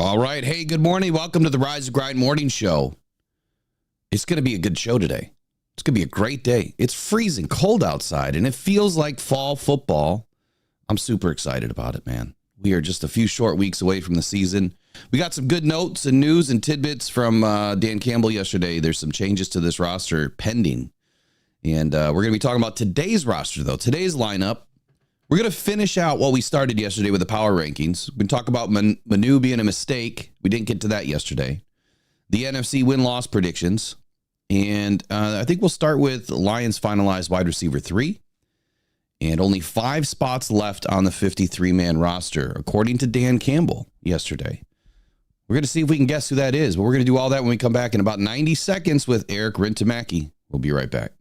All right. Hey, good morning. Welcome to the Rise and Grind Morning Show. It's going to be a good show today. It's going to be a great day. It's freezing cold outside, and it feels like fall football. I'm super excited about it, man. We are just a few short weeks away from the season. We got some good notes and news and tidbits from Dan Campbell yesterday. There's some changes to this roster pending. And we're going to be talking about today's roster, though. Today's lineup. We're going to finish out what we started yesterday with the power rankings. We can talk about Manu being a mistake. We didn't get to that yesterday. The NFC win-loss predictions. And I think we'll start with Lions finalized wide receiver 3. And only 5 spots left on the 53-man roster, according to Dan Campbell yesterday. We're going to see if we can guess who that is. But we're going to do all that when we come back in about 90 seconds with Eric Rintamaki. We'll be right back.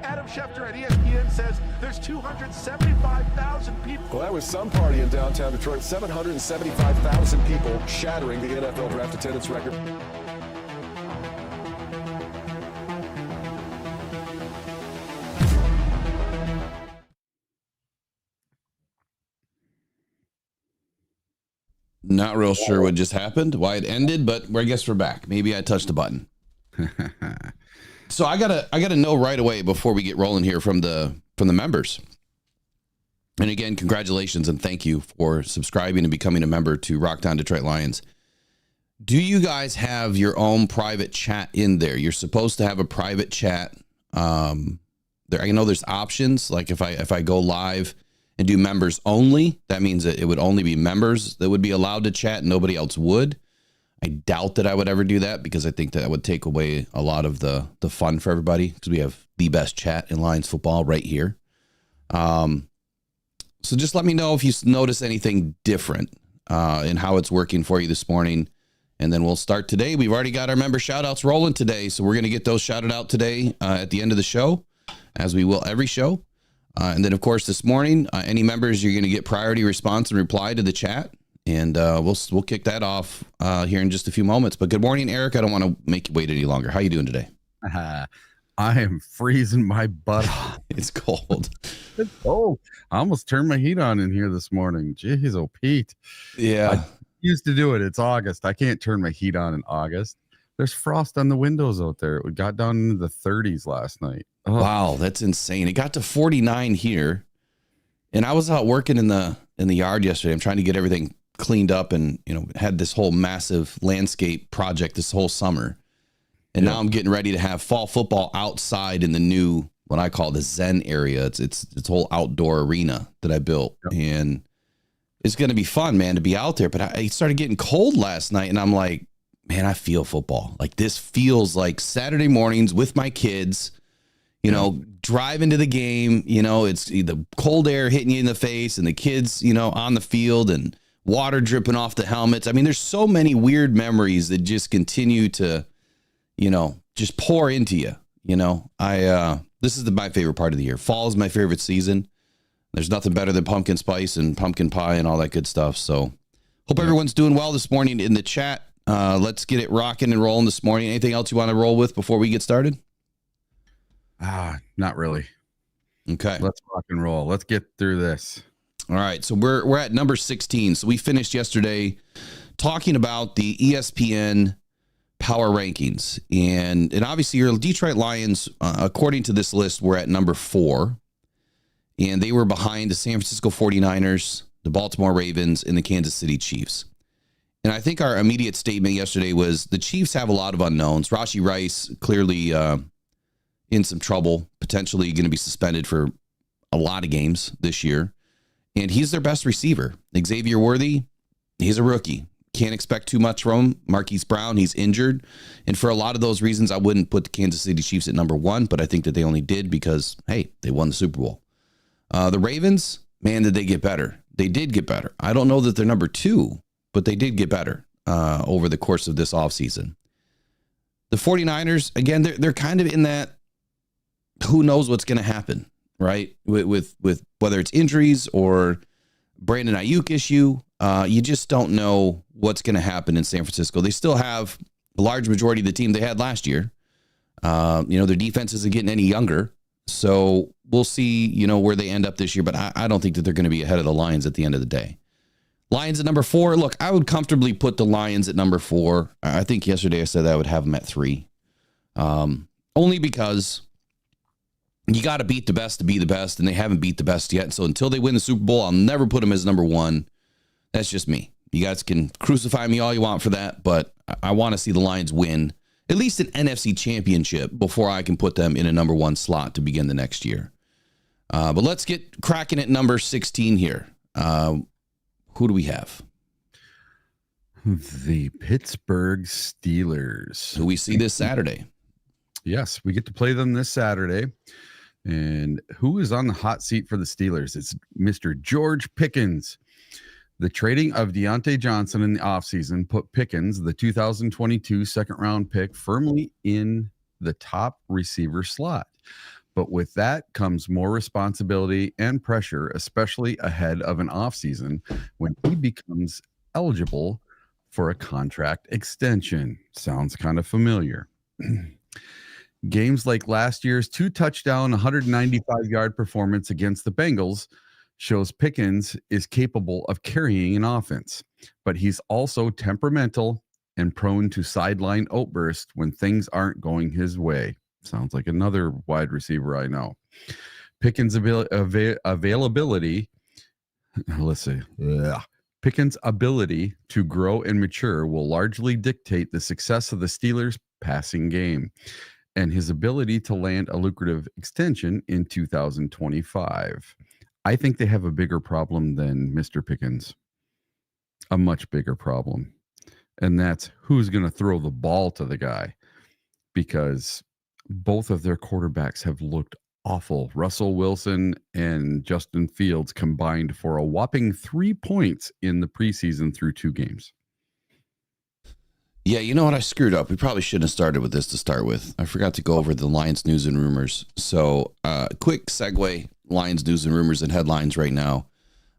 Adam Schefter at ESPN says there's 275,000 people. Well, that was some party in downtown Detroit. 775,000 people shattering the NFL draft attendance record. Not real sure what just happened, why it ended, but I guess we're back. Maybe I touched a button. So I gotta know right away before we get rolling here from the members. And again, congratulations and thank you for subscribing and becoming a member to Rock Down Detroit Lions. Do you guys have your own private chat in there? You're supposed to have a private chat. I know there's options. Like if I go live and do members only, that means that it would only be members that would be allowed to chat. Nobody else would. I doubt that I would ever do that because I think that would take away a lot of the fun for everybody because we have the best chat in Lions football right here. So just let me know if you notice anything different in how it's working for you this morning. And then we'll start today. We've already got our member shout outs rolling today. So we're going to get those shouted out today at the end of the show, as we will every show. And then, of course, this morning, any members, you're going to get priority response and reply to the chat. And we'll kick that off here in just a few moments. But good morning, Eric. I don't want to make you wait any longer. How you doing today? I am freezing my butt off. It's cold. It's cold. I almost turned my heat on in here this morning. Jeez, oh, Pete. Yeah. I used to do it. It's August. I can't turn my heat on in August. There's frost on the windows out there. It got down into the 30s last night. Oh. Wow, that's insane. It got to 49 here. And I was out working in the yard yesterday. I'm trying to get everything cleaned up and, had this whole massive landscape project this whole summer. And now I'm getting ready to have fall football outside in the new, what I call the Zen area. It's whole outdoor arena that I built. Yep. And it's going to be fun, man, to be out there. But I started getting cold last night and I'm like, man, I feel football. Like this feels like Saturday mornings with my kids, driving to the game, it's the cold air hitting you in the face and the kids, on the field and water dripping off the helmets. I mean, there's so many weird memories that just continue to, just pour into you. This is my favorite part of the year. Fall is my favorite season. There's nothing better than pumpkin spice and pumpkin pie and all that good stuff. So hope everyone's doing well this morning in the chat. Let's get it rocking and rolling this morning. Anything else you want to roll with before we get started? Not really. Okay. Let's rock and roll. Let's get through this. All right, so we're at number 16. So we finished yesterday talking about the ESPN power rankings. And obviously your Detroit Lions, according to this list, were at number 4. And they were behind the San Francisco 49ers, the Baltimore Ravens, and the Kansas City Chiefs. And I think our immediate statement yesterday was the Chiefs have a lot of unknowns. Rashee Rice clearly in some trouble, potentially going to be suspended for a lot of games this year. And he's their best receiver. Xavier Worthy, he's a rookie. Can't expect too much from him. Marquise Brown, he's injured. And for a lot of those reasons, I wouldn't put the Kansas City Chiefs at number 1, but I think that they only did because, hey, they won the Super Bowl. The Ravens, man, did they get better. They did get better. I don't know that they're number 2, but they did get better over the course of this offseason. The 49ers, again, they're kind of in that who knows what's going to happen right? With whether it's injuries or Brandon Ayuk issue, you just don't know what's going to happen in San Francisco. They still have a large majority of the team they had last year. Their defense isn't getting any younger. So we'll see, where they end up this year. But I don't think that they're going to be ahead of the Lions at the end of the day. Lions at number 4. Look, I would comfortably put the Lions at number 4. I think yesterday I said that I would have them at 3. Only because you got to beat the best to be the best, and they haven't beat the best yet. So until they win the Super Bowl, I'll never put them as number 1. That's just me. You guys can crucify me all you want for that, but I want to see the Lions win at least an NFC championship before I can put them in a number 1 slot to begin the next year. But let's get cracking at number 16 here. Who do we have? The Pittsburgh Steelers. Who we see this Saturday. Yes, we get to play them this Saturday. And who is on the hot seat for the Steelers? It's Mr. George Pickens. The trading of Deontay Johnson in the offseason put Pickens, the 2022 second-round pick, firmly in the top receiver slot. But with that comes more responsibility and pressure, especially ahead of an offseason when he becomes eligible for a contract extension. Sounds kind of familiar. Games like last year's 2-touchdown, 195-yard performance against the Bengals shows Pickens is capable of carrying an offense, but he's also temperamental and prone to sideline outbursts when things aren't going his way. Sounds like another wide receiver I know. Pickens' availability, let's see. Pickens' ability to grow and mature will largely dictate the success of the Steelers' passing game and his ability to land a lucrative extension in 2025. I think they have a bigger problem than Mr. Pickens, a much bigger problem. And that's who's going to throw the ball to the guy, because both of their quarterbacks have looked awful. Russell Wilson and Justin Fields combined for a whopping 3 points in the preseason through 2 games. Yeah, you know what? I screwed up. We probably shouldn't have started with this to start with. I forgot to go over the Lions news and rumors. So quick segue, Lions news and rumors and headlines right now.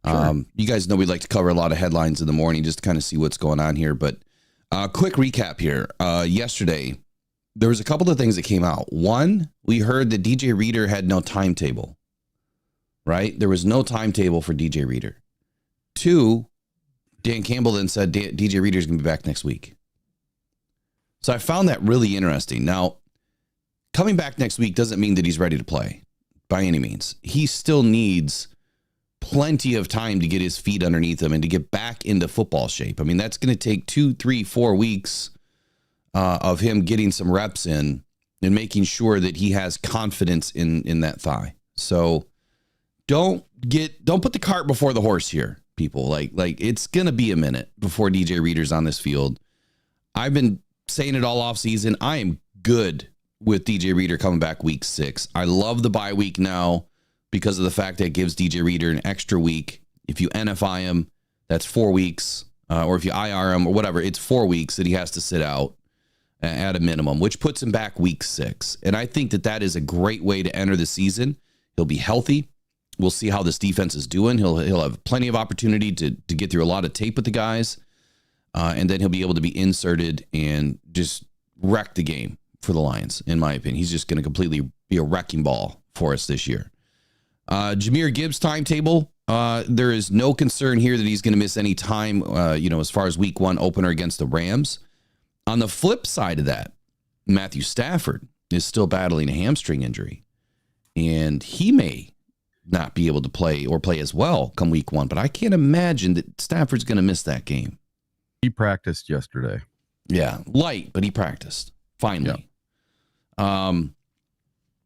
Sure. You guys know we like to cover a lot of headlines in the morning just to kind of see what's going on here. But quick recap here. Yesterday, there was a couple of things that came out. One, we heard that DJ Reader had no timetable, right? There was no timetable for DJ Reader. 2, Dan Campbell then said DJ Reader is going to be back next week. So I found that really interesting. Now, coming back next week doesn't mean that he's ready to play by any means. He still needs plenty of time to get his feet underneath him and to get back into football shape. I mean, that's going to take 2, 3, 4 weeks of him getting some reps in and making sure that he has confidence in that thigh. So don't put the cart before the horse here, people. Like it's going to be a minute before DJ Reader's on this field. I've been saying it all off season. I am good with DJ Reader coming back week 6. I love the bye week now because of the fact that it gives DJ Reader an extra week. If you NFI him, that's 4 weeks, or if you IR him or whatever, it's 4 weeks that he has to sit out at a minimum, which puts him back week 6. And I think that is a great way to enter the season. He'll be healthy. We'll see how this defense is doing. He'll have plenty of opportunity to get through a lot of tape with the guys. And then he'll be able to be inserted and just wreck the game for the Lions, in my opinion. He's just going to completely be a wrecking ball for us this year. Jahmyr Gibbs' timetable. There is no concern here that he's going to miss any time, as far as week 1 opener against the Rams. On the flip side of that, Matthew Stafford is still battling a hamstring injury, and he may not be able to play or play as well come week 1, but I can't imagine that Stafford's going to miss that game. He practiced yesterday. Yeah, light, but he practiced. Finally. Yeah.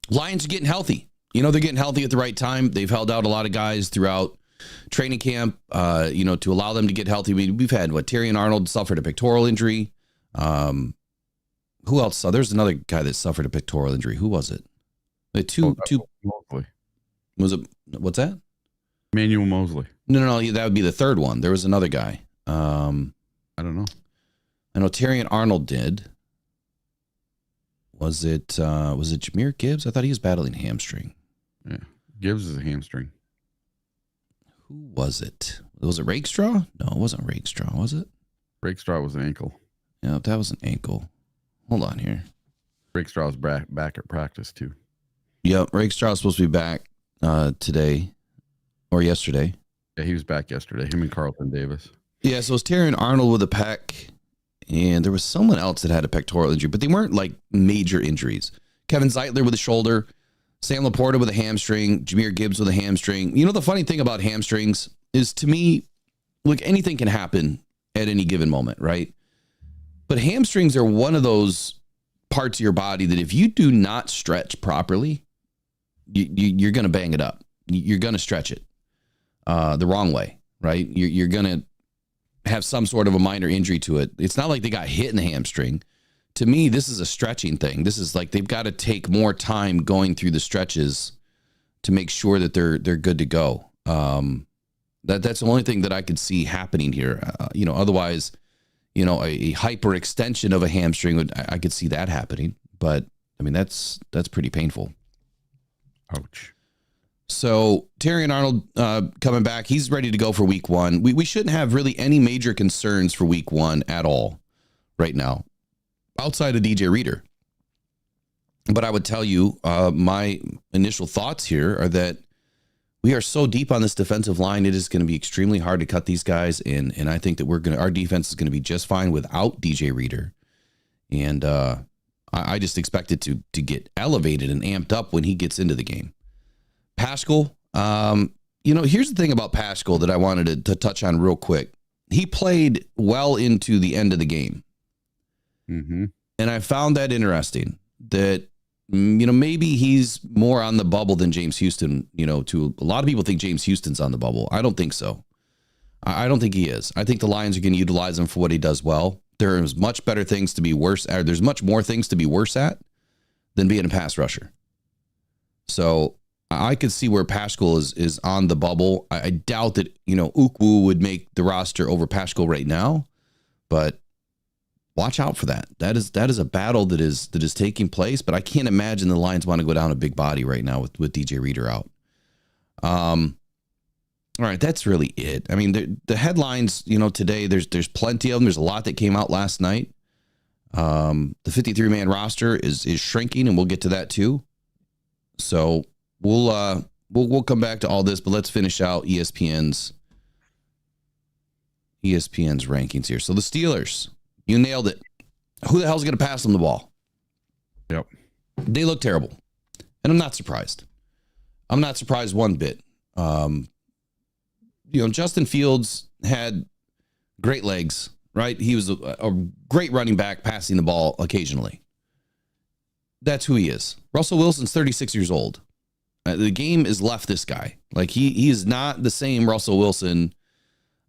Lions are getting healthy. They're getting healthy at the right time. They've held out a lot of guys throughout training camp, to allow them to get healthy. We've had, Terrion Arnold suffered a pectoral injury. Who else? There's another guy that suffered a pectoral injury. Who was it? Two. Mosley. Was it? What's that? Emmanuel Mosley. No. That would be the third one. There was another guy. I don't know. I know Terrion Arnold did. Was it Jahmyr Gibbs? I thought he was battling hamstring. Yeah. Gibbs is a hamstring. Who was it? Was it Rakestraw? No, it wasn't Rakestraw, was it? Rakestraw was an ankle. Yeah, that was an ankle. Hold on here. Rakestraw was back at practice too. Yep, Rakestraw was supposed to be back today or yesterday. Yeah, he was back yesterday. Him and Carlton Davis. Yeah, so it was Terry Arnold with a pec, and there was someone else that had a pectoral injury, but they weren't like major injuries. Kevin Zeitler with a shoulder, Sam Laporta with a hamstring, Jahmyr Gibbs with a hamstring. You know, the funny thing about hamstrings is, to me, like, anything can happen at any given moment, right? But hamstrings are one of those parts of your body that if you do not stretch properly, you're going to bang it up. You're going to stretch it the wrong way, right? You're going to have some sort of a minor injury to it. It's not like they got hit in the hamstring. To me, this is a stretching thing. This is like they've got to take more time going through the stretches to make sure that they're good to go. That's the only thing that I could see happening here. Otherwise, a hyperextension of a hamstring I could see that happening. But I mean, that's pretty painful. Ouch. So Terry and Arnold coming back. He's ready to go for week one. We shouldn't have really any major concerns for week one at all right now, outside of DJ Reader. But I would tell you, my initial thoughts here are that we are so deep on this defensive line, it is going to be extremely hard to cut these guys in. And I think that our defense is going to be just fine without DJ Reader. And I just expect it to get elevated and amped up when he gets into the game. Paschal, here's the thing about Paschal that I wanted to touch on real quick. He played well into the end of the game. Mm-hmm. And I found that interesting that, maybe he's more on the bubble than James Houston. To a lot of people think James Houston's on the bubble. I don't think so. I don't think he is. I think the Lions are going to utilize him for what he does well. There's much better things to be worse at. There's much more things to be worse at than being a pass rusher. So I could see where Paschal is on the bubble. I doubt that, Ukwu would make the roster over Paschal right now, but watch out for that. That is a battle that is taking place, but I can't imagine the Lions want to go down a big body right now with DJ Reader out. All right, that's really it. I mean, the headlines, today, there's plenty of them. There's a lot that came out last night. The 53-man roster is shrinking, and we'll get to that too. So we'll come back to all this, but let's finish out ESPN's rankings here. So the Steelers, you nailed it. Who the hell's going to pass them the ball? Yep. They look terrible, and I'm not surprised. I'm not surprised one bit. Justin Fields had great legs, right? He was a great running back passing the ball occasionally. That's who he is. Russell Wilson's 36 years old. The game has left this guy. Like he is not the same Russell Wilson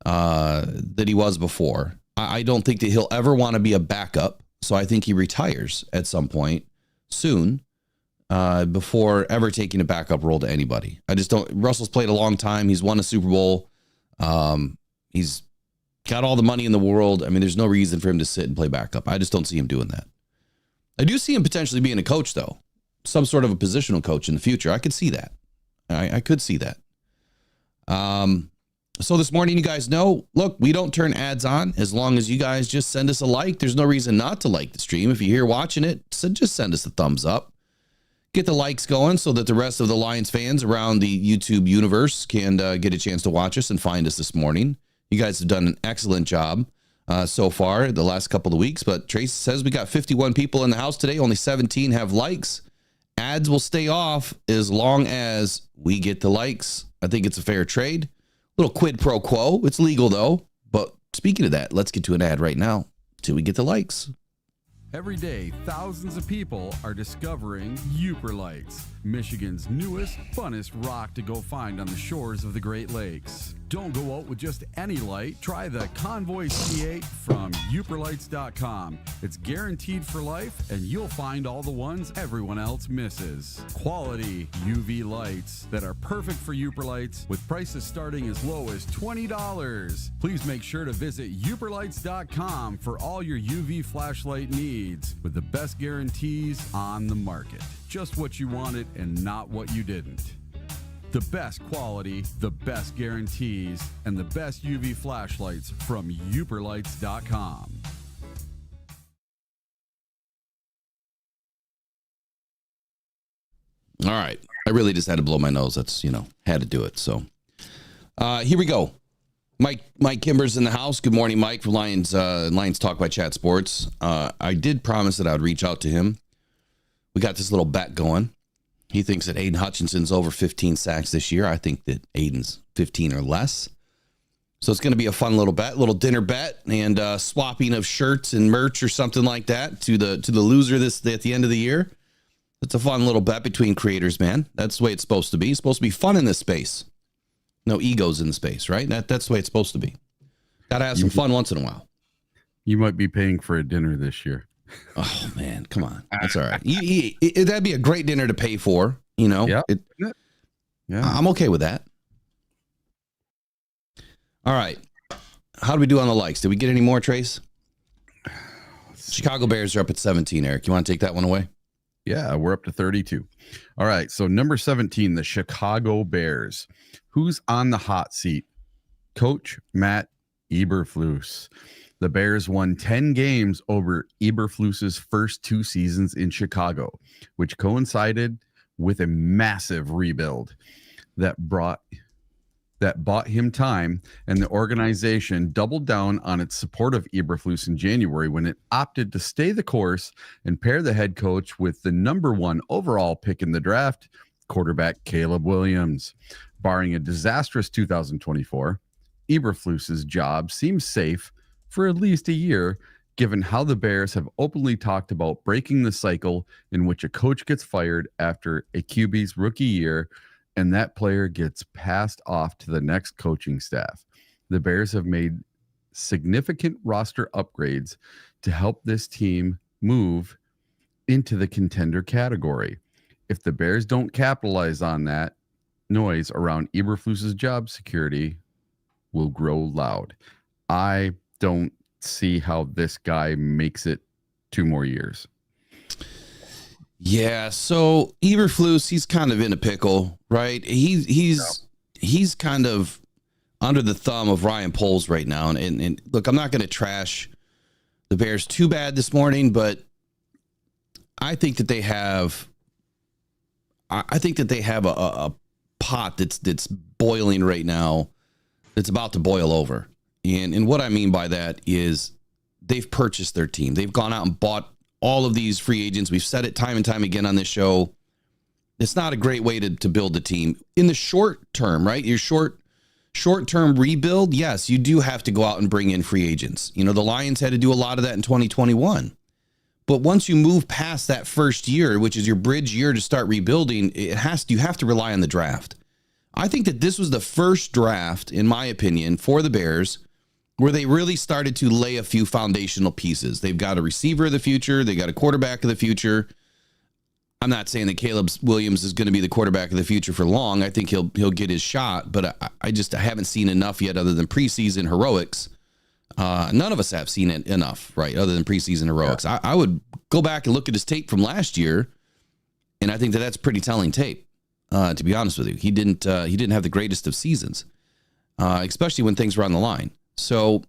that he was before. I don't think that he'll ever want to be a backup. So I think he retires at some point soon before ever taking a backup role to anybody. I just don't. Russell's played a long time. He's won a Super Bowl. He's got all the money in the world. I mean, there's no reason for him to sit and play backup. I just don't see him doing that. I do see him potentially being a coach, though. Some sort of a positional coach in the future. I could see that. I could see that. So this morning, you guys know, look, we don't turn ads on as long as you guys just send us a like. There's no reason not to like the stream. If you're here watching it, so just send us a thumbs up. Get the likes going so that the rest of the Lions fans around the YouTube universe can get a chance to watch us and find us this morning. You guys have done an excellent job so far the last couple of weeks, but Trace says we got 51 people in the house today. Only 17 have likes. Ads will stay off as long as we get the likes. I think it's a fair trade. Little quid pro quo. It's legal, though. But speaking of that, let's get to an ad right now till we get the likes. Every day, thousands of people are discovering Yer Lights, Michigan's newest, funnest rock to go find on the shores of the Great Lakes. Don't go out with just any light. Try the Convoy C8 from YuperLights.com. It's guaranteed for life, and you'll find all the ones everyone else misses. Quality UV lights that are perfect for Yer Lights with prices starting as low as $20. Please make sure to visit YuperLights.com for all your UV flashlight needs with the best guarantees on the market. Just what you wanted and not what you didn't. The best quality, the best guarantees, and the best UV flashlights from YerLights.com. All right. I really just had to blow my nose. That's, had to do it. So here we go. Mike Kimber's in the house. Good morning, Mike, from Lions Talk by Chat Sports. I did promise that I would reach out to him. We got this little bet going. He thinks that Aiden Hutchinson's over 15 sacks this year. I think that Aiden's 15 or less. So it's going to be a fun little bet, little dinner bet, and swapping of shirts and merch or something like that to the loser at the end of the year. It's a fun little bet between creators, man. That's the way it's supposed to be. It's supposed to be fun in this space. No egos in the space, right? That's the way it's supposed to be. Got to have some fun once in a while. You might be paying for a dinner this year. Oh, man. Come on. That's all right. That'd be a great dinner to pay for, Yeah. I'm okay with that. All right. How do we do on the likes? Did we get any more, Trace? Chicago Bears are up at 17, Eric. You want to take that one away? Yeah, we're up to 32. All right, so number 17, the Chicago Bears. Who's on the hot seat? Coach Matt Eberflus. The Bears won 10 games over Eberflus's first 2 seasons in Chicago, which coincided with a massive rebuild that bought him time, and the organization doubled down on its support of Eberflus in January when it opted to stay the course and pair the head coach with the number 1 overall pick in the draft, quarterback Caleb Williams. Barring a disastrous 2024, Eberflus's job seems safe for at least a year, given how the Bears have openly talked about breaking the cycle in which a coach gets fired after a QB's rookie year and that player gets passed off to the next coaching staff. The Bears have made significant roster upgrades to help this team move into the contender category. If the Bears don't capitalize on that, noise around Eberflus's job security will grow loud. I don't see how this guy makes it 2 more years. Yeah, so Eberflus, he's kind of in a pickle, right? He's kind of under the thumb of Ryan Poles right now. And look, I'm not going to trash the Bears too bad this morning, but I think that they have a pot that's boiling right now that's about to boil over. And what I mean by that is they've purchased their team. They've gone out and bought all of these free agents. We've said it time and time again on this show. It's not a great way to build a team. In the short term, right? Your short-term rebuild, yes, you do have to go out and bring in free agents. The Lions had to do a lot of that in 2021. But once you move past that first year, which is your bridge year to start rebuilding, you have to rely on the draft. I think that this was the first draft, in my opinion, for the Bears where they really started to lay a few foundational pieces. They've got a receiver of the future. They got a quarterback of the future. I'm not saying that Caleb Williams is going to be the quarterback of the future for long. I think he'll get his shot, but I haven't seen enough yet other than preseason heroics. None of us have seen it enough, right, other than preseason heroics. Yeah. I would go back and look at his tape from last year, and I think that's pretty telling tape, to be honest with you. He didn't have the greatest of seasons, especially when things were on the line. So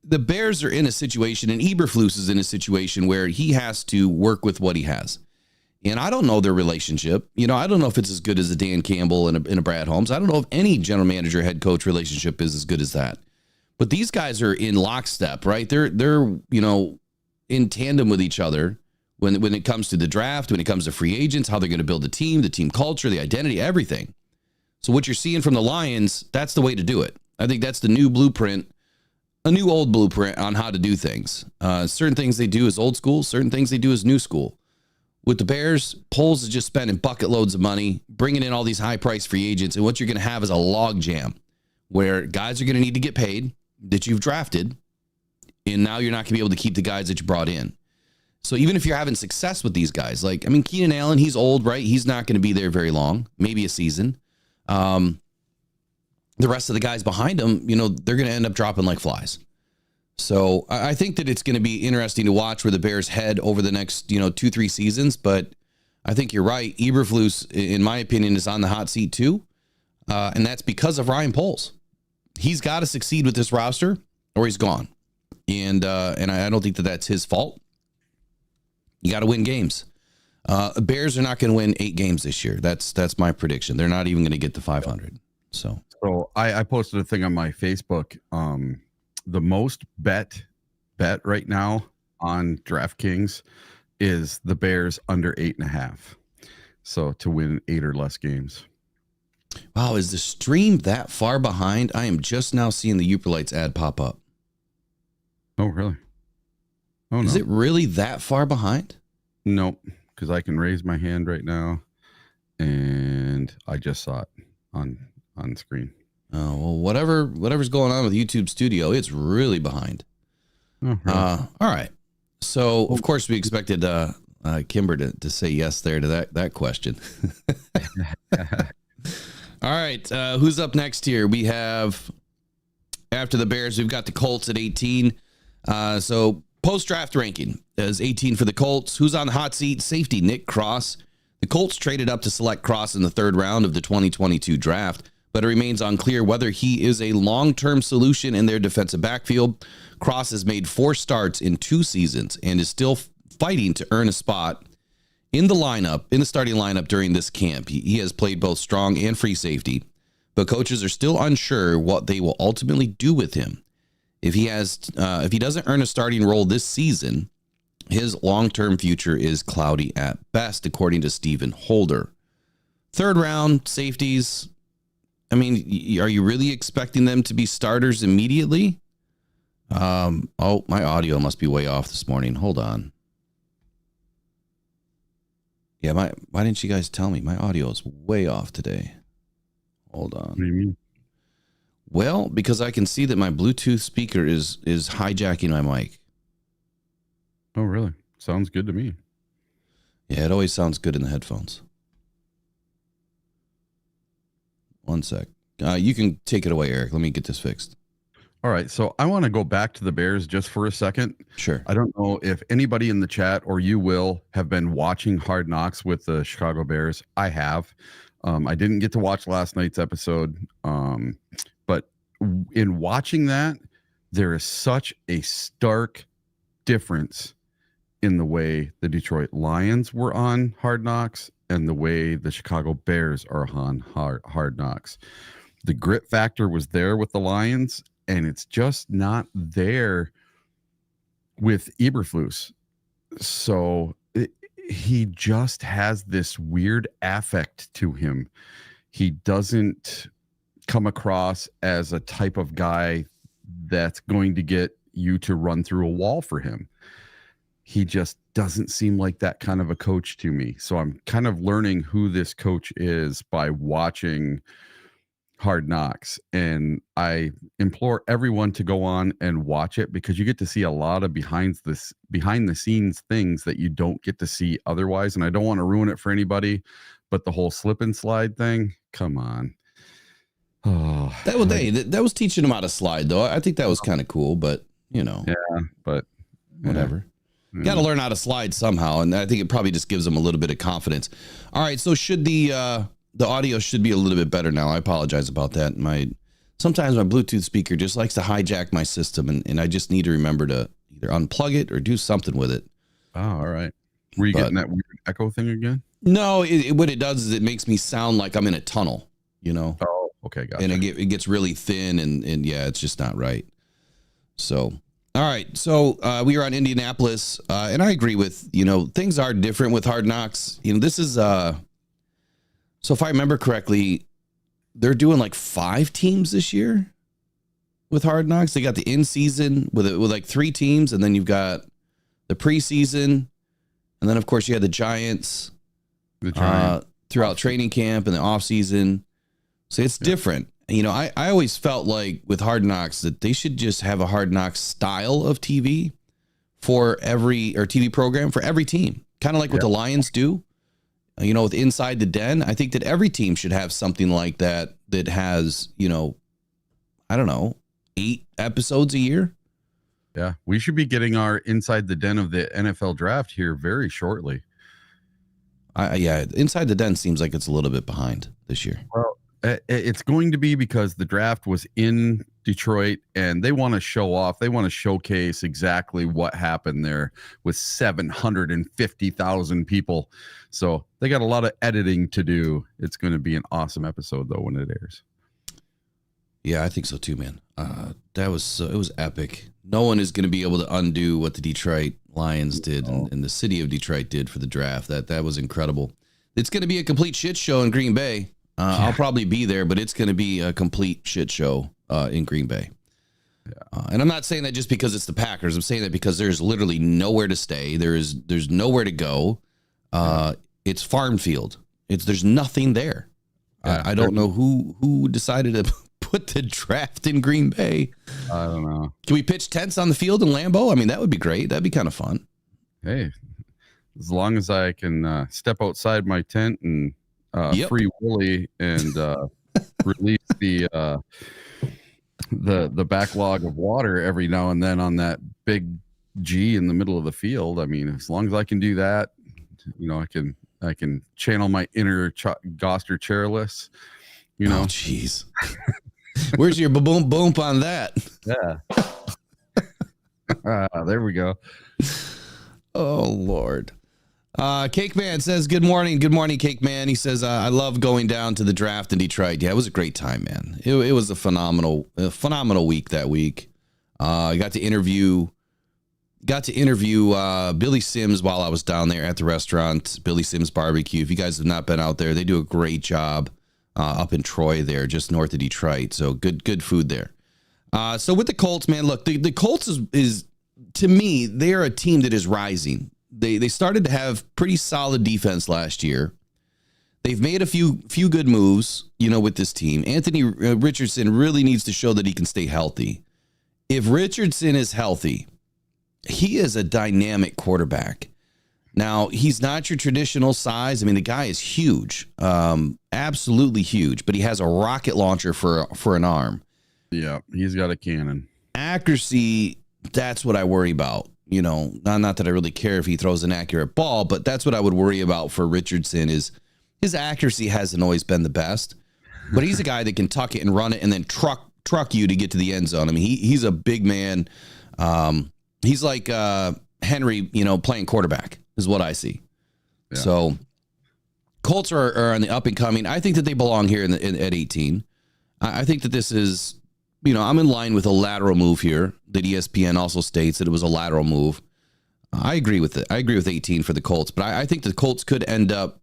the Bears are in a situation, and Eberflus is in a situation where he has to work with what he has. And I don't know their relationship. I don't know if it's as good as a Dan Campbell and a Brad Holmes. I don't know if any general manager head coach relationship is as good as that. But these guys are in lockstep, right? They're in tandem with each other when it comes to the draft, when it comes to free agents, how they're going to build the team culture, the identity, everything. So what you're seeing from the Lions, that's the way to do it. I think that's the new blueprint, a new old blueprint on how to do things. Certain things they do is old school. Certain things they do is new school. With the Bears, Poles is just spending bucket loads of money, bringing in all these high-priced free agents, and what you're going to have is a log jam where guys are going to need to get paid that you've drafted, and now you're not going to be able to keep the guys that you brought in. So even if you're having success with these guys, Keenan Allen, he's old, right? He's not going to be there very long, maybe a season. The rest of the guys behind him, they're going to end up dropping like flies. So I think that it's going to be interesting to watch where the Bears head over the next, 2-3 seasons. But I think you're right. Eberflus, in my opinion, is on the hot seat too. And that's because of Ryan Poles. He's got to succeed with this roster or he's gone. And I don't think that that's his fault. You got to win games. Bears are not going to win 8 games this year. That's my prediction. They're not even going to get to 500. So I posted a thing on my Facebook. The most bet right now on DraftKings is the Bears under 8.5. So to win 8 or less games. Wow, is the stream that far behind? I am just now seeing the Yer Lights ad pop up. Oh, really? Oh, no. Is it really that far behind? Nope, because I can raise my hand right now, and I just saw it on screen. Oh, well, whatever's going on with YouTube Studio, it's really behind. Oh, really? All right. So, of course, we expected Kimber to say yes there to that question. All right. Who's up next here? We have, after the Bears, we've got the Colts at 18. So post-draft ranking is 18 for the Colts. Who's on the hot seat? Safety Nick Cross. The Colts traded up to select Cross in the 3rd round of the 2022 draft, but it remains unclear whether he is a long-term solution in their defensive backfield. Cross has made 4 starts in 2 seasons and is still fighting to earn a spot in the starting lineup during this camp. He has played both strong and free safety, but coaches are still unsure what they will ultimately do with him. If he doesn't earn a starting role this season, his long-term future is cloudy at best, according to Stephen Holder. 3rd round safeties. I mean, are you really expecting them to be starters immediately? Oh, my audio must be way off this morning. Hold on. Yeah, why didn't you guys tell me? My audio is way off today. Hold on. What do you mean? Well, because I can see that my Bluetooth speaker is hijacking my mic. Oh, really? Sounds good to me. Yeah, it always sounds good in the headphones. One sec. You can take it away, Eric. Let me get this fixed. All right, so I want to go back to the Bears just for a second. Sure. I don't know if anybody in the chat or you will have been watching Hard Knocks with the Chicago Bears. I have. I didn't get to watch last night's episode, but in watching that, there is such a stark difference in the way the Detroit Lions were on Hard Knocks and the way the Chicago Bears are on Hard Knocks. The grit factor was there with the Lions, and it's just not there with Eberflus. So he just has this weird affect to him. He doesn't come across as a type of guy that's going to get you to run through a wall for him. He just doesn't seem like that kind of a coach to me. So I'm kind of learning who this coach is by watching Hard Knocks, and I implore everyone to go on and watch it because you get to see a lot of behind the scenes things that you don't get to see otherwise. And I don't want to ruin it for anybody, but the whole slip and slide thing, come on. Oh, that was teaching him how to slide, though. I think that was kind of cool, but yeah, but whatever. Yeah. Got to learn how to slide somehow, and I think it probably just gives him a little bit of confidence. All right, so should the audio should be a little bit better now. I apologize about that. Sometimes my Bluetooth speaker just likes to hijack my system, and I just need to remember to either unplug it or do something with it. Oh, all right. Were you getting that weird echo thing again? No, what it does is it makes me sound like I'm in a tunnel, Oh, okay, gotcha. And it gets really thin, and yeah, it's just not right. So, all right. So we were on Indianapolis, and I agree with, things are different with Hard Knocks. This is... So if I remember correctly, they're doing like 5 teams this year with Hard Knocks. They got the in-season with like 3 teams, and then you've got the preseason, and then of course you had the Giants throughout training camp and the off-season. So it's different. I always felt like with Hard Knocks that they should just have a Hard Knocks style of TV for TV program for every team, kind of like what the Lions do. With Inside the Den, I think that every team should have something like that has, 8 episodes a year. Yeah, we should be getting our Inside the Den of the NFL draft here very shortly. Inside the Den seems like it's a little bit behind this year. Well, It's going to be because the draft was in Detroit and they want to show off. They want to showcase exactly what happened there with 750,000 people. So they got a lot of editing to do. It's going to be an awesome episode though when it airs. Yeah, I think so too, man. It was epic. No one is going to be able to undo what the Detroit Lions did and the city of Detroit did for the draft. That was incredible. It's going to be a complete shit show in Green Bay. I'll probably be there, but it's going to be a complete shit show in Green Bay. And I'm not saying that just because it's the Packers. I'm saying that because there's literally nowhere to stay. There's nowhere to go. It's farm field. There's nothing there. I don't know who decided to put the draft in Green Bay. I don't know. Can we pitch tents on the field in Lambeau? I mean, that would be great. That'd be kind of fun. Hey, as long as I can step outside my tent and Free Willy and release the backlog of water every now and then on that big G in the middle of the field. I mean, as long as I can do that, I can channel my inner Goster chairless. Oh, jeez. Where's your boom boom on that? Yeah. There we go. Oh, Lord. Cake Man says, good morning. Good morning, Cake Man. He says, I love going down to the draft in Detroit. Yeah, it was a great time, man. It was a phenomenal week that week. I got to interview Billy Sims while I was down there at the restaurant, Billy Sims Barbecue. If you guys have not been out there, they do a great job up in Troy there, just north of Detroit. So good food there. So with the Colts, man, look, the Colts is to me, they are a team that is rising. They started to have pretty solid defense last year. They've made a few good moves, with this team. Anthony Richardson really needs to show that he can stay healthy. If Richardson is healthy, he is a dynamic quarterback. Now, he's not your traditional size. I mean, the guy is huge, absolutely huge, but he has a rocket launcher for an arm. Yeah, he's got a cannon. Accuracy, that's what I worry about. Not that I really care if he throws an accurate ball, but that's what I would worry about for Richardson is his accuracy hasn't always been the best, but he's a guy that can tuck it and run it and then truck you to get to the end zone. I mean, he's a big man. He's like Henry, playing quarterback is what I see. Yeah. So Colts are on the up and coming. I think that they belong here at 18. I think that this is, I'm in line with a lateral move here that ESPN also states that it was a lateral move. I agree with it. I agree with 18 for the Colts, but I think the Colts could end up,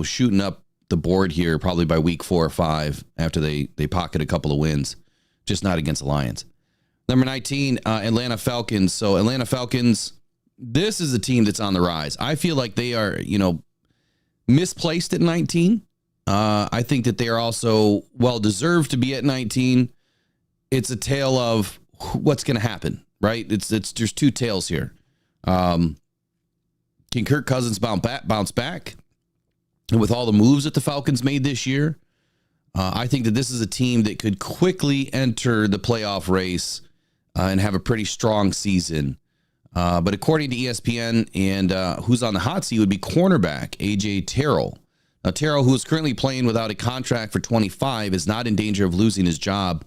shooting up the board here probably by week 4 or 5 after they pocket a couple of wins, just not against the Lions. Number 19, Atlanta Falcons. So Atlanta Falcons, this is a team that's on the rise. I feel like they are, misplaced at 19. I think that they are also well-deserved to be at 19. It's a tale of what's going to happen, right? There's two tales here. Can Kirk Cousins bounce back? And with all the moves that the Falcons made this year, I think that this is a team that could quickly enter the playoff race and have a pretty strong season. But according to ESPN and who's on the hot seat would be cornerback A.J. Terrell. Now, Terrell, who is currently playing without a contract for 25, is not in danger of losing his job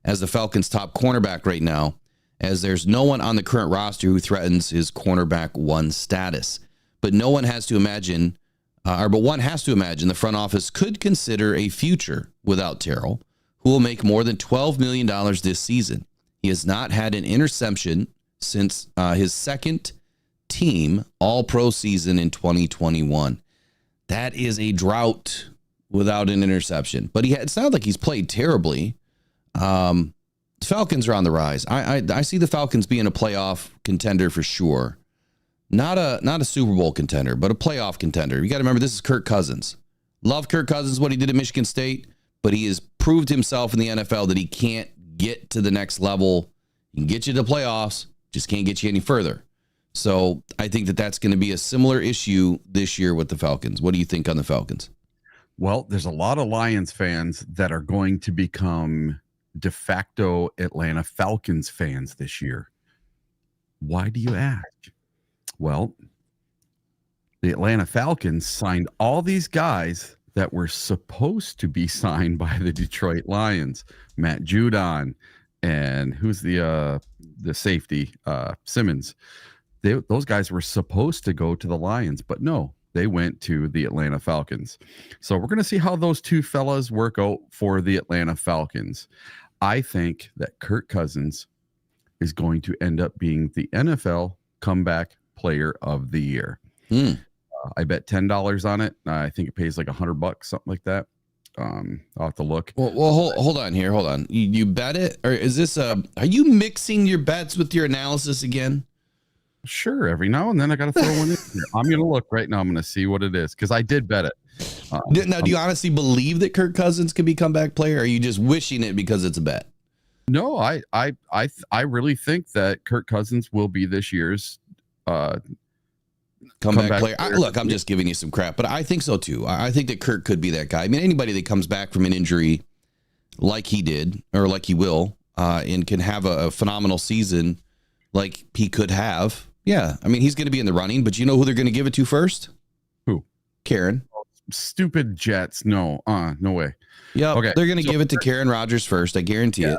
as the Falcons' top cornerback right now, as there's no one on the current roster who threatens his cornerback 1 status. But one has to imagine the front office could consider a future without Terrell, who will make more than $12 million this season. He has not had an interception since his second team All-Pro season in 2021. That is a drought without an interception. But it's not like he's played terribly. Falcons are on the rise. I see the Falcons being a playoff contender for sure. Not a Super Bowl contender, but a playoff contender. You got to remember, this is Kirk Cousins. Love Kirk Cousins, what he did at Michigan State, but he has proved himself in the NFL that he can't get to the next level. He can get you to playoffs, just can't get you any further. So I think that that's going to be a similar issue this year with the Falcons. What do you think on the Falcons? Well, there's a lot of Lions fans that are going to become de facto Atlanta Falcons fans this year. Why do you ask? Well, the Atlanta Falcons signed all these guys that were supposed to be signed by the Detroit Lions. Matt Judon and who's the safety, Simmons. Those guys were supposed to go to the Lions, but no, they went to the Atlanta Falcons. So we're going to see how those two fellas work out for the Atlanta Falcons. I think that Kirk Cousins is going to end up being the NFL comeback player of the year. I bet $10 on it. I think it pays like $100, something like that. I'll have to look. Well, hold on here. Hold on. You bet it, or is this are you mixing your bets with your analysis again? Sure. Every now and then I got to throw one in. I'm going to look right now. I'm going to see what it is because I did bet it. Now, do you honestly believe that Kirk Cousins could be comeback player? Or are you just wishing it because it's a bet? No, I really think that Kirk Cousins will be this year's comeback player. Look, I'm just giving you some crap, but I think so too. I think that Kirk could be that guy. I mean, anybody that comes back from an injury like he did or like he will and can have a phenomenal season like he could have. Yeah, I mean, he's going to be in the running, but you know who they're going to give it to first? Who? Karen. Stupid Jets. No way. Yeah, okay. They're going to give it to Karen Rodgers first. I guarantee it.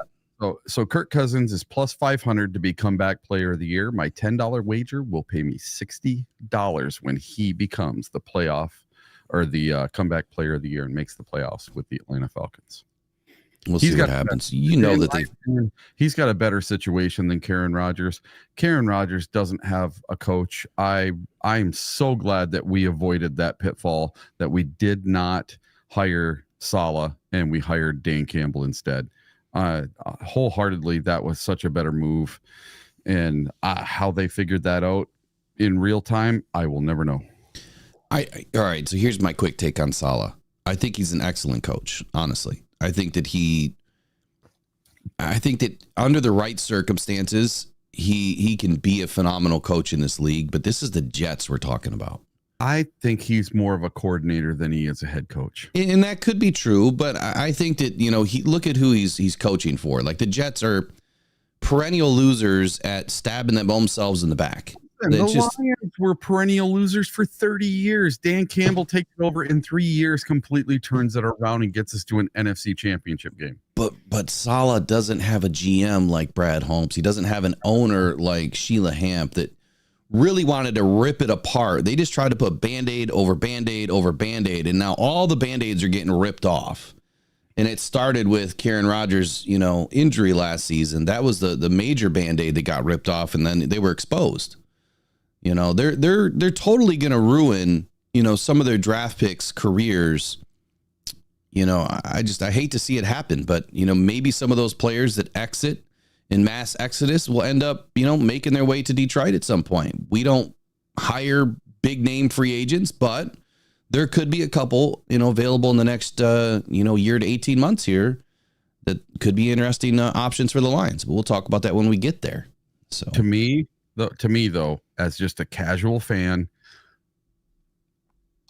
So Kirk Cousins is plus 500 to be comeback player of the year. My $10 wager will pay me $60 when he becomes the playoff or the comeback player of the year and makes the playoffs with the Atlanta Falcons. We'll see what happens. You know that he's got a better situation than Karen Rodgers. Karen Rodgers doesn't have a coach. I'm so glad that we avoided that pitfall, that we did not hire Saleh and we hired Dan Campbell instead. Wholeheartedly, that was such a better move. And how they figured that out in real time, I will never know. All right. So here's my quick take on Saleh. I think he's an excellent coach, honestly. I think that under the right circumstances, he can be a phenomenal coach in this league, but this is the Jets we're talking about. I think he's more of a coordinator than he is a head coach. And that could be true, but I think that, look at who he's coaching for. Like the Jets are perennial losers at stabbing themselves in the back. And the Lions were perennial losers for 30 years. Dan Campbell takes it over in 3 years, completely turns it around and gets us to an NFC championship game. But Saleh doesn't have a GM like Brad Holmes. He doesn't have an owner like Sheila Hamp that really wanted to rip it apart. They just tried to put Band-Aid over Band-Aid over Band-Aid, and now all the Band-Aids are getting ripped off. And it started with Karen Rodgers, injury last season. That was the major Band-Aid that got ripped off, and then they were exposed. They're totally going to ruin, some of their draft picks' careers. I hate to see it happen, but, maybe some of those players that exit in mass exodus will end up, making their way to Detroit at some point. We don't hire big name free agents, but there could be a couple, available in the next, year to 18 months here that could be interesting options for the Lions. But we'll talk about that when we get there. So to me though, as just a casual fan,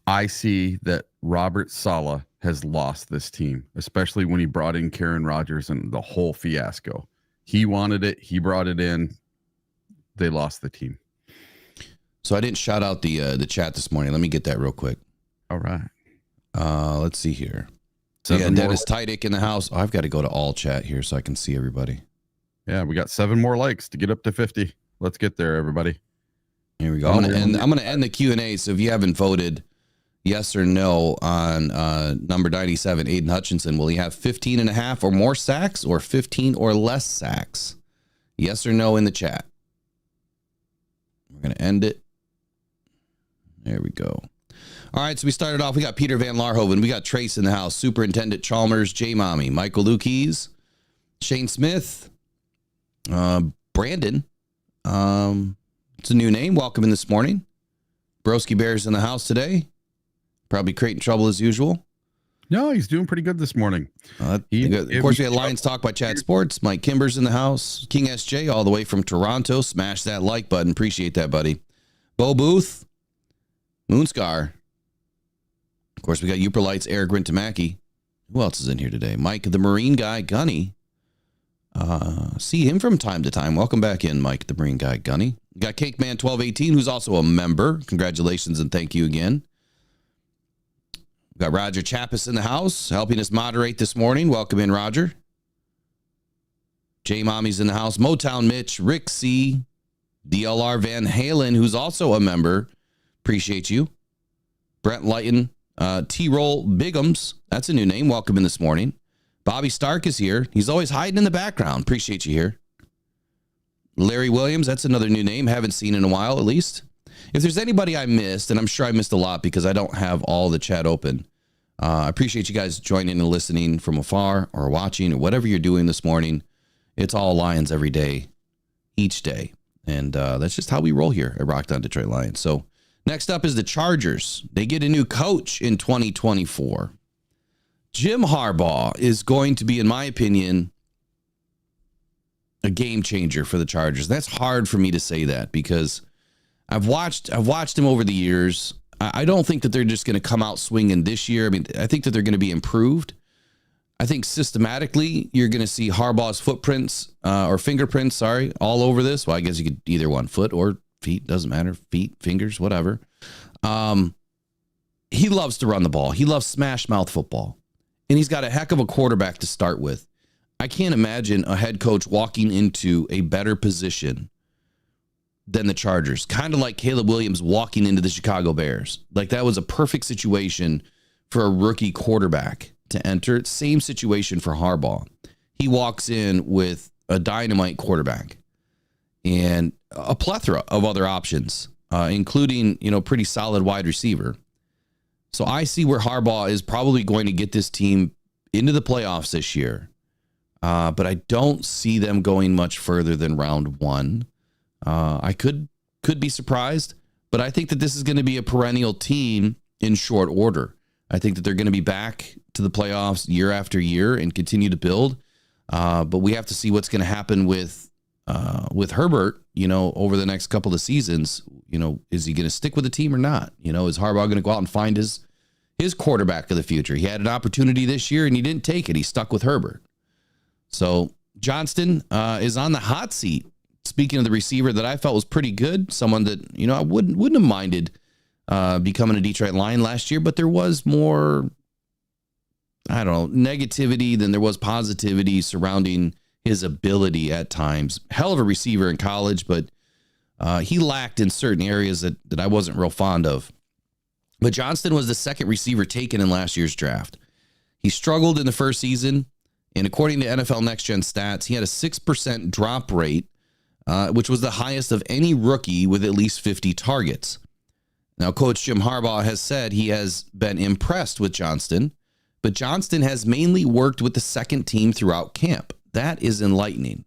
I see that Robert Saleh has lost this team, especially when he brought in Karen Rodgers and the whole fiasco. He wanted it. He brought it in. They lost the team. So I didn't shout out the chat this morning. Let me get that real quick. All right. Let's see here. So yeah, Dennis Tidick in the house. Oh, I've got to go to all chat here so I can see everybody. Yeah, we got 7 more likes to get up to 50. Let's get there, everybody. Here we go. I'm gonna end the Q&A. So if you haven't voted yes or no on number 97, Aiden Hutchinson, will he have 15 and a half or more sacks or 15 or less sacks? Yes or no in the chat. We're going to end it. There we go. All right, so we started off. We got Peter Van Larhoven. We got Trace in the house. Superintendent Chalmers, J Mommy, Michael Lukes, Shane Smith, Brandon. It's a new name. Welcome in this morning. Broski Bears in the house today. Probably creating trouble as usual. No, he's doing pretty good this morning. Of course, we had Lions Talk by Chat Sports. Mike Kimber's in the house. King SJ all the way from Toronto. Smash that like button. Appreciate that, buddy. Bo Booth. Moonscar. Of course, we got Yer Lights, Eric Rintamaki. Who else is in here today? Mike, the Marine guy, Gunny. See him from time to time. Welcome back in, Mike, the Marine guy, Gunny. We got Cakeman 1218, who's also a member. Congratulations and thank you again. We Got Roger Chappis in the house helping us moderate this morning. Welcome in, Roger. J Mommy's in the house. Motown Mitch, Rick C, DLR Van Halen, who's also a member. Appreciate you. Brent Lighton, T-Roll Bigums. That's a new name. Welcome in this morning. Bobby Stark is here. He's always hiding in the background. Appreciate you here. Larry Williams, that's another new name. Haven't seen in a while, at least. If there's anybody I missed, and I'm sure I missed a lot because I don't have all the chat open, I appreciate you guys joining and listening from afar or watching or whatever you're doing this morning. It's all Lions every day, each day. And that's just how we roll here at Rocked On Detroit Lions. So next up is the Chargers. They get a new coach in 2024. Jim Harbaugh is going to be, in my opinion, a game changer for the Chargers. That's hard for me to say that because I've watched him over the years. I don't think that they're just going to come out swinging this year. I mean, I think that they're going to be improved. I think systematically you're going to see Harbaugh's footprints or fingerprints, all over this. Well, I guess you could either one foot or feet, doesn't matter. Feet, fingers, whatever. He loves to run the ball. He loves smash mouth football. And he's got a heck of a quarterback to start with. I can't imagine a head coach walking into a better position than the Chargers. Kind of like Caleb Williams walking into the Chicago Bears. Like that was a perfect situation for a rookie quarterback to enter. Same situation for Harbaugh. He walks in with a dynamite quarterback and a plethora of other options, including, pretty solid wide receiver. So I see where Harbaugh is probably going to get this team into the playoffs this year. But I don't see them going much further than round one. I could be surprised, but I think that this is going to be a perennial team in short order. I think that they're going to be back to the playoffs year after year and continue to build. But we have to see what's going to happen with Herbert, over the next couple of seasons. Is he going to stick with the team or not? Is Harbaugh going to go out and find his quarterback of the future? He had an opportunity this year and he didn't take it. He stuck with Herbert. So Johnston is on the hot seat. Speaking of the receiver that I felt was pretty good, someone that, I wouldn't have minded becoming a Detroit Lion last year, but there was more, negativity than there was positivity surrounding his ability at times. Hell of a receiver in college, but he lacked in certain areas that I wasn't real fond of. But Johnston was the second receiver taken in last year's draft. He struggled in the first season, and according to NFL Next Gen Stats, he had a 6% drop rate, which was the highest of any rookie with at least 50 targets. Now, Coach Jim Harbaugh has said he has been impressed with Johnston, but Johnston has mainly worked with the second team throughout camp. That is enlightening.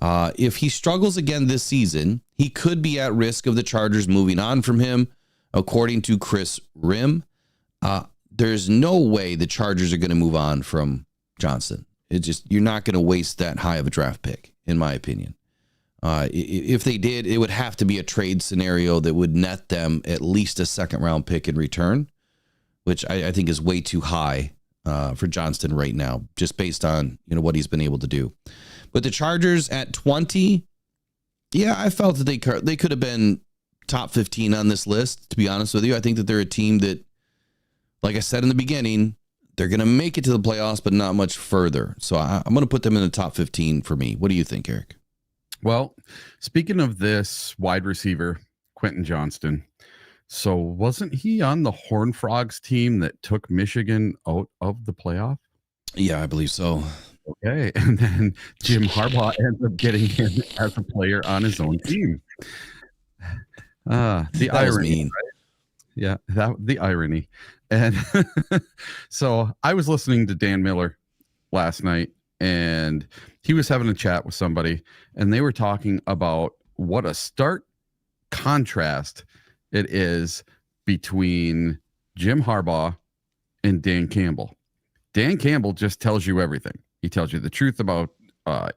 If he struggles again this season, he could be at risk of the Chargers moving on from him, according to Chris Rim. There's no way the Chargers are going to move on from Johnston. You're not going to waste that high of a draft pick, in my opinion. If they did, it would have to be a trade scenario that would net them at least a second round pick in return, which I think is way too high for Johnston right now, just based on what he's been able to do. But the Chargers at 20, I felt that they could have been top 15 on this list. To be honest with you, I think that they're a team that, like I said in the beginning, they're going to make it to the playoffs, but not much further. So I'm going to put them in the top 15 for me. What do you think, Eric? Well, speaking of this wide receiver, Quentin Johnston, so wasn't he on the Horned Frogs team that took Michigan out of the playoff? Yeah, I believe so. Okay, and then Jim Harbaugh ends up getting him as a player on his own team. The irony, right? Yeah, the irony. And so I was listening to Dan Miller last night, and he was having a chat with somebody, and they were talking about what a stark contrast it is between Jim Harbaugh and Dan Campbell. Dan Campbell just tells you everything. He tells you the truth about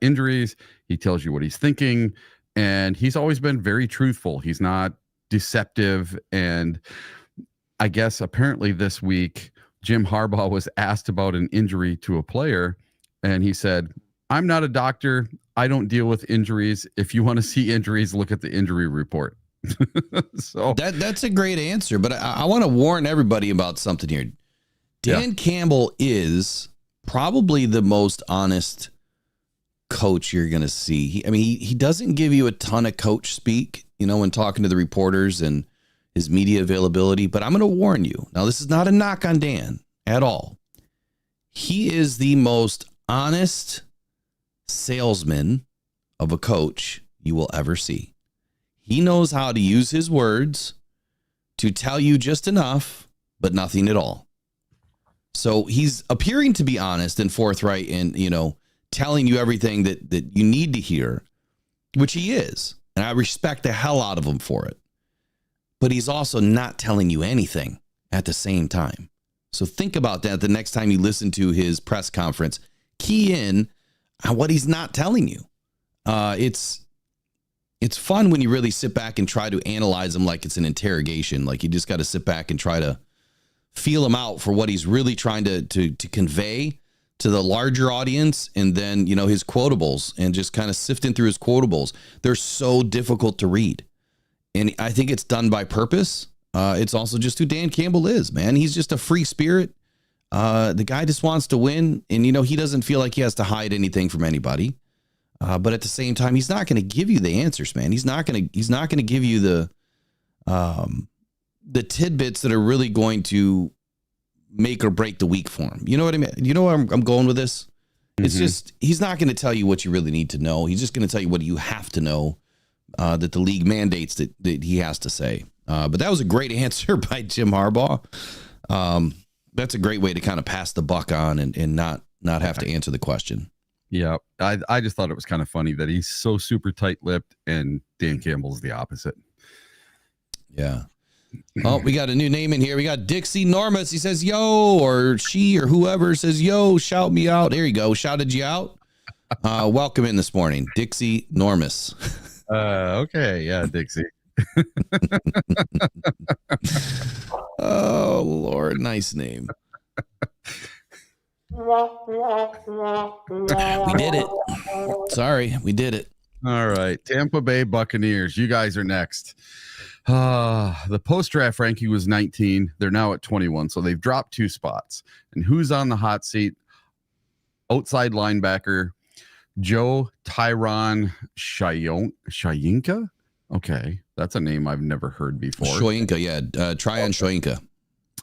injuries. He tells you what he's thinking, and he's always been very truthful. He's not deceptive. And I guess apparently this week, Jim Harbaugh was asked about an injury to a player, and he said, "I'm not a doctor. I don't deal with injuries. If you want to see injuries, look at the injury report." So that's a great answer, but I want to warn everybody about something here. Dan Campbell is probably the most honest coach you're going to see. He doesn't give you a ton of coach speak, when talking to the reporters and his media availability, but I'm going to warn you. Now, this is not a knock on Dan at all. He is the most honest salesman of a coach you will ever see. He knows how to use his words to tell you just enough, but nothing at all. So he's appearing to be honest and forthright and, telling you everything that you need to hear, which he is. And I respect the hell out of him for it. But he's also not telling you anything at the same time. So think about that the next time you listen to his press conference. Key in on what he's not telling you. It's fun when you really sit back and try to analyze him like it's an interrogation. Like you just got to sit back and try to feel him out for what he's really trying to convey to the larger audience. And then, his quotables and just kind of sifting through his quotables. They're so difficult to read. And I think it's done by purpose. It's also just who Dan Campbell is, man. He's just a free spirit. The guy just wants to win. And, he doesn't feel like he has to hide anything from anybody. But at the same time, he's not going to give you the answers, man. He's not going to give you the tidbits that are really going to make or break the week for him. You know what I mean? You know where I'm going with this? It's just, he's not going to tell you what you really need to know. He's just going to tell you what you have to know, that the league mandates that he has to say. But that was a great answer by Jim Harbaugh. That's a great way to kind of pass the buck on and not have to answer the question. Yeah. I just thought it was kind of funny that he's so super tight-lipped and Dan Campbell's the opposite. Yeah. Oh, we got a new name in here. We got Dixie Normus. He says, yo, or she or whoever says, yo, shout me out. There you go. Shouted you out. Welcome in this morning, Dixie Normus. Okay. Yeah, Dixie. Oh, Lord. Nice name. We did it. Sorry, we did it. All right. Tampa Bay Buccaneers. You guys are next. The post-draft ranking was 19. They're now at 21, so they've dropped 2 spots. And who's on the hot seat? Outside linebacker Joe Tyron Shoyinka. Okay, that's a name I've never heard before. Shoyinka, yeah. Tryon Shoyinka.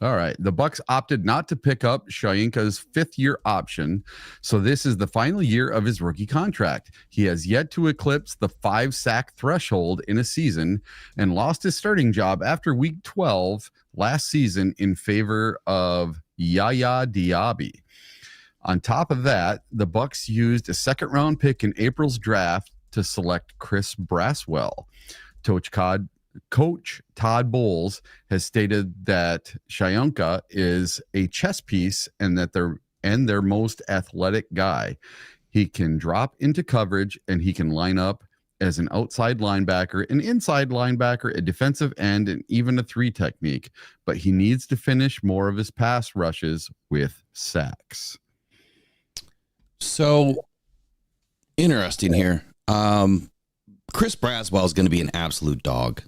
All right. The Bucs opted not to pick up Shoyinka's 5th-year option, so this is the final year of his rookie contract. He has yet to eclipse the 5-sack threshold in a season and lost his starting job after Week 12 last season in favor of Yaya Diaby. On top of that, the Bucs used a 2nd-round pick in April's draft to select Chris Braswell. Coach Todd Bowles has stated that Shoyinka is a chess piece and that their most athletic guy. He can drop into coverage and he can line up as an outside linebacker, an inside linebacker, a defensive end, and even a 3 technique. But he needs to finish more of his pass rushes with sacks. So interesting here. Chris Braswell is going to be an absolute dog.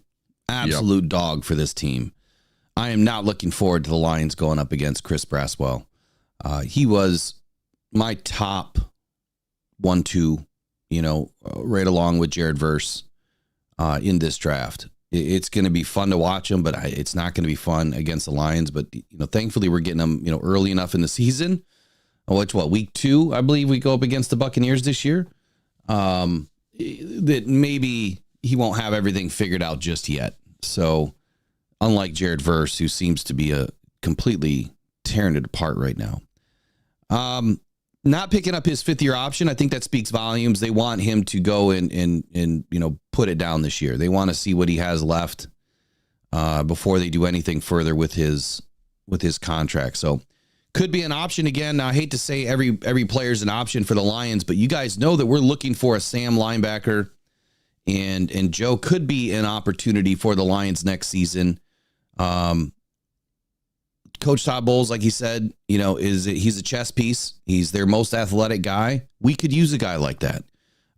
Absolute dog for this team. I am not looking forward to the Lions going up against Chris Braswell. He was my top 1-2, right along with Jared Verse in this draft. It's going to be fun to watch him, but it's not going to be fun against the Lions. But, thankfully we're getting them, early enough in the season. Week 2, I believe we go up against the Buccaneers this year. That maybe he won't have everything figured out just yet. So unlike Jared Verse, who seems to be completely tearing it apart right now. Not picking up his 5th-year option, I think that speaks volumes. They want him to go and put it down this year. They want to see what he has left before they do anything further with his contract. So could be an option again. Now, I hate to say every player is an option for the Lions, but you guys know that we're looking for a Sam linebacker. And Joe could be an opportunity for the Lions next season. Coach Todd Bowles, like he said, he's a chess piece. He's their most athletic guy. We could use a guy like that.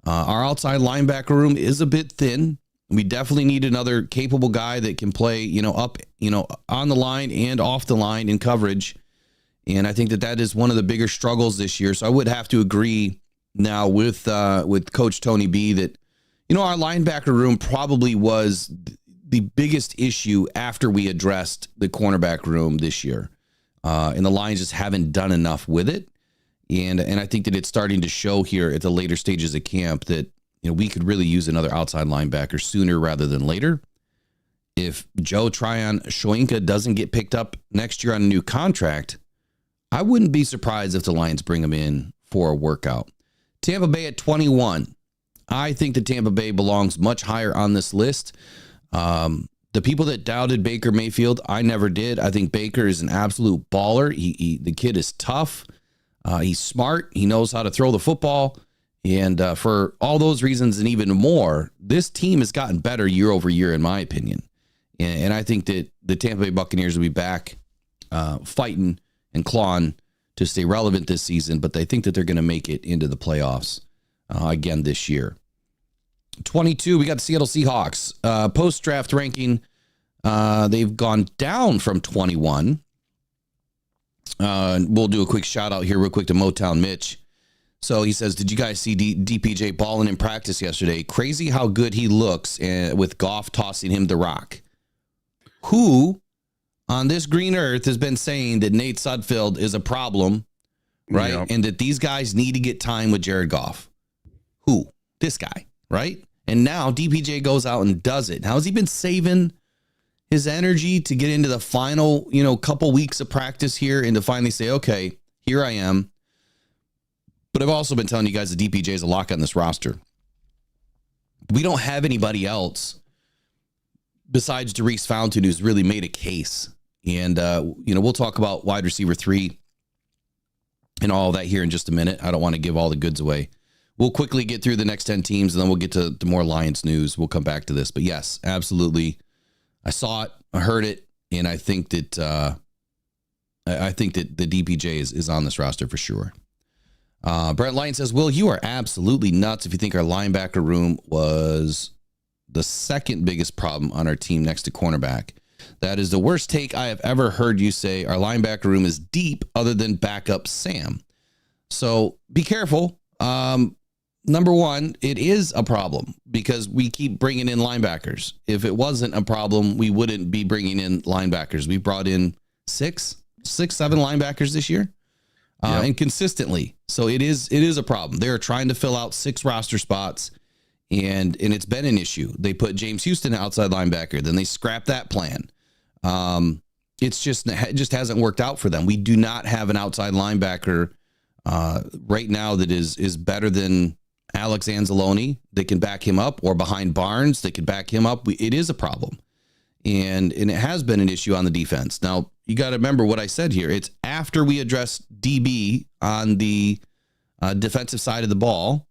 Our outside linebacker room is a bit thin. We definitely need another capable guy that can play, up, on the line and off the line in coverage. And I think that is one of the bigger struggles this year. So I would have to agree now with Coach Tony B that, our linebacker room probably was the biggest issue after we addressed the cornerback room this year. And the Lions just haven't done enough with it. And I think that it's starting to show here at the later stages of camp that, we could really use another outside linebacker sooner rather than later. If Joe Tryon Shoyinka doesn't get picked up next year on a new contract, I wouldn't be surprised if the Lions bring him in for a workout. Tampa Bay at 21. I think that Tampa Bay belongs much higher on this list. The people that doubted Baker Mayfield, I never did. I think Baker is an absolute baller. The kid is tough. He's smart. He knows how to throw the football. And for all those reasons and even more, this team has gotten better year over year, in my opinion. And I think that the Tampa Bay Buccaneers will be back fighting and clawing to stay relevant this season. But I think that they're going to make it into the playoffs again this year. 22, we got the Seattle Seahawks. Post-draft ranking, they've gone down from 21. We'll do a quick shout out here real quick to Motown Mitch. So he says, did you guys see DPJ balling in practice yesterday? Crazy how good he looks with Goff tossing him the rock. Who on this green earth has been saying that Nate Sudfeld is a problem, right? Yep. And that these guys need to get time with Jared Goff. Who? This guy, right? And now DPJ goes out and does it. How has he been saving his energy to get into the final, couple weeks of practice here and to finally say, okay, here I am. But I've also been telling you guys that DPJ is a lock on this roster. We don't have anybody else besides Darius Fountain who's really made a case. And, we'll talk about wide receiver 3 and all of that here in just a minute. I don't want to give all the goods away. We'll quickly get through the next 10 teams, and then we'll get to more Lions news. We'll come back to this. But, yes, absolutely. I saw it. I heard it. And I think that the DPJ is on this roster for sure. Brent Lyon says, Will, you are absolutely nuts if you think our linebacker room was the second biggest problem on our team next to cornerback. That is the worst take I have ever heard you say. Our linebacker room is deep other than backup Sam. So be careful. Number one, it is a problem because we keep bringing in linebackers. If it wasn't a problem, we wouldn't be bringing in linebackers. We brought in six, seven linebackers this year. And consistently. So it is a problem. They're trying to fill out 6 roster spots, and it's been an issue. They put James Houston outside linebacker, then they scrapped that plan. It just hasn't worked out for them. We do not have an outside linebacker right now that is better than Alex Anzalone. They can back him up, or behind Barnes, they can back him up. It is a problem. And it has been an issue on the defense. Now, you got to remember what I said here. It's after we addressed DB on the defensive side of the ball.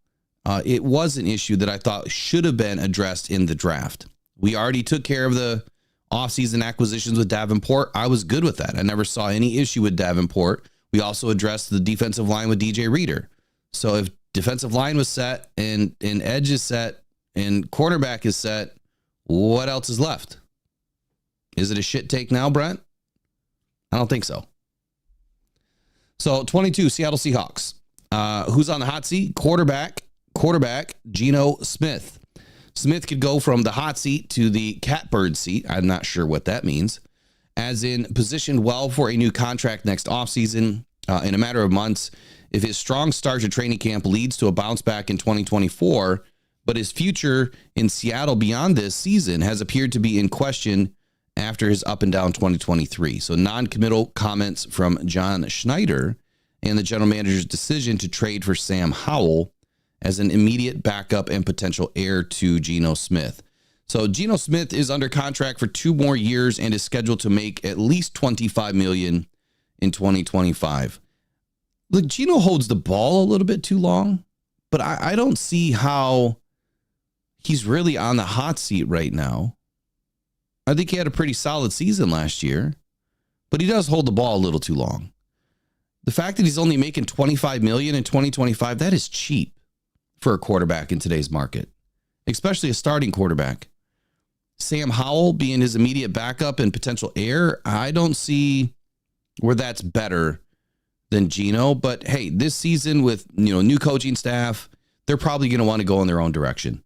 It was an issue that I thought should have been addressed in the draft. We already took care of the offseason acquisitions with Davenport. I was good with that. I never saw any issue with Davenport. We also addressed the defensive line with DJ Reader. So if defensive line was set and edge is set and cornerback is set, what else is left? Is it a shit take now, Brent? I don't think so. So 22, Seattle Seahawks. Who's on the hot seat? Quarterback Geno Smith. Smith could go from the hot seat to the catbird seat. I'm not sure what that means. As in positioned well for a new contract next offseason in a matter of months. If his strong start to training camp leads to a bounce back in 2024, but his future in Seattle beyond this season has appeared to be in question after his up and down 2023. So non-committal comments from John Schneider and the general manager's decision to trade for Sam Howell as an immediate backup and potential heir to Geno Smith. So Geno Smith is under contract for 2 more years and is scheduled to make at least $25 million in 2025. Look, Geno holds the ball a little bit too long, but I don't see how he's really on the hot seat right now. I think he had a pretty solid season last year, but he does hold the ball a little too long. The fact that he's only making $25 million in 2025, that is cheap for a quarterback in today's market, especially a starting quarterback. Sam Howell being his immediate backup and potential heir, I don't see where that's better than Geno. But hey, this season with new coaching staff, they're probably going to want to go in their own direction,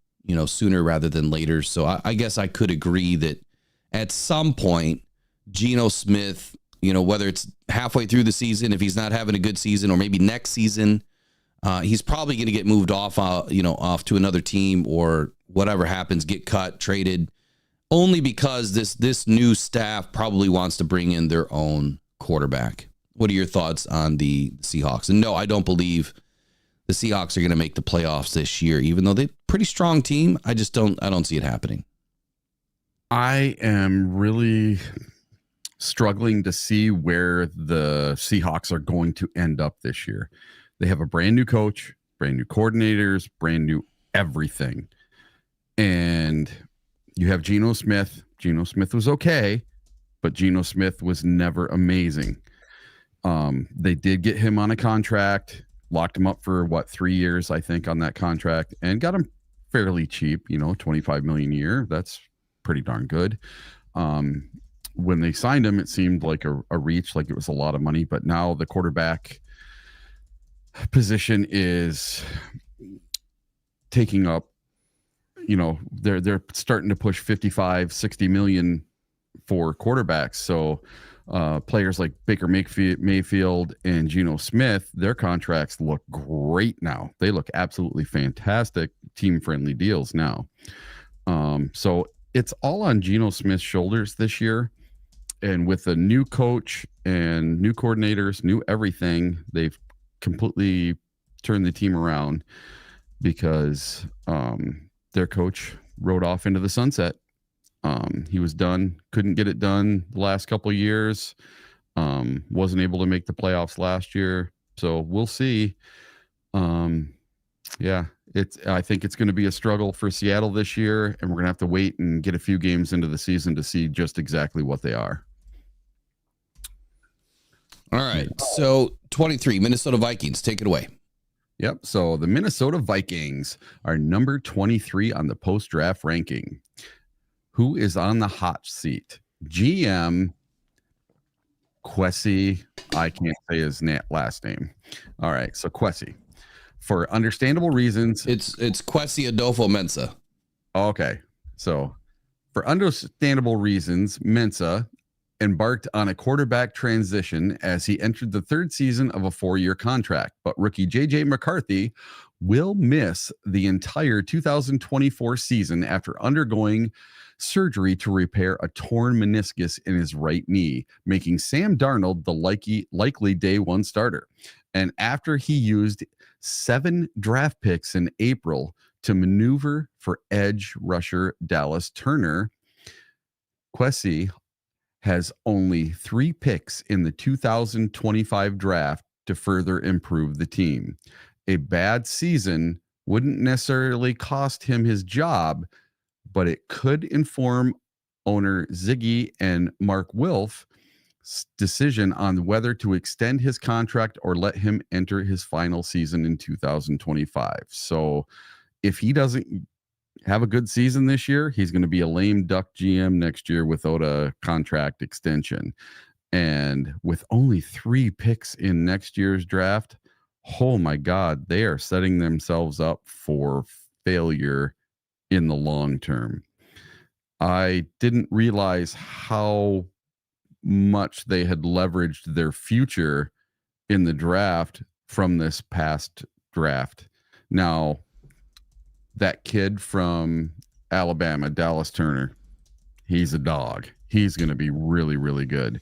sooner rather than later. So I guess I could agree that at some point, Geno Smith, whether it's halfway through the season, if he's not having a good season, or maybe next season, he's probably going to get moved off, off to another team, or whatever happens, get cut, traded, only because this new staff probably wants to bring in their own quarterback. What are your thoughts on the Seahawks? And no, I don't believe the Seahawks are going to make the playoffs this year, even though they're a pretty strong team. I don't see it happening. I am really struggling to see where the Seahawks are going to end up this year. They have a brand new coach, brand new coordinators, brand new everything. And you have Geno Smith. Geno Smith was okay, but Geno Smith was never amazing. They did get him on a contract, locked him up for 3 years, I think, on that contract, and got him fairly cheap, $25 million a year. That's pretty darn good. When they signed him, it seemed like a reach, like it was a lot of money, but now the quarterback position is taking up, they're starting to push 55, 60 million for quarterbacks. So players like Baker Mayfield and Geno Smith, their contracts look great now. They look absolutely fantastic, team-friendly deals now. So it's all on Geno Smith's shoulders this year. And with a new coach and new coordinators, new everything, they've completely turned the team around because their coach rode off into the sunset. He was done, couldn't get it done the last couple of years, wasn't able to make the playoffs last year. So we'll see. I think it's going to be a struggle for Seattle this year, and we're going to have to wait and get a few games into the season to see just exactly what they are. All right. So 23, Minnesota Vikings, take it away. Yep. So the Minnesota Vikings are number 23 on the post-draft ranking. Who is on the hot seat? GM Kwesi. I can't say his last name. All right. So Kwesi. For understandable reasons. It's Kwesi Adolfo-Mensah. Okay. So for understandable reasons, Mensah embarked on a quarterback transition as he entered the third season of a 4-year contract. But rookie J.J. McCarthy will miss the entire 2024 season after undergoing surgery to repair a torn meniscus in his right knee, making Sam Darnold the likely day one starter. And after he used 7 draft picks in April to maneuver for edge rusher Dallas Turner, Kwesi has only 3 picks in the 2025 draft to further improve the team. A bad season wouldn't necessarily cost him his job, but it could inform owner Ziggy and Mark Wilf's decision on whether to extend his contract or let him enter his final season in 2025. So if he doesn't have a good season this year, he's going to be a lame duck GM next year without a contract extension. And with only 3 picks in next year's draft, oh my God, they are setting themselves up for failure in the long term. I didn't realize how much they had leveraged their future in the draft from this past draft. Now, that kid from Alabama, Dallas Turner, he's a dog. He's going to be really, really good.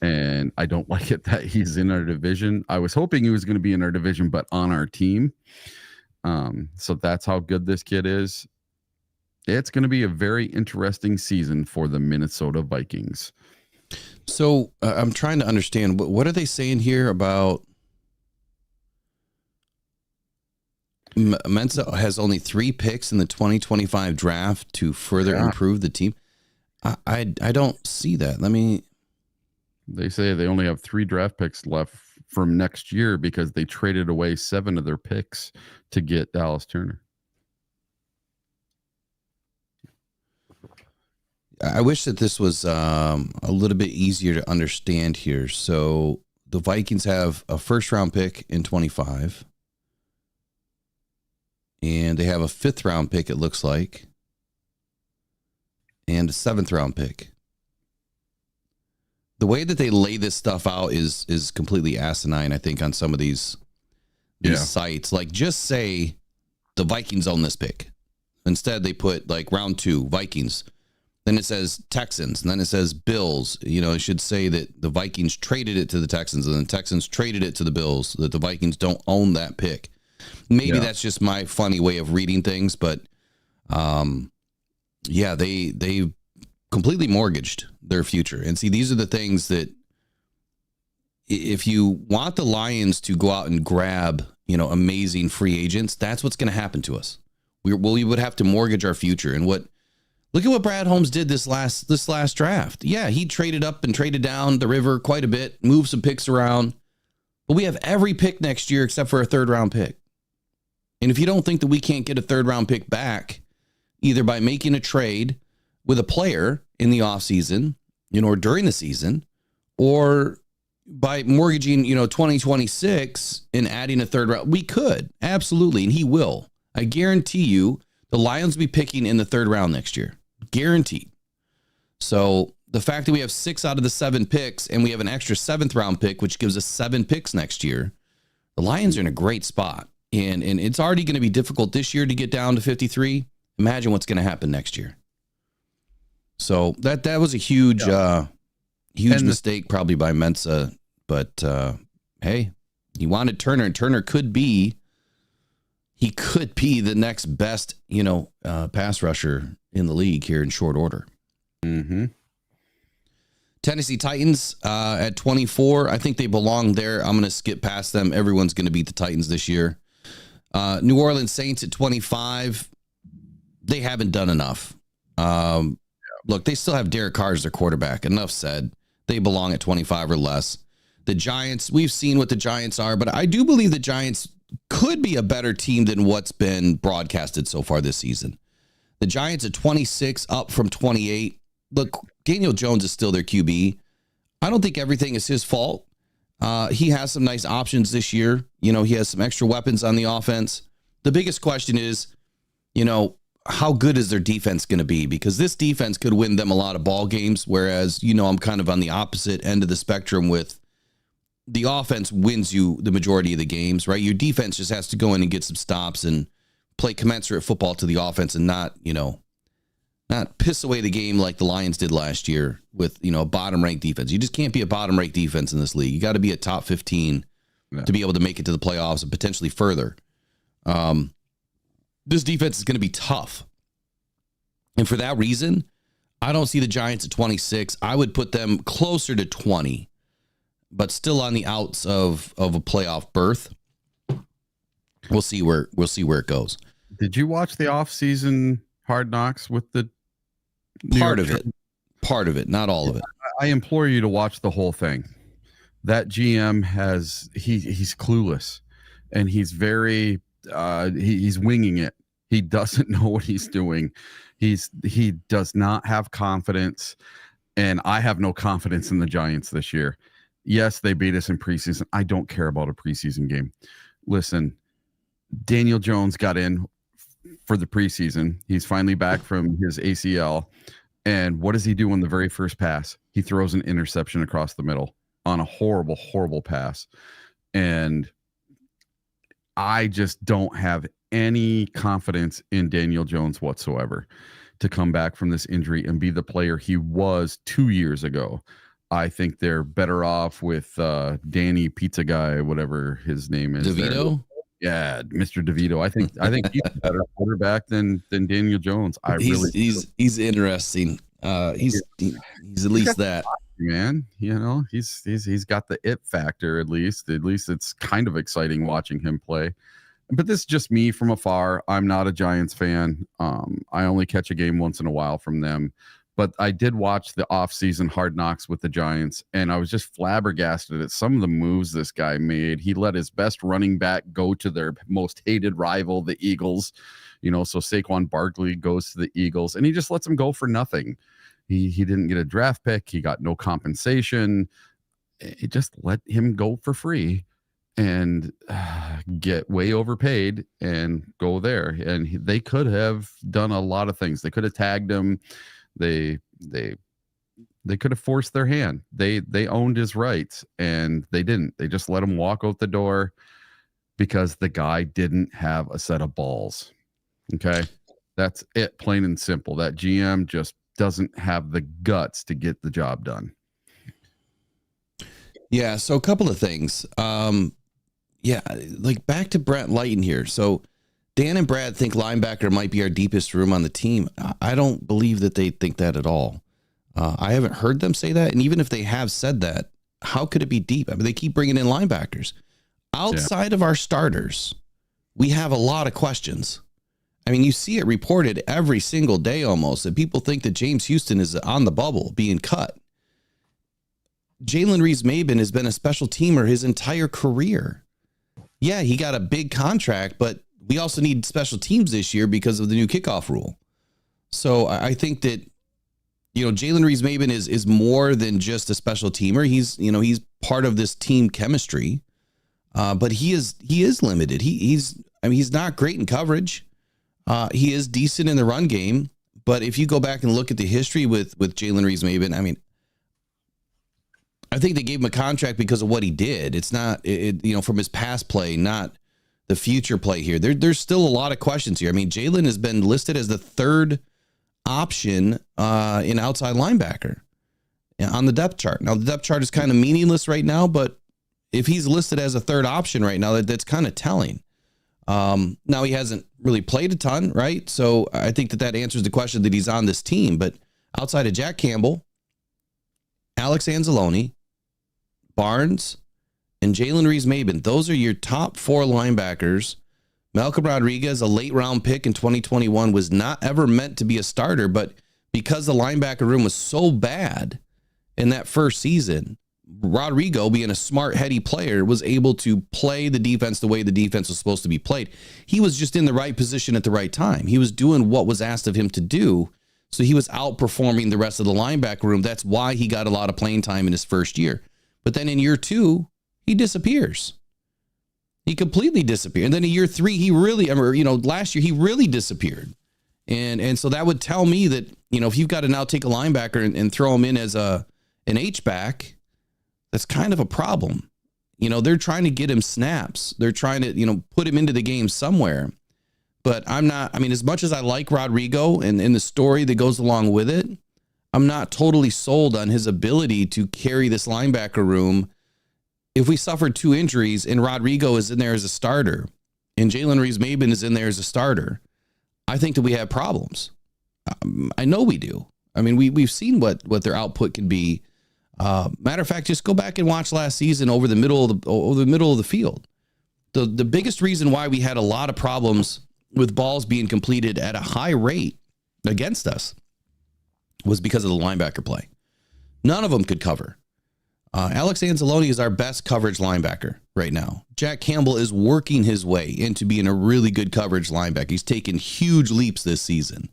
And I don't like it that he's in our division. I was hoping he was going to be in our division, but on our team. So that's how good this kid is. It's going to be a very interesting season for the Minnesota Vikings. So I'm trying to understand, what are they saying here about Mensah has only 3 picks in the 2025 draft to further improve the team? I don't see that. They say they only have 3 draft picks left from next year because they traded away 7 of their picks to get Dallas Turner. I wish that this was a little bit easier to understand here. So the Vikings have a first-round pick in 25. And they have a 5th-round pick, it looks like. And a 7th-round pick. The way that they lay this stuff out is completely asinine, I think, on some of these sites. Like, just say the Vikings own this pick. Instead, they put, like, round 2, Vikings. Then it says Texans, and then it says Bills. You know, it should say that the Vikings traded it to the Texans, and the Texans traded it to the Bills, that the Vikings don't own that pick. Maybe that's just my funny way of reading things, but they completely mortgaged their future. And see, these are the things that if you want the Lions to go out and grab, you know, amazing free agents, that's what's going to happen to us. We would have to mortgage our future. And look at what Brad Holmes did this last draft. Yeah, he traded up and traded down the river quite a bit, moved some picks around, but we have every pick next year except for a 3rd-round pick. And if you don't think that we can't get a 3rd-round pick back, either by making a trade with a player in the offseason, you know, or during the season, or by mortgaging, you know, 2026 and adding a 3rd round, we could. Absolutely. And he will. I guarantee you the Lions will be picking in the 3rd round next year. Guaranteed. So the fact that we have 6 out of the 7 picks and we have an extra 7th-round pick, which gives us 7 picks next year, the Lions are in a great spot. And it's already going to be difficult this year to get down to 53. Imagine what's going to happen next year. So that was a huge mistake probably by Mensa. But hey, he wanted Turner, and Turner could be the next best, you know, pass rusher in the league here in short order. Mm-hmm. Tennessee Titans at 24. I think they belong there. I'm going to skip past them. Everyone's going to beat the Titans this year. New Orleans Saints at 25. They haven't done enough. Look, they still have Derek Carr as their quarterback. Enough said. They belong at 25 or less. The Giants, we've seen what the Giants are, but I do believe the Giants could be a better team than what's been broadcasted so far this season. The Giants at 26, up from 28. Look, Daniel Jones is still their QB. I don't think everything is his fault. He has some nice options this year. You know, he has some extra weapons on the offense. The biggest question is, you know, how good is their defense going to be? Because this defense could win them a lot of ball games, whereas, you know, I'm kind of on the opposite end of the spectrum with the offense wins you the majority of the games, right? Your defense just has to go in and get some stops and play commensurate football to the offense and not piss away the game like the Lions did last year with, you know, a bottom-ranked defense. You just can't be a bottom-ranked defense in this league. You got to be a top 15 to be able to make it to the playoffs and potentially further. This defense is going to be tough. And for that reason, I don't see the Giants at 26. I would put them closer to 20, but still on the outs of a playoff berth. We'll see where it goes. Did you watch the off-season Hard Knocks with the part of it, not all of it? I implore you to watch the whole thing. That GM he's clueless, and he's very he's winging it. He doesn't know what he's doing. He does not have confidence, and I have no confidence in the Giants this year. Yes, they beat us in preseason. I don't care about a preseason game. Listen, Daniel Jones got in for the preseason. He's finally back from his ACL. And what does he do on the very first pass? He throws an interception across the middle on a horrible, horrible pass. And I just don't have any confidence in Daniel Jones whatsoever to come back from this injury and be the player he was 2 years ago. I think they're better off with Danny Pizza Guy, whatever his name is. DeVito? Yeah, Mr. DeVito. I think he's a better quarterback than Daniel Jones. He's interesting. He's at least that. Man, you know, he's got the it factor. At least it's kind of exciting watching him play. But this is just me from afar. I'm not a Giants fan. I only catch a game once in a while from them. But I did watch the offseason Hard Knocks with the Giants, and I was just flabbergasted at some of the moves this guy made. He let his best running back go to their most hated rival, the Eagles. You know, so Saquon Barkley goes to the Eagles, and he just lets him go for nothing. He didn't get a draft pick. He got no compensation. just let him go for free and get way overpaid and go there. And they could have done a lot of things. They could have tagged him. They could have forced their hand. They owned his rights, and they didn't. They just let him walk out the door because the guy didn't have a set of balls. Okay. That's it, plain and simple. That GM just doesn't have the guts to get the job done. Yeah, so a couple of things. Like back to Brett Lighton here. So Dan and Brad think linebacker might be our deepest room on the team. I don't believe that they think that at all. I haven't heard them say that. And even if they have said that, how could it be deep? I mean, they keep bringing in linebackers. Outside of our starters, we have a lot of questions. I mean, you see it reported every single day almost that people think that James Houston is on the bubble being cut. Jalen Reeves-Maben has been a special teamer his entire career. Yeah, he got a big contract, but we also need special teams this year because of the new kickoff rule. So I think that, Jalen Reeves-Maben is more than just a special teamer. He's part of this team chemistry, but he is limited. He's not great in coverage. He is decent in the run game, but if you go back and look at the history with Jalen Reeves-Maben, I mean, I think they gave him a contract because of what he did. It's not, from his past play, not the future play here. There's still a lot of questions here. I mean, Jalen has been listed as the third option in outside linebacker on the depth chart. Now, the depth chart is kind of meaningless right now, but if he's listed as a third option right now, that's kind of telling. Now, he hasn't really played a ton, right? So I think that answers the question that he's on this team. But outside of Jack Campbell, Alex Anzalone, Barnes, and Jalen Reeves-Maben, those are your top four linebackers. Malcolm Rodriguez, a late round pick in 2021, was not ever meant to be a starter, but because the linebacker room was so bad in that first season, Rodrigo, being a smart, heady player, was able to play the defense the way the defense was supposed to be played. He was just in the right position at the right time. He was doing what was asked of him to do, so he was outperforming the rest of the linebacker room. That's why he got a lot of playing time in his first year. But then in year two, he disappears. He completely disappeared. And then in year three, last year, he really disappeared. And so that would tell me that, if you've got to now take a linebacker and throw him in as an H-back, that's kind of a problem. They're trying to get him snaps. They're trying to, put him into the game somewhere. But as much as I like Rodrigo and the story that goes along with it, I'm not totally sold on his ability to carry this linebacker room. If we suffered two injuries and Rodrigo is in there as a starter and Jalen Reeves-Maben is in there as a starter, I think that we have problems. I know we do. I mean, we've seen what their output can be. Matter of fact, just go back and watch last season over the middle of the field. The biggest reason why we had a lot of problems with balls being completed at a high rate against us was because of the linebacker play. None of them could cover. Alex Anzalone is our best coverage linebacker right now. Jack Campbell is working his way into being a really good coverage linebacker. He's taken huge leaps this season.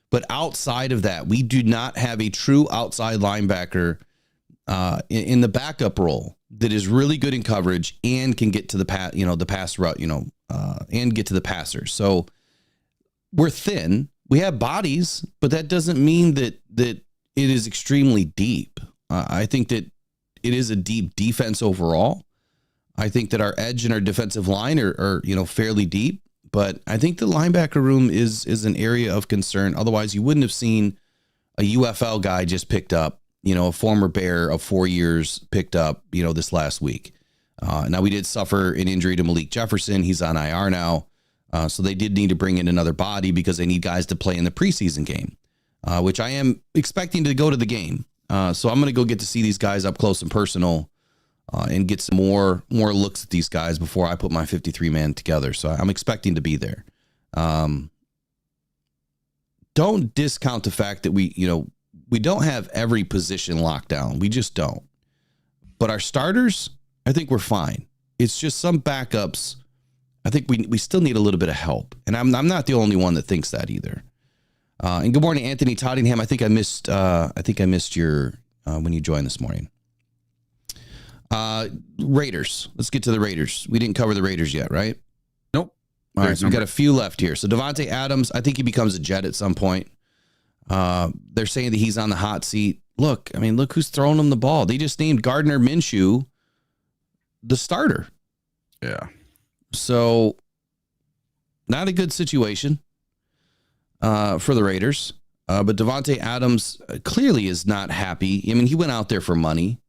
But outside of that, we do not have a true outside linebacker in the backup role that is really good in coverage and can get to the pass route, and get to the passers. So we're thin. We have bodies, but that doesn't mean that it is extremely deep. I think that it is a deep defense overall. I think that our edge and our defensive line are fairly deep, but I think the linebacker room is an area of concern. Otherwise, you wouldn't have seen a UFL guy just picked up, a former Bear of 4 years picked up, this last week. Now we did suffer an injury to Malik Jefferson. He's on IR now. So they did need to bring in another body because they need guys to play in the preseason game, which I am expecting to go to the game. So I'm going to go get to see these guys up close and personal and get some more looks at these guys before I put my 53-man together. So I'm expecting to be there. Don't discount the fact that we don't have every position locked down. We just don't. But our starters, I think we're fine. It's just some backups. I think we still need a little bit of help. And I'm not the only one that thinks that either. And good morning, Anthony Tottenham. I think I missed your when you joined this morning. Raiders. Let's get to the Raiders. We didn't cover the Raiders yet, right? Nope. All right, so we got a few left here. So Devontae Adams, I think he becomes a Jet at some point. They're saying that he's on the hot seat. Look who's throwing him the ball. They just named Gardner Minshew the starter. Yeah. So not a good situation for the Raiders. But Devontae Adams clearly is not happy. I mean, he went out there for money,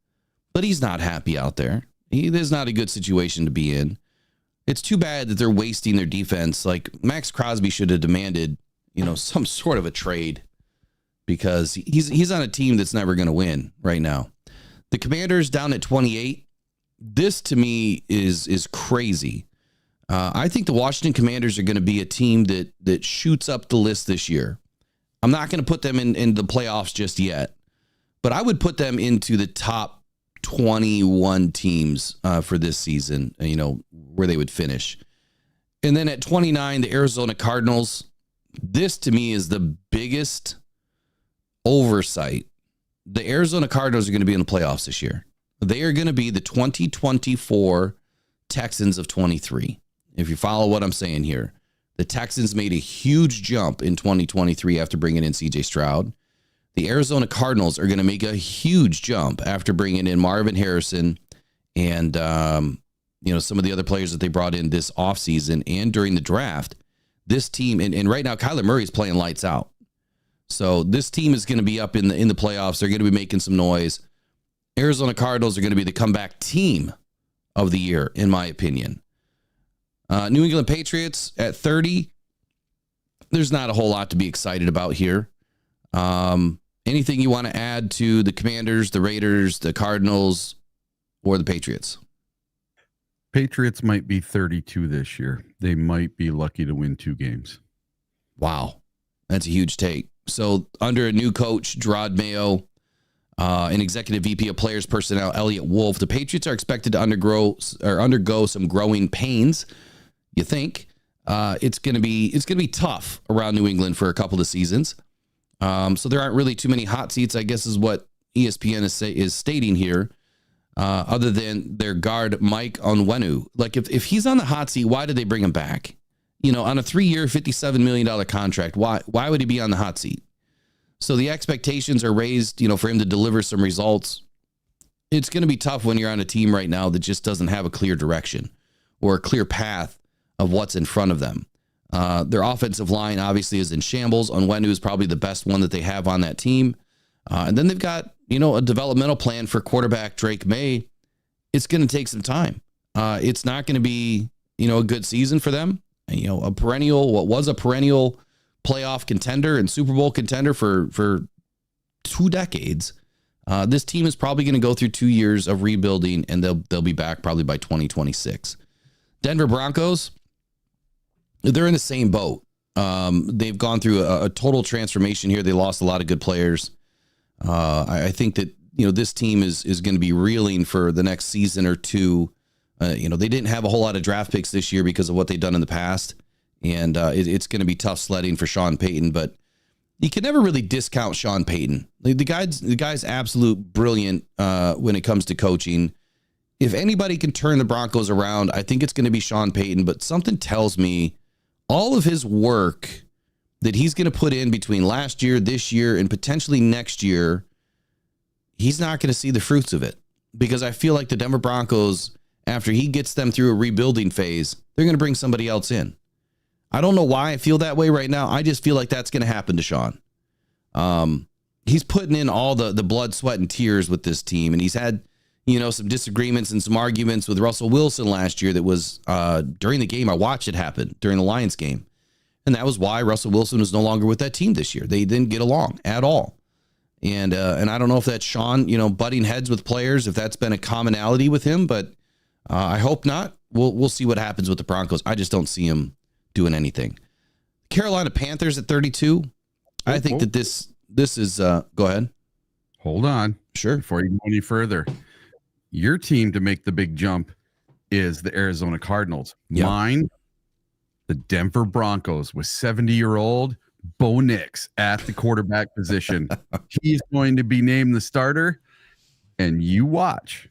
but he's not happy out there. There's not a good situation to be in. It's too bad that they're wasting their defense. Like Max Crosby should have demanded, some sort of a trade because he's on a team that's never going to win right now. The Commanders down at 28. This to me is crazy. I think the Washington Commanders are going to be a team that shoots up the list this year. I'm not going to put them in the playoffs just yet, but I would put them into the top 21 teams for this season, where they would finish. And then at 29, the Arizona Cardinals. This to me is the biggest oversight. The Arizona Cardinals are going to be in the playoffs this year. They are going to be the 2024 Texans of 23. If you follow what I'm saying here. The Texans made a huge jump in 2023 after bringing in C.J. Stroud. The Arizona Cardinals are going to make a huge jump after bringing in Marvin Harrison and, some of the other players that they brought in this offseason and during the draft. This team, and right now Kyler Murray is playing lights out. So this team is going to be up in the playoffs. They're going to be making some noise. Arizona Cardinals are going to be the comeback team of the year, in my opinion. New England Patriots at 30. There's not a whole lot to be excited about here. Anything you want to add to the Commanders, the Raiders, the Cardinals, or the Patriots? Patriots might be 32 this year. They might be lucky to win 2 games. Wow. That's a huge take. So under a new coach, Gerard Mayo, an executive VP of players personnel, Elliot Wolf, the Patriots are expected to undergo some growing pains. You think it's going to be tough around New England for a couple of seasons. So there aren't really too many hot seats, I guess, is what ESPN is stating here. Other than their guard Mike Onwenu, like if he's on the hot seat, why did they bring him back? On a 3-year, $57 million contract, why would he be on the hot seat? So the expectations are raised, for him to deliver some results. It's going to be tough when you're on a team right now that just doesn't have a clear direction or a clear path of what's in front of them. Their offensive line obviously is in shambles. Onwenu is probably the best one that they have on that team. And then they've got, a developmental plan for quarterback Drake May. It's going to take some time. It's not going to be, a good season for them. What was a perennial playoff contender and Super Bowl contender for 2 decades. This team is probably going to go through 2 years of rebuilding, and they'll be back probably by 2026. Denver Broncos, they're in the same boat. They've gone through a total transformation here. They lost a lot of good players. I think that, this team is going to be reeling for the next season or two. They didn't have a whole lot of draft picks this year because of what they've done in the past. And it's going to be tough sledding for Sean Payton, but you can never really discount Sean Payton. The guy's absolute brilliant when it comes to coaching. If anybody can turn the Broncos around, I think it's going to be Sean Payton, but something tells me all of his work that he's going to put in between last year, this year, and potentially next year, he's not going to see the fruits of it, because I feel like the Denver Broncos, after he gets them through a rebuilding phase, they're going to bring somebody else in. I don't know why I feel that way right now. I just feel like that's going to happen to Sean. He's putting in all the blood, sweat, and tears with this team, and he's had, some disagreements and some arguments with Russell Wilson last year that was during the game. I watched it happen during the Lions game. And that was why Russell Wilson was no longer with that team this year. They didn't get along at all. And I don't know if that's Sean, butting heads with players, if that's been a commonality with him, but I hope not. We'll see what happens with the Broncos. I just don't see him doing anything. Carolina Panthers at 32. I think that this is go ahead. Hold on. Sure. Before you go any further, your team to make the big jump is the Arizona Cardinals. Yep. Mine, the Denver Broncos with 70-year-old Bo Nix at the quarterback position. He's going to be named the starter, and you watch.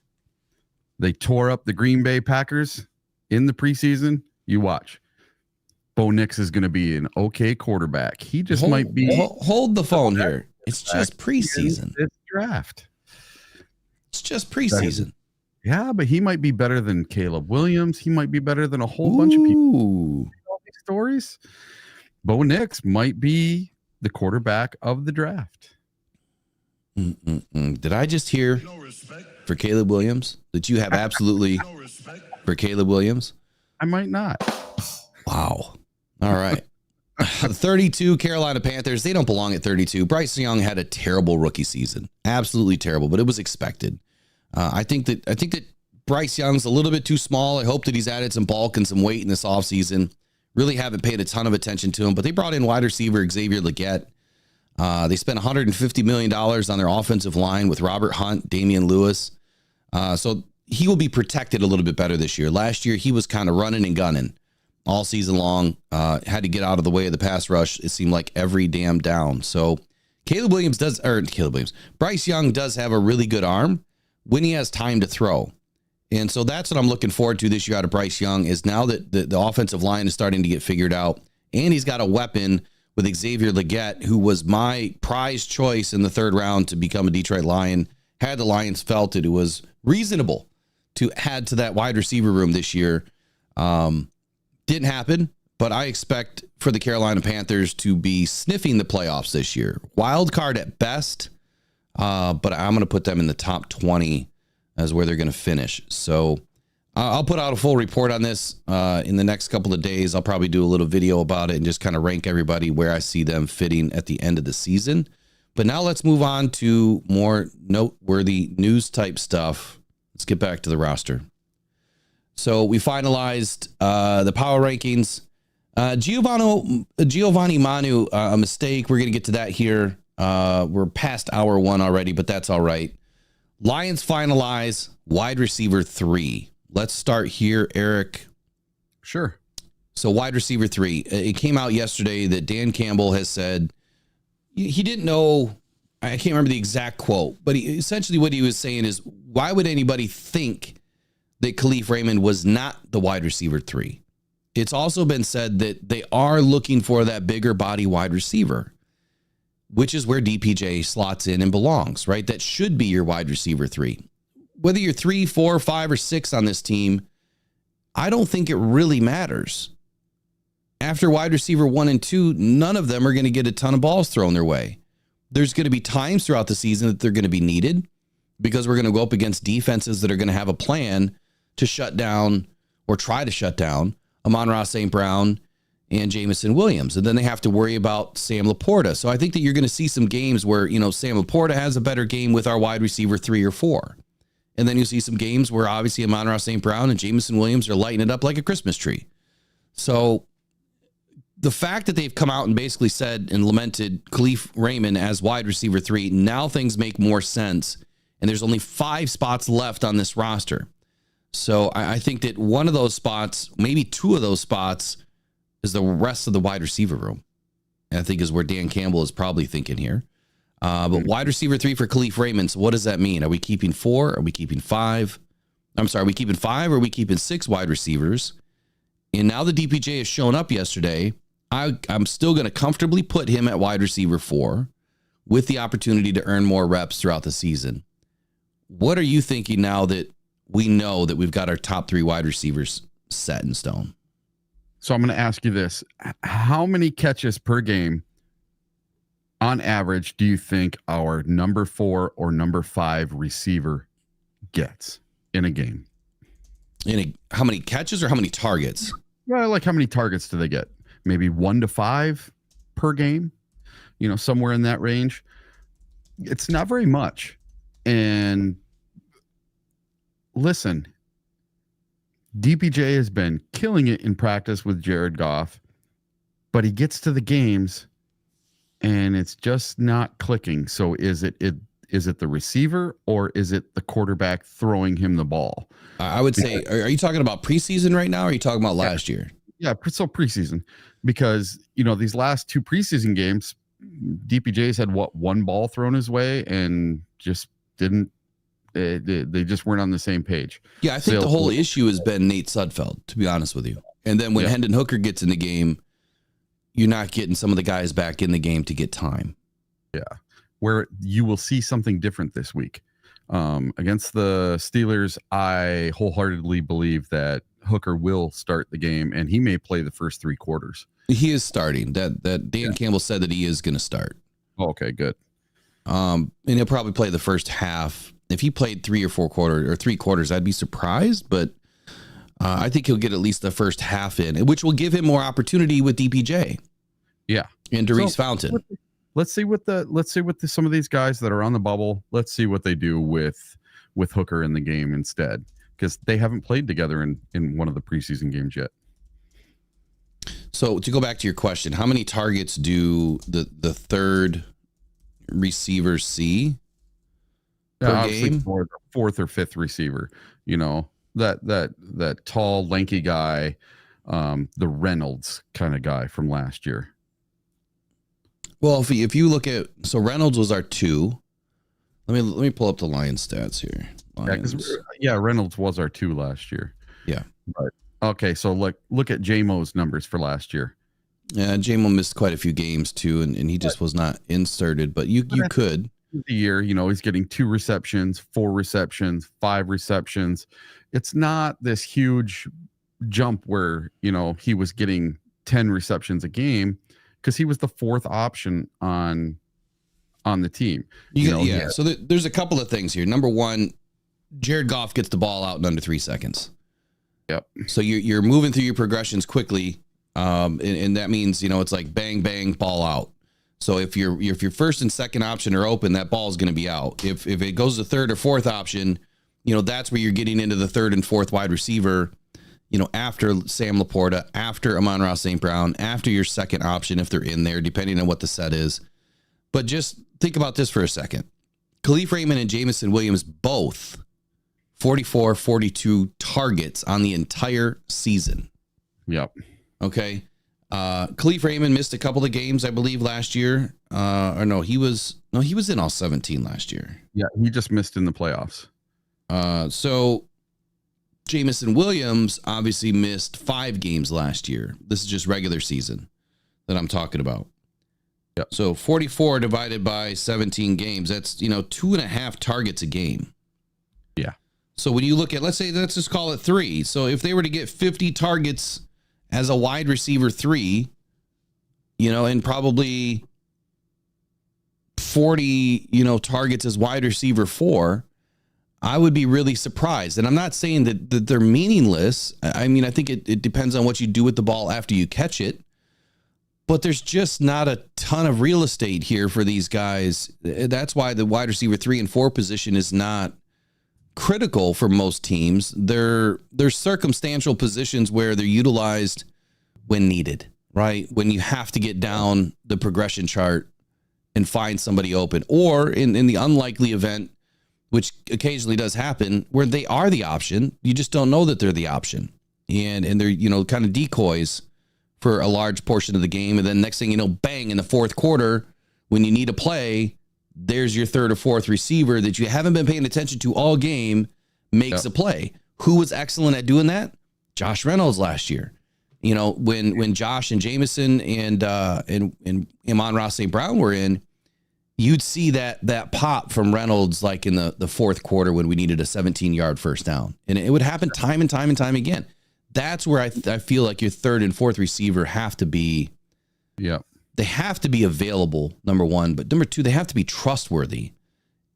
They tore up the Green Bay Packers in the preseason. You watch. Bo Nix is going to be an okay quarterback. He just might be. Hold the phone here. It's just preseason. It's draft. It's just preseason. Yeah, but he might be better than Caleb Williams. He might be better than a whole bunch of people. All these stories. Bo Nix might be the quarterback of the draft. Did I just hear for Caleb Williams that you have absolutely for Caleb Williams? I might not. Wow. All right. 32 Carolina Panthers. They don't belong at 32. Bryce Young had a terrible rookie season. Absolutely terrible, but it was expected. I think that Bryce Young's a little bit too small. I hope that he's added some bulk and some weight in this offseason. Really haven't paid a ton of attention to him, but they brought in wide receiver Xavier Legette. They spent $150 million on their offensive line with Robert Hunt, Damian Lewis. So he will be protected a little bit better this year. Last year, he was kind of running and gunning all season long. Had to get out of the way of the pass rush. It seemed like every damn down. So Bryce Young does have a really good arm when he has time to throw. And so that's what I'm looking forward to this year out of Bryce Young is now that the offensive line is starting to get figured out. And he's got a weapon with Xavier Legette, who was my prize choice in the third round to become a Detroit Lion. Had the Lions felt it was reasonable to add to that wide receiver room this year. Didn't happen, but I expect for the Carolina Panthers to be sniffing the playoffs this year. Wild card at best, but I'm going to put them in the top 20 as where they're going to finish. So I'll put out a full report on this in the next couple of days. I'll probably do a little video about it and just kind of rank everybody where I see them fitting at the end of the season. But now let's move on to more noteworthy news type stuff. Let's get back to the roster. So we finalized the power rankings. Giovanni Manu, a mistake. We're going to get to that here. We're past hour 1 already, but that's all right. Lions finalize wide receiver 3. Let's start here, Eric. Sure. So wide receiver 3. It came out yesterday that Dan Campbell has said he didn't know. I can't remember the exact quote, but essentially what he was saying is, why would anybody think that Khalif Raymond was not the wide receiver 3? It's also been said that they are looking for that bigger body wide receiver, which is where DPJ slots in and belongs, right? That should be your wide receiver 3. Whether you're 3, 4, 5, or 6 on this team, I don't think it really matters. After wide receiver 1 and 2, none of them are going to get a ton of balls thrown their way. There's going to be times throughout the season that they're going to be needed because we're going to go up against defenses that are going to have a plan to shut down or try to shut down Amon-Ra St. Brown and Jamison Williams. And then they have to worry about Sam Laporta. So I think that you're going to see some games where, Sam Laporta has a better game with our wide receiver 3 or 4. And then you see some games where obviously Amon-Ra St. Brown and Jamison Williams are lighting it up like a Christmas tree. So the fact that they've come out and basically said and lamented Khalif Raymond as wide receiver 3, now things make more sense. And there's only 5 spots left on this roster. So I think that one of those spots, maybe 2 of those spots, is the rest of the wide receiver room. And I think is where Dan Campbell is probably thinking here. But wide receiver 3 for Khalif Raymond. So what does that mean? Are we keeping 4? Are we keeping 5? I'm sorry, are we keeping 5 or are we keeping 6 wide receivers? And now the DPJ has shown up yesterday. I'm still going to comfortably put him at wide receiver 4 with the opportunity to earn more reps throughout the season. What are you thinking now that we know that we've got our top 3 wide receivers set in stone? So I'm going to ask you this. How many catches per game on average do you think our number 4 or number 5 receiver gets in a game? How many catches or how many targets? Well, like how many targets do they get? Maybe 1 to 5 per game, somewhere in that range. It's not very much. And listen, DPJ has been killing it in practice with Jared Goff, but he gets to the games and it's just not clicking. So is it the receiver or is it the quarterback throwing him the ball? I would say, are you talking about preseason right now? Or are you talking about last year? Yeah, so preseason, because these last 2 preseason games, DPJ's had 1 ball thrown his way and just didn't They just weren't on the same page. Yeah, I think the whole issue has been Nate Sudfeld, to be honest with you. And then when Hendon Hooker gets in the game, you're not getting some of the guys back in the game to get time. Yeah, where you will see something different this week. Against the Steelers, I wholeheartedly believe that Hooker will start the game, and he may play the first 3 quarters. He is starting. That Dan Campbell said that he is going to start. Okay, good. And he'll probably play the first half. If he played 3 or 4 quarters or 3 quarters, I'd be surprised, but I think he'll get at least the first half in, which will give him more opportunity with DPJ. Yeah, and Darius Fountain. Let's see what some of these guys that are on the bubble. Let's see what they do with Hooker in the game instead, because they haven't played together in one of the preseason games yet. So to go back to your question, how many targets do the third receivers see per game? Fourth or fifth receiver. You know, that tall, lanky guy, the Reynolds kind of guy from last year. Well, if you look at, so Reynolds was our 2. Let me pull up the Lions stats here. Reynolds was our 2 last year. Yeah. Right. Okay, so look at J-Mo's numbers for last year. Yeah, J-Mo missed quite a few games too, and he just was not inserted. But you could. The year, he's getting 2 receptions, 4 receptions, 5 receptions. It's not this huge jump where he was getting 10 receptions a game, because he was the 4th option on the team. So there's a couple of things here. Number one, Jared Goff gets the ball out in under 3 seconds. Yep. So you're moving through your progressions quickly, and that means it's like bang bang, ball out. So if your first and second option are open, that ball is going to be out. If it goes to third or fourth option, that's where you're getting into the third and fourth wide receiver. After Sam Laporta, after Amon-Ra St. Brown, after your second option, if they're in there, depending on what the set is. But just think about this for a second. Khalif Raymond and Jamison Williams, both 44, 42 targets on the entire season. Yep. Okay. Khalif Raymond missed a couple of games, I believe, last year. He was in all 17 last year. Yeah, he just missed in the playoffs. So Jamison Williams obviously missed 5 games last year. This is just regular season that I'm talking about. Yep. So 44 divided by 17 games, that's 2.5 targets a game. Yeah. So when you look at, let's just call it 3. So if they were to get 50 targets as a wide receiver 3, and probably 40, targets as wide receiver 4, I would be really surprised. And I'm not saying that they're meaningless. I mean, I think it depends on what you do with the ball after you catch it. But there's just not a ton of real estate here for these guys. That's why the wide receiver 3 and 4 position is not critical for most teams. They're circumstantial positions where they're utilized when needed, right? When you have to get down the progression chart and find somebody open, or in the unlikely event, which occasionally does happen, where they are the option. You just don't know that they're the option. And they're, kind of decoys for a large portion of the game. And then next thing you know, bang, in the fourth quarter, when you need a play, there's your third or fourth receiver that you haven't been paying attention to all game makes a play. Who was excellent at doing that? Josh Reynolds last year. When Josh and Jamison and Amon-Ra St. Brown were in, you'd see that pop from Reynolds like in the fourth quarter when we needed a 17-yard first down. And it would happen time and time and time again. That's where I feel like your third and fourth receiver have to be. Yeah. They have to be available, number one. But number two, they have to be trustworthy.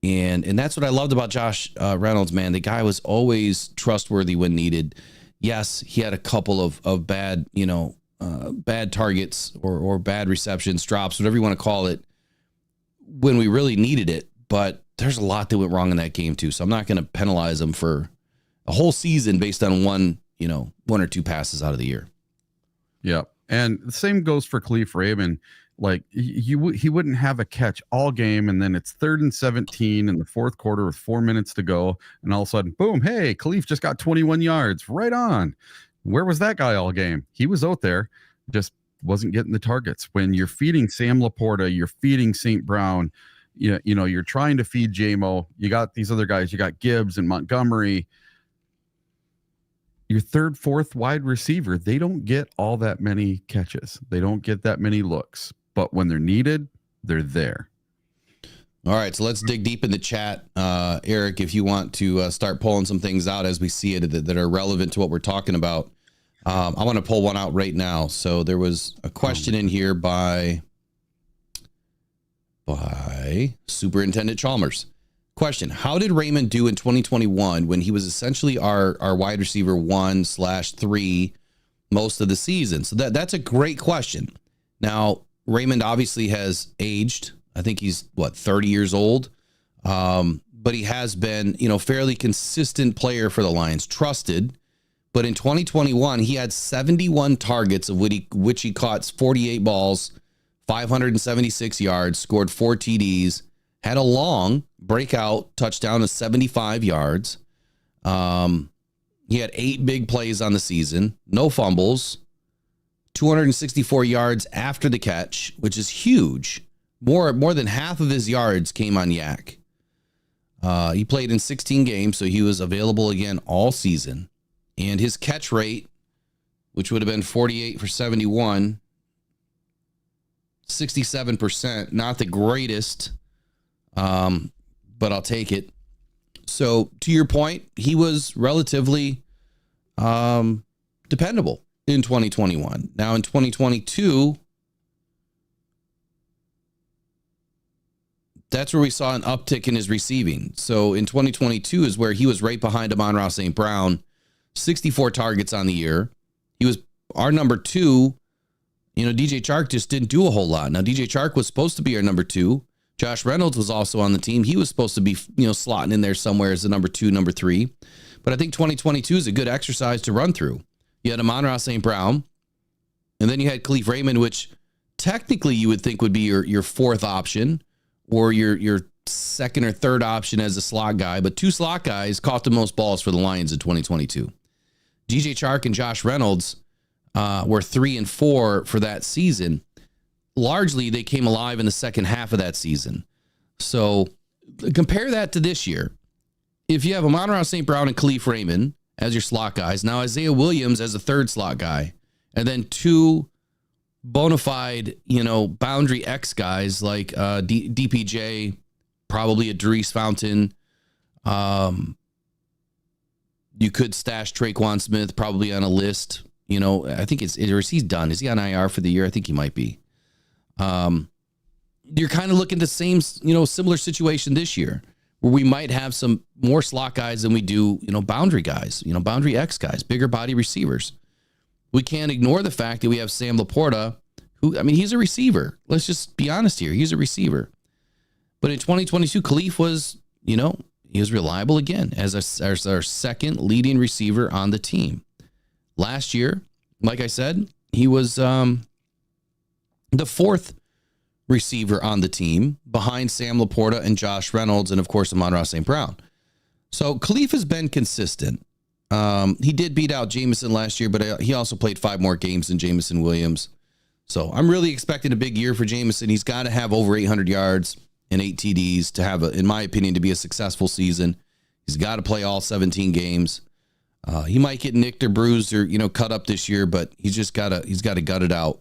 And that's what I loved about Josh Reynolds, man. The guy was always trustworthy when needed. Yes, he had a couple of bad, bad targets or bad receptions, drops, whatever you want to call it, when we really needed it. But there's a lot that went wrong in that game too. So I'm not going to penalize him for a whole season based on one or two passes out of the year. Yeah. And the same goes for Khalif Raymond. Like he wouldn't have a catch all game, and then it's 3rd and 17 in the fourth quarter with 4 minutes to go, and all of a sudden, boom, hey, Khalif just got 21 yards. Right on. Where was that guy all game? He was out there, just wasn't getting the targets. When you're feeding Sam Laporta, you're feeding St. Brown, you're trying to feed JMO. You got these other guys. You got Gibbs and Montgomery. Your third, fourth wide receiver, they don't get all that many catches. They don't get that many looks. But when they're needed, they're there. All right, so let's dig deep in the chat. Eric, if you want to start pulling some things out as we see it that are relevant to what we're talking about. I want to pull one out right now. So there was a question in here by Superintendent Chalmers. Question: how did Raymond do in 2021 when he was essentially our wide receiver 1/3 most of the season? So that's a great question. Now, Raymond obviously has aged. I think he's 30 years old. But he has been, fairly consistent player for the Lions, trusted. But in 2021, he had 71 targets, of which he caught 48 balls, 576 yards, scored 4 TDs, had a long breakout touchdown of 75 yards. He had 8 big plays on the season, no fumbles, 264 yards after the catch, which is huge. More than half of his yards came on yak. He played in 16 games, so he was available again all season. And his catch rate, which would have been 48 for 71, 67%, not the greatest, but I'll take it. So to your point, he was relatively dependable in 2021. Now in 2022, that's where we saw an uptick in his receiving. So in 2022 is where he was right behind Amon-Ra St. Brown, 64 targets on the year. He was our number 2. DJ Chark just didn't do a whole lot. Now, DJ Chark was supposed to be our number 2. Josh Reynolds was also on the team. He was supposed to be, slotting in there somewhere as the number 2, number 3. But I think 2022 is a good exercise to run through. You had Amon-Ra St. Brown, and then you had Khalif Raymond, which technically you would think would be your fourth option, or your second or third option as a slot guy, but 2 slot guys caught the most balls for the Lions in 2022. DJ Chark and Josh Reynolds were 3 and 4 for that season. Largely, they came alive in the second half of that season. So compare that to this year. If you have Amon-Ra St. Brown and Khalif Raymond as your slot guys, now Isaiah Williams as a third slot guy, and then 2 bona fide, boundary X guys like DPJ, probably a Dries Fountain. You could stash Traquan Smith probably on a list. I think he's done. Is he on IR for the year? I think he might be. You're kind of looking at the same, similar situation this year where we might have some more slot guys than we do, boundary guys, boundary X guys, bigger body receivers. We can't ignore the fact that we have Sam Laporta, who, he's a receiver. Let's just be honest here. He's a receiver. But in 2022, Khalif was, he was reliable again as our second leading receiver on the team. Last year, like I said, he was the 4th receiver on the team behind Sam Laporta and Josh Reynolds and, of course, Amon-Ra St. Brown. So Khalif has been consistent. He did beat out Jamison last year, but he also played 5 more games than Jamison Williams. So I'm really expecting a big year for Jamison. He's got to have over 800 yards and 8 TDs to have, in my opinion, to be a successful season. He's got to play all 17 games. He might get nicked or bruised or, cut up this year, but he's got to gut it out.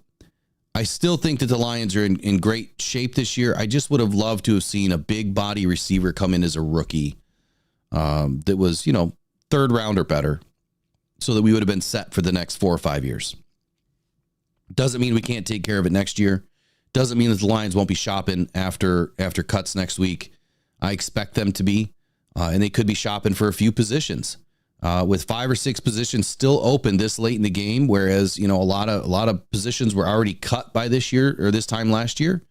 I still think that the Lions are in great shape this year. I just would have loved to have seen a big body receiver come in as a rookie that was, 3rd round or better, so that we would have been set for the next 4 or 5 years. Doesn't mean we can't take care of it next year. Doesn't mean that the Lions won't be shopping after cuts next week. I expect them to be, and they could be shopping for a few positions. With 5 or 6 positions still open this late in the game, whereas a lot of positions were already cut by this year or this time last year.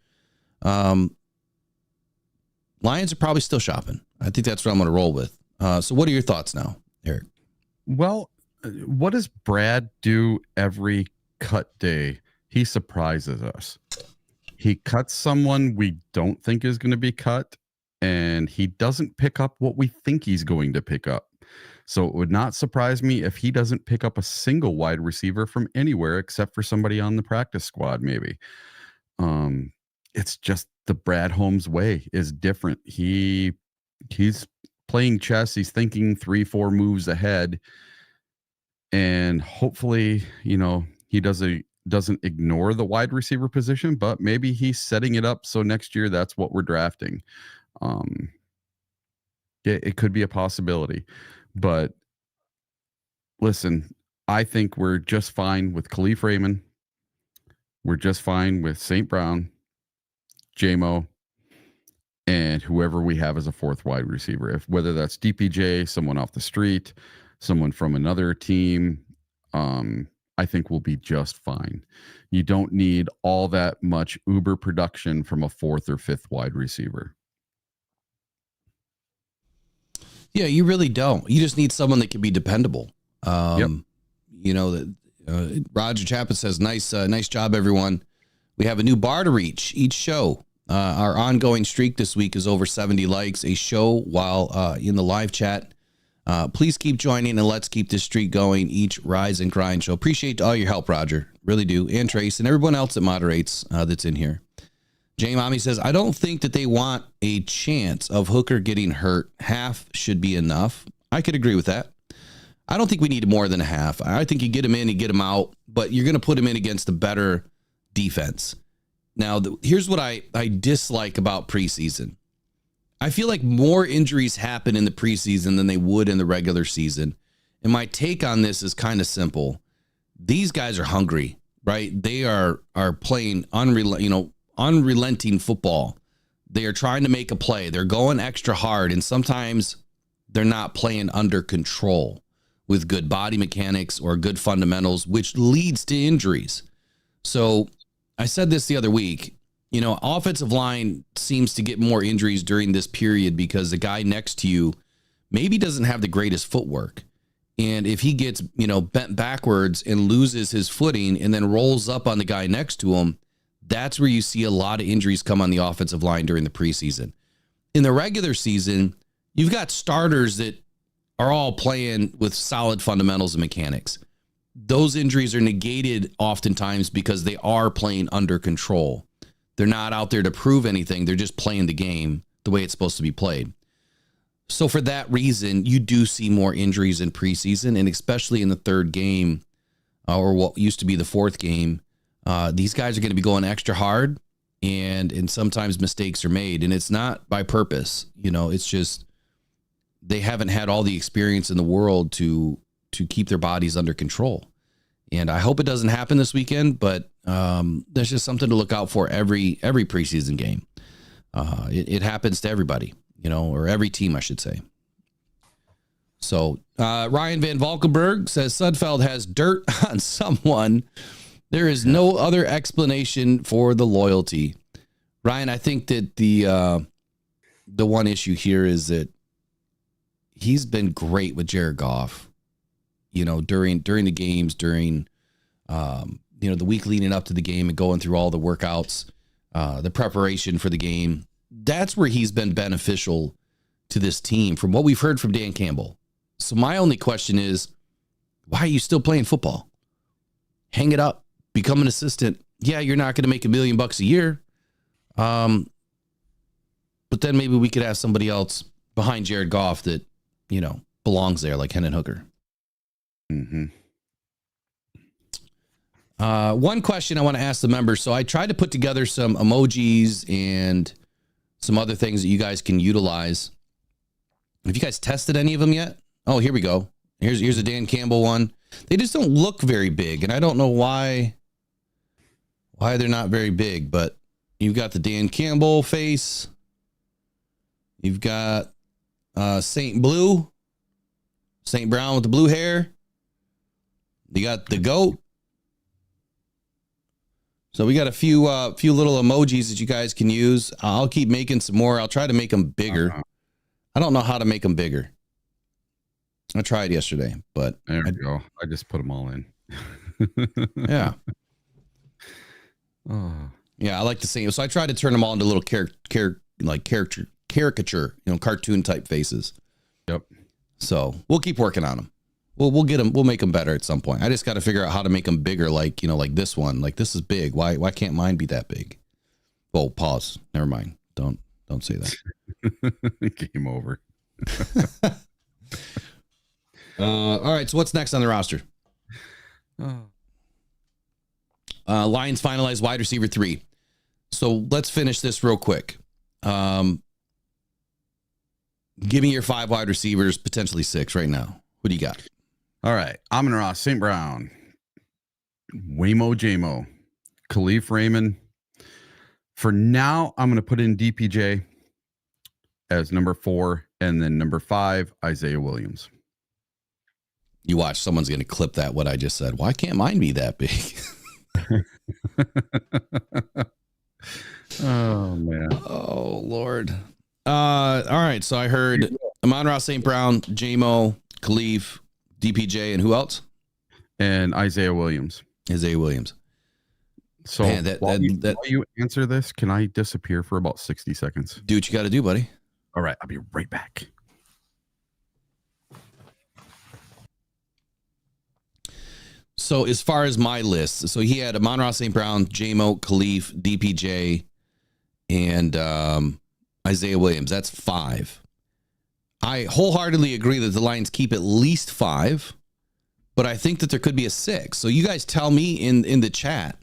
Lions are probably still shopping. I think that's what I'm going to roll with. So, what are your thoughts now, Eric? Well, what does Brad do every cut day? He surprises us. He cuts someone we don't think is going to be cut, and he doesn't pick up what we think he's going to pick up. So it would not surprise me if he doesn't pick up a single wide receiver from anywhere except for somebody on the practice squad, maybe. It's just the Brad Holmes way is different. He's playing chess. He's thinking 3-4 moves ahead. And hopefully, he doesn't ignore the wide receiver position, but maybe he's setting it up so next year that's what we're drafting. It could be a possibility. But listen, I think we're just fine with Khalif Raymond. We're just fine with St. Brown, J-Mo, and whoever we have as a fourth wide receiver. Whether that's DPJ, someone off the street, someone from another team, I think we'll be just fine. You don't need all that much uber production from a fourth or fifth wide receiver. Yeah, you really don't. You just need someone that can be dependable. Yep. Roger Chapman says, nice job, everyone. We have a new bar to reach each show. Our ongoing streak this week is over 70 likes a show while in the live chat. Please keep joining and let's keep this streak going. Each Rise and Grind show. Appreciate all your help, Roger. Really do. And Trace and everyone else that moderates that's in here. Jay Mommy says, I don't think that they want a chance of Hooker getting hurt. Half should be enough. I could agree with that. I don't think we need more than a half. I think you get him in, you get him out, but you're going to put him in against a better defense. Now, here's what I dislike about preseason. I feel like more injuries happen in the preseason than they would in the regular season. And my take on this is kind of simple. These guys are hungry, right? They are playing unrelenting football. They are trying to make a play. They're going extra hard, and sometimes they're not playing under control with good body mechanics or good fundamentals, which leads to injuries. So I said this the other week, offensive line seems to get more injuries during this period because the guy next to you maybe doesn't have the greatest footwork. And if he gets, bent backwards and loses his footing and then rolls up on the guy next to him, that's where you see a lot of injuries come on the offensive line during the preseason. In the regular season, you've got starters that are all playing with solid fundamentals and mechanics. Those injuries are negated oftentimes because they are playing under control. They're not out there to prove anything. They're just playing the game the way it's supposed to be played. So for that reason, you do see more injuries in preseason, and especially in the third game or what used to be the fourth game. These guys are going to be going extra hard, and sometimes mistakes are made, and it's not by purpose. It's just they haven't had all the experience in the world to keep their bodies under control. And I hope it doesn't happen this weekend, but there's just something to look out for every preseason game. It happens to everybody, or every team, I should say. So Ryan Van Valkenburg says Sudfeld has dirt on someone. There is no other explanation for the loyalty. Ryan, I think that the one issue here is that he's been great with Jared Goff. During the games, during the week leading up to the game and going through all the workouts, the preparation for the game. That's where he's been beneficial to this team from what we've heard from Dan Campbell. So my only question is, why are you still playing football? Hang it up, become an assistant. Yeah, you're not going to make $1 million a year. But then maybe we could have somebody else behind Jared Goff that, belongs there, like Hendon Hooker. Mm-hmm. One question I want to ask the members. So I tried to put together some emojis and some other things that you guys can utilize. Have you guys tested any of them yet? Oh, here we go. Here's a Dan Campbell one. They just don't look very big, and I don't know why they're not very big, but you've got the Dan Campbell face. You've got St. Brown with the blue hair. You got the goat. So we got a few little emojis that you guys can use. I'll keep making some more. I'll try to make them bigger. I don't know how to make them bigger. I tried yesterday, but there we go. I just put them all in. Yeah. Oh. Yeah, I like the same. So I tried to turn them all into little caricature, cartoon type faces. Yep. So we'll keep working on them. We'll get them. We'll make them better at some point. I just got to figure out how to make them bigger. Like this one. Like, this is big. Why can't mine be that big? Oh, pause. Never mind. Don't say that. Game over. All right. So what's next on the roster? Lions finalize wide receiver 3. So let's finish this real quick. Give me your 5 wide receivers, potentially 6 right now. What do you got? All right. Amon-Ra, St. Brown, Waymo Jamo, Khalif Raymond. For now, I'm going to put in DPJ as number 4, and then number 5, Isaiah Williams. You watch, someone's going to clip that, what I just said. Why can't mine be that big? Oh, man. Oh, Lord. All right. So I heard Amon-Ra St. Brown, Jamo, Khalif, DPJ, and who else? And Isaiah Williams. Isaiah Williams. So Man, while you answer this, can I disappear for about 60 seconds? Do what you got to do, buddy. All right. I'll be right back. So as far as my list, so he had Amon-Ra St. Brown, Jamo, Khalif, DPJ, and Isaiah Williams. That's 5. I wholeheartedly agree that the Lions keep at least 5, but I think that there could be a 6. So you guys tell me in the chat,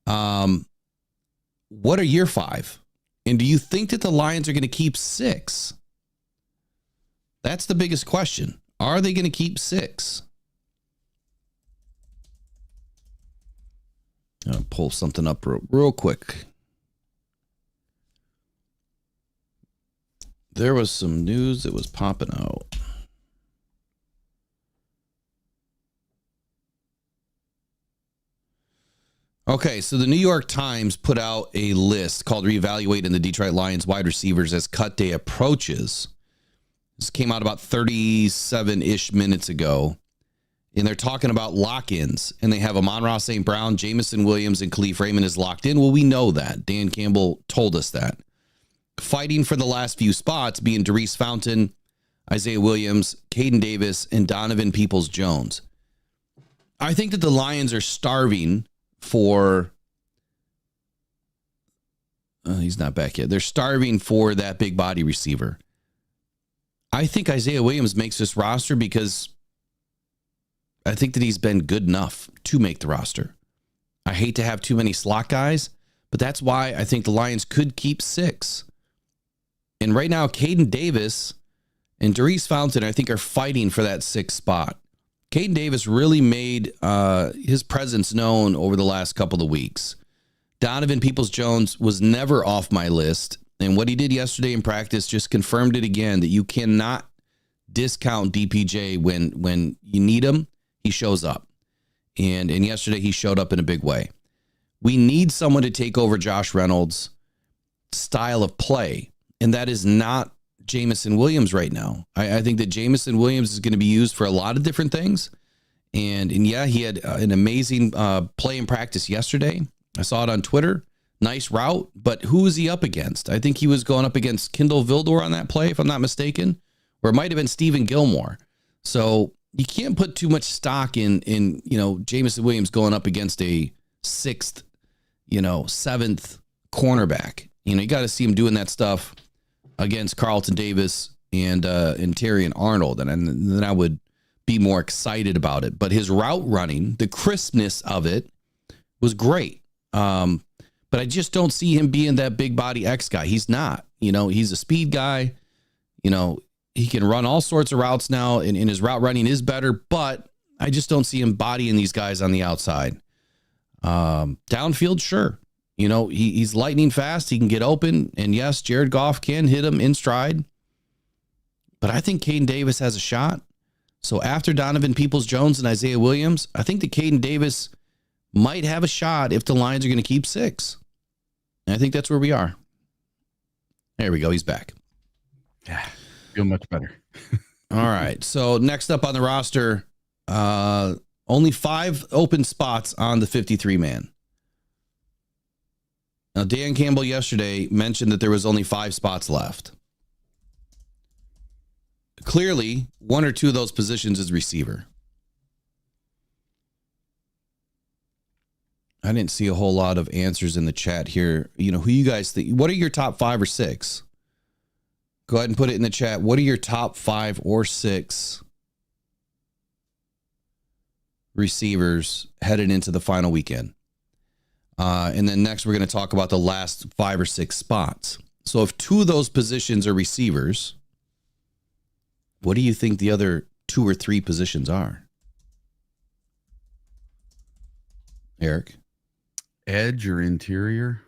what are your 5? And do you think that the Lions are going to keep 6? That's the biggest question. Are they going to keep 6? I'll pull something up real quick. There was some news that was popping out. Okay, so the New York Times put out a list called Reevaluating the Detroit Lions wide receivers as cut day approaches. This came out about 37-ish minutes ago. And they're talking about lock-ins. And they have Amon-Ra St. Brown, Jamison Williams, and Khalif Raymond is locked in. Well, we know that. Dan Campbell told us that. Fighting for the last few spots being Darius Fountain, Isaiah Williams, Caden Davis, and Donovan Peoples-Jones. I think that the Lions are starving for... he's not back yet. They're starving for that big body receiver. I think Isaiah Williams makes this roster because I think that he's been good enough to make the roster. I hate to have too many slot guys, but that's why I think the Lions could keep 6. And right now, Caden Davis and Darius Fountain, I think, are fighting for that 6th spot. Caden Davis really made his presence known over the last couple of weeks. Donovan Peoples-Jones was never off my list. And what he did yesterday in practice just confirmed it again, that you cannot discount DPJ when you need him. He shows up. And yesterday he showed up in a big way. We need someone to take over Josh Reynolds' style of play. And that is not Jamison Williams right now. I think that Jamison Williams is going to be used for a lot of different things. And yeah, he had an amazing play in practice yesterday. I saw it on Twitter. Nice route. But who is he up against? I think he was going up against Kindle Vildor on that play, if I'm not mistaken. Or it might have been Stephen Gilmore. So you can't put too much stock in Jamison Williams going up against a 6th, 7th cornerback. You got to see him doing that stuff against Carlton Davis and Terrion Arnold, and then I would be more excited about it. But his route running, the crispness of it was great. But I just don't see him being that big body X guy. He's not. He's a speed guy. He can run all sorts of routes now, and his route running is better, but I just don't see him bodying these guys on the outside. Downfield, sure. He's lightning fast. He can get open. And yes, Jared Goff can hit him in stride. But I think Caden Davis has a shot. So after Donovan Peoples-Jones and Isaiah Williams, I think that Caden Davis might have a shot if the Lions are going to keep 6. And I think that's where we are. There we go. He's back. Yeah. Feel much better. All right. So next up on the roster, only 5 open spots on the 53-man. Now, Dan Campbell yesterday mentioned that there was only 5 spots left. Clearly, 1 or 2 of those positions is receiver. I didn't see a whole lot of answers in the chat here. You know, who you guys think? What are your top 5 or 6? Go ahead and put it in the chat. What are your top 5 or 6 receivers headed into the final weekend? And then next, we're going to talk about the last 5 or 6 spots. So if 2 of those positions are receivers, what do you think the other 2 or 3 positions are? Eric? Edge or interior?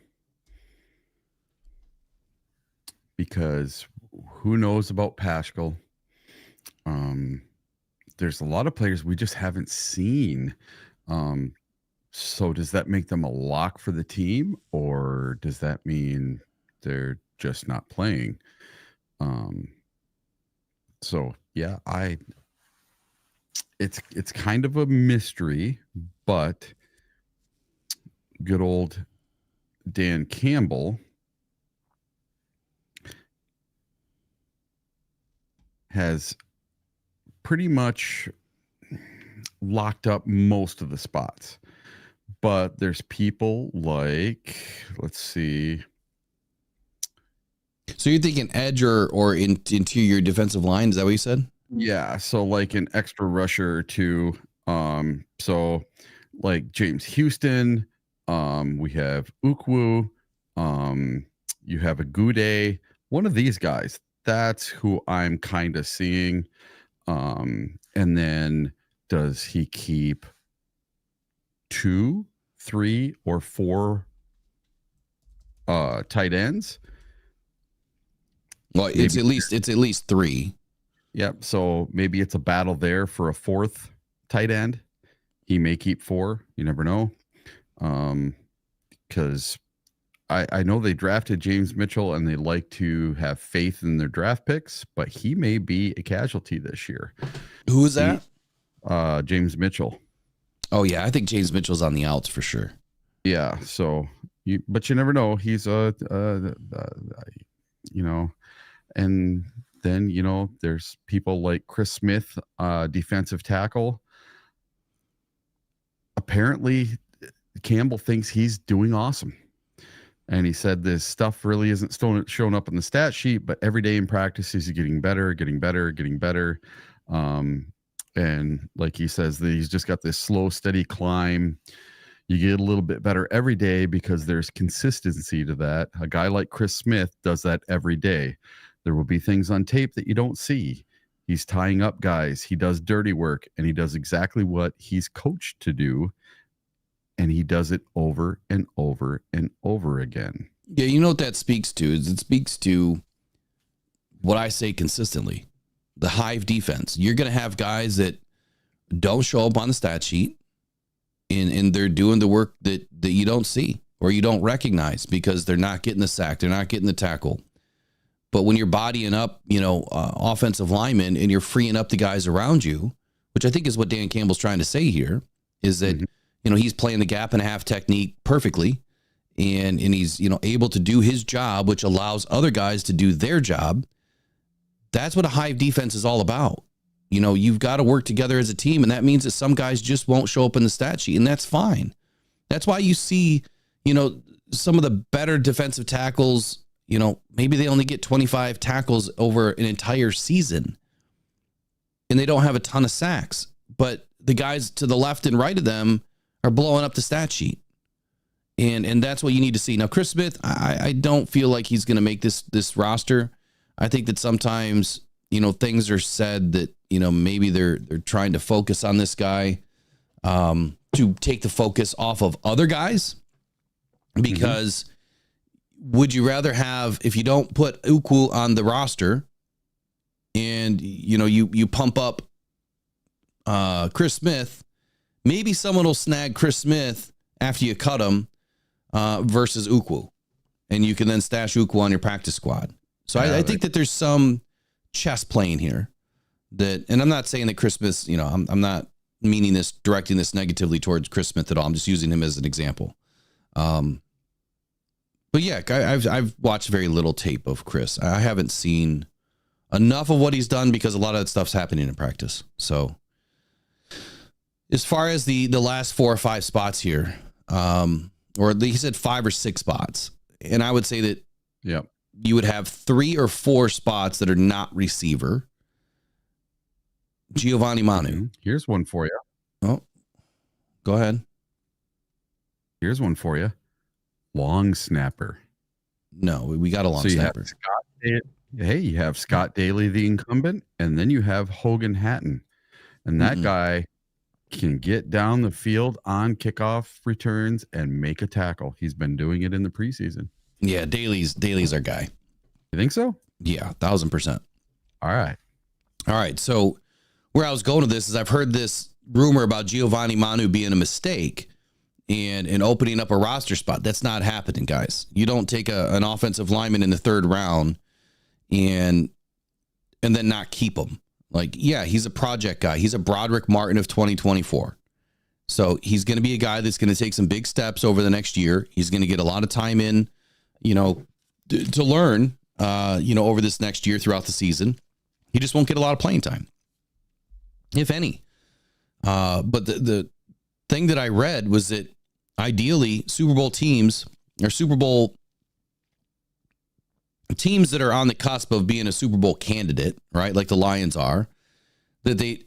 Because who knows about Paschal? There's a lot of players we just haven't seen. So does that make them a lock for the team, or does that mean they're just not playing? So yeah, it's kind of a mystery, but good old Dan Campbell has pretty much locked up most of the spots. But there's people like, let's see. So you're thinking edge or interior defensive line? Is that what you said? Yeah. So like an extra rusher or 2. So like James Houston, we have Ukwu, you have a Goudet, one of these guys. That's who I'm kind of seeing. And then does he keep 2, 3, or 4 tight ends? Well, it's at least 3. Yep. So maybe it's a battle there for a 4th tight end. He may keep 4. You never know. Because I know they drafted James Mitchell and they like to have faith in their draft picks, but he may be a casualty this year. Who is that? James Mitchell. Oh yeah, I think James Mitchell's on the outs for sure. Yeah. So but you never know. He's you know, and then, you know, there's people like Chris Smith, defensive tackle. Apparently Campbell thinks he's doing awesome. And he said this stuff really isn't shown up in the stat sheet, but every day in practice, he's getting better. And like he says, that he's just got this slow, steady climb. You get a little bit better every day because there's consistency to that. A guy like Chris Smith does that every day. There will be things on tape that you don't see. He's tying up guys. He does dirty work, and he does exactly what he's coached to do. And he does it over and over and over again. Yeah, you know what that speaks to? Is it speaks to what I say consistently. The hive defense. You're going to have guys that don't show up on the stat sheet, and they're doing the work that you don't see or you don't recognize because they're not getting the sack, they're not getting the tackle. But when you're bodying up, you know, offensive linemen and you're freeing up the guys around you, which I think is what Dan Campbell's trying to say here, is that, you know, he's playing the gap and a half technique perfectly, and he's, you know, able to do his job, which allows other guys to do their job. That's what a hive defense is all about. You know, you've got to work together as a team, and that means that some guys just won't show up in the stat sheet, and that's fine. That's why you see, you know, some of the better defensive tackles, you know, maybe they only get 25 tackles over an entire season, and they don't have a ton of sacks, but the guys to the left and right of them are blowing up the stat sheet. And that's what you need to see. Now, Chris Smith, I don't feel like he's going to make this roster. I think that sometimes, you know, things are said that, you know, maybe they're trying to focus on this guy to take the focus off of other guys. Because would you rather have, if you don't put Ukwu on the roster and, you know, you pump up Chris Smith, maybe someone will snag Chris Smith after you cut him versus Ukwu, and you can then stash Ukwu on your practice squad. So I think that there's some chess playing here that, and I'm not saying that Chris Smith, you know, I'm not meaning this, directing this negatively towards Chris Smith at all. I'm just using him as an example. But yeah, I've watched very little tape of Chris. I haven't seen enough of what he's done because a lot of that stuff's happening in practice. So as far as the last 4 or 5 spots here, or he said 5 or 6 spots. And I would say that Yep. you would have 3 or 4 spots that are not receiver. Giovanni Manu. Here's one for you. Oh, go ahead. Here's one for you. Long snapper. No, we got a long So you snapper. have you have Scott Daly, the incumbent, and then you have Hogan Hatton. And that guy can get down the field on kickoff returns and make a tackle. He's been doing it in the preseason. Yeah, Daly's our guy. You think so? Yeah, 1,000%. All right. So where I was going with this is I've heard this rumor about Giovanni Manu being a mistake and opening up a roster spot. That's not happening, guys. You don't take an offensive lineman in the 3rd round and then not keep him. Like, yeah, he's a project guy. He's a Broderick Martin of 2024. So he's going to be a guy that's going to take some big steps over the next year. He's going to get a lot of time in, to learn, over this next year throughout the season. He just won't get a lot of playing time, if any. But the thing that I read was that ideally Super Bowl teams or Super Bowl teams that are on the cusp of being a Super Bowl candidate, right, like the Lions are, that they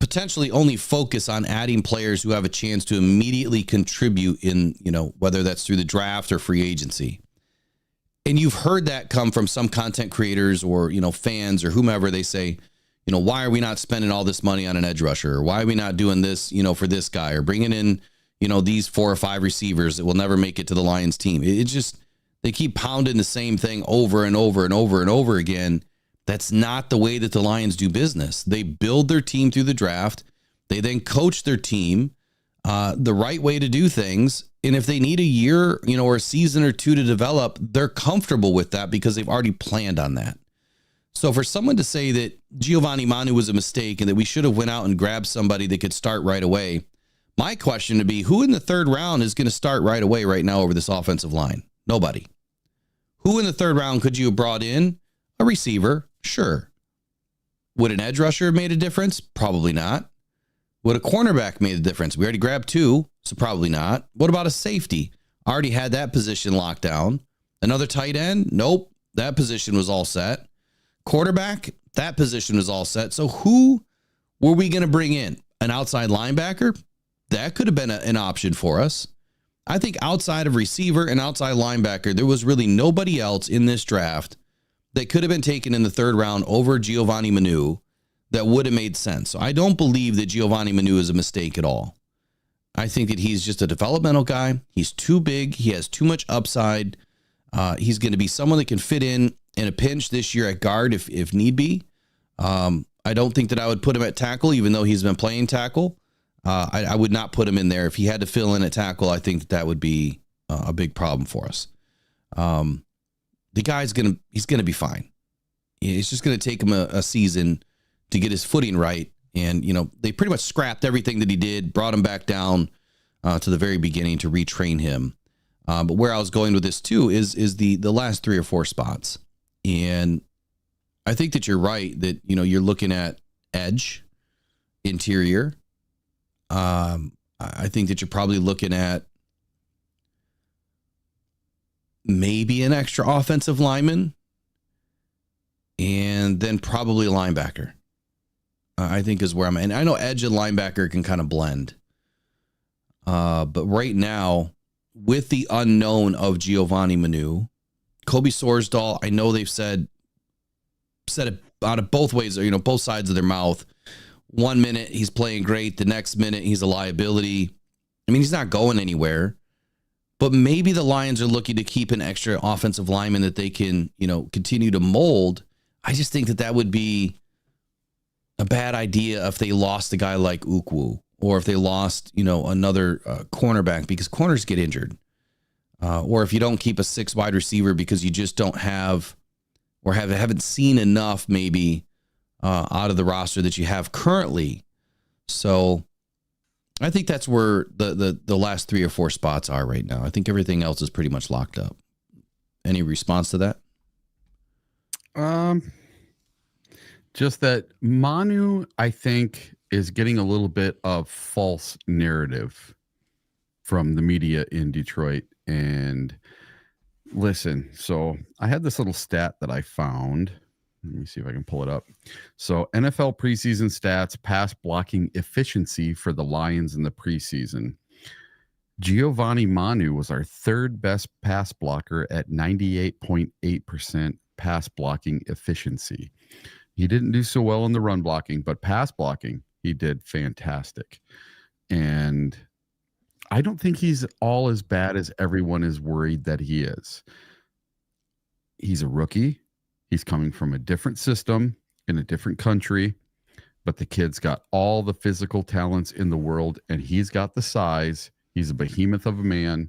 potentially only focus on adding players who have a chance to immediately contribute in, whether that's through the draft or free agency. And you've heard that come from some content creators or, fans or whomever. They say, why are we not spending all this money on an edge rusher? Or why are we not doing this, for this guy or bringing in, these 4 or 5 receivers that will never make it to the Lions team? It's just, they keep pounding the same thing over and over and over and over again. That's not the way that the Lions do business. They build their team through the draft. They then coach their team the right way to do things. And if they need a year, or a season or 2 to develop, they're comfortable with that because they've already planned on that. So for someone to say that Giovanni Manu was a mistake and that we should have went out and grabbed somebody that could start right away, my question would be, who in the 3rd round is going to start right away right now over this offensive line? Nobody. Who in the 3rd round could you have brought in? A receiver, sure. Would an edge rusher have made a difference? Probably not. Would a cornerback made a difference? We already grabbed 2, so probably not. What about a safety? Already had that position locked down. Another tight end? Nope. That position was all set. Quarterback? That position was all set. So who were we going to bring in? An outside linebacker? That could have been an option for us. I think outside of receiver and outside linebacker, there was really nobody else in this draft that could have been taken in the 3rd round over Giovanni Manu that would have made sense. So I don't believe that Giovanni Manu is a mistake at all. I think that he's just a developmental guy. He's too big. He has too much upside. He's going to be someone that can fit in a pinch this year at guard if need be. I don't think that I would put him at tackle, even though he's been playing tackle. I would not put him in there. If he had to fill in at tackle, I think that would be a big problem for us. The guy's he's going to be fine. It's just going to take him a season to get his footing right. And, they pretty much scrapped everything that he did, brought him back down to the very beginning to retrain him. But where I was going with this too is the last 3 or 4 spots. And I think that you're right that, you're looking at edge, interior. I think that you're probably looking at maybe an extra offensive lineman and then probably a linebacker. I think is where I'm at. And I know edge and linebacker can kind of blend. But right now, with the unknown of Giovanni Manu, Kobe Sorsdahl, I know they've said it out of both ways, both sides of their mouth. 1 minute he's playing great, the next minute he's a liability. I mean, he's not going anywhere. But maybe the Lions are looking to keep an extra offensive lineman that they can, continue to mold. I just think that would be a bad idea if they lost a guy like Ukwu or if they lost, another cornerback because corners get injured. Or if you don't keep a 6 wide receiver because you just don't have or haven't seen enough maybe out of the roster that you have currently. So I think that's where the last 3 or 4 spots are right now. I think everything else is pretty much locked up. Any response to that? Just that Manu, I think, is getting a little bit of false narrative from the media in Detroit. And listen, so I had this little stat that I found. Let me see if I can pull it up. So NFL preseason stats, pass blocking efficiency for the Lions in the preseason. Giovanni Manu was our third best pass blocker at 98.8% pass blocking efficiency. He didn't do so well in the run blocking, but pass blocking, he did fantastic. And I don't think he's all as bad as everyone is worried that he is. He's a rookie. He's coming from a different system in a different country, but the kid's got all the physical talents in the world, and he's got the size. He's a behemoth of a man.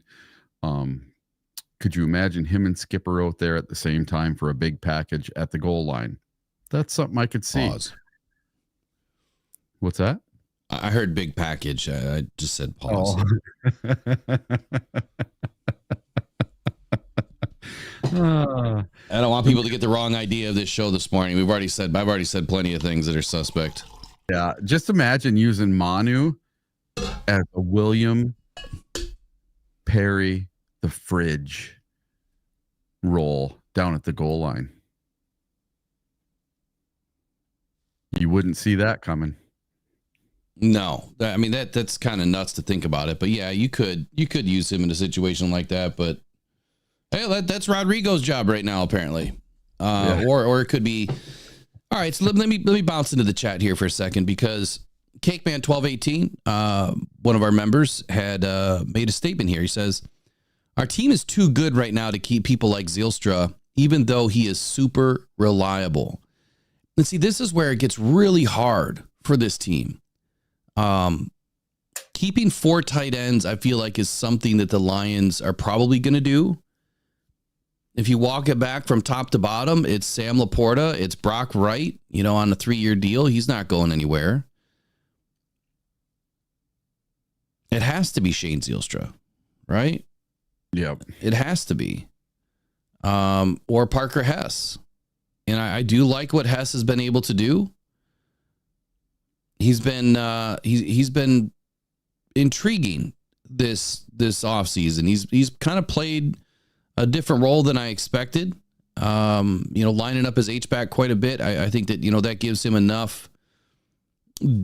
Could you imagine him and Skipper out there at the same time for a big package at the goal line? That's something I could see. Pause. What's that? I heard big package. I just said pause. I don't want people to get the wrong idea of this show this morning. I've already said plenty of things that are suspect. Yeah, just imagine using Manu as a William Perry the Fridge role down at the goal line. You wouldn't see that coming. No, I mean that's kind of nuts to think about it. But yeah, you could use him in a situation like that. But hey, that's Rodrigo's job right now, apparently. Or it could be. All right, so let me bounce into the chat here for a second, because Cakeman 1218, one of our members, had made a statement here. He says, our team is too good right now to keep people like Zylstra, even though he is super reliable. And see, this is where it gets really hard for this team. Keeping 4 tight ends, I feel like, is something that the Lions are probably going to do. If you walk it back from top to bottom, it's Sam Laporta, it's Brock Wright, on a 3-year deal. He's not going anywhere. It has to be Shane Zylstra, right? Yep. It has to be. Or Parker Hess. And I do like what Hess has been able to do. He's been intriguing this offseason. He's kind of played a different role than I expected. Lining up his H-back quite a bit. I think that, that gives him enough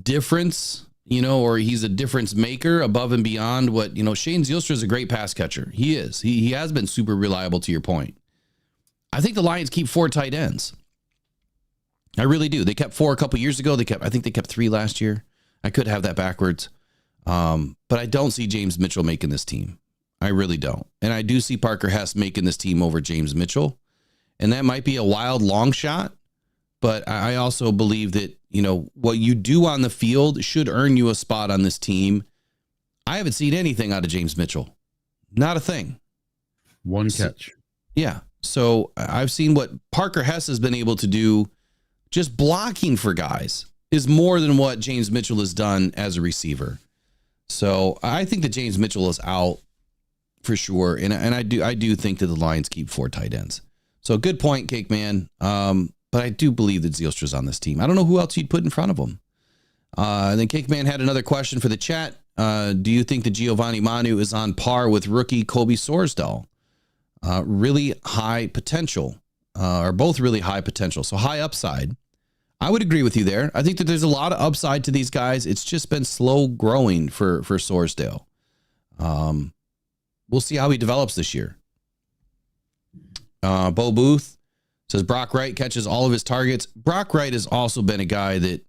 difference, or he's a difference maker above and beyond what, Shane Zylstra is a great pass catcher. He is. He has been super reliable, to your point. I think the Lions keep 4 tight ends. I really do. They kept 4 a couple years ago. I think they kept 3 last year. I could have that backwards. But I don't see James Mitchell making this team. I really don't. And I do see Parker Hess making this team over James Mitchell. And that might be a wild long shot. But I also believe that, what you do on the field should earn you a spot on this team. I haven't seen anything out of James Mitchell. Not a thing. One catch. Yeah. So I've seen what Parker Hess has been able to do. Just blocking for guys is more than what James Mitchell has done as a receiver. So I think that James Mitchell is out for sure. And I do think that the Lions keep 4 tight ends. So good point, Cake Man. But I do believe that Zylstra's on this team. I don't know who else you'd put in front of him. And then Cake Man had another question for the chat. Do you think that Giovanni Manu is on par with rookie Kobe Sorsdal? Really high potential, are both really high potential. So high upside. I would agree with you there. I think that there's a lot of upside to these guys. It's just been slow growing for Sorsdale. We'll see how he develops this year. Bo Booth says Brock Wright catches all of his targets. Brock Wright has also been a guy that,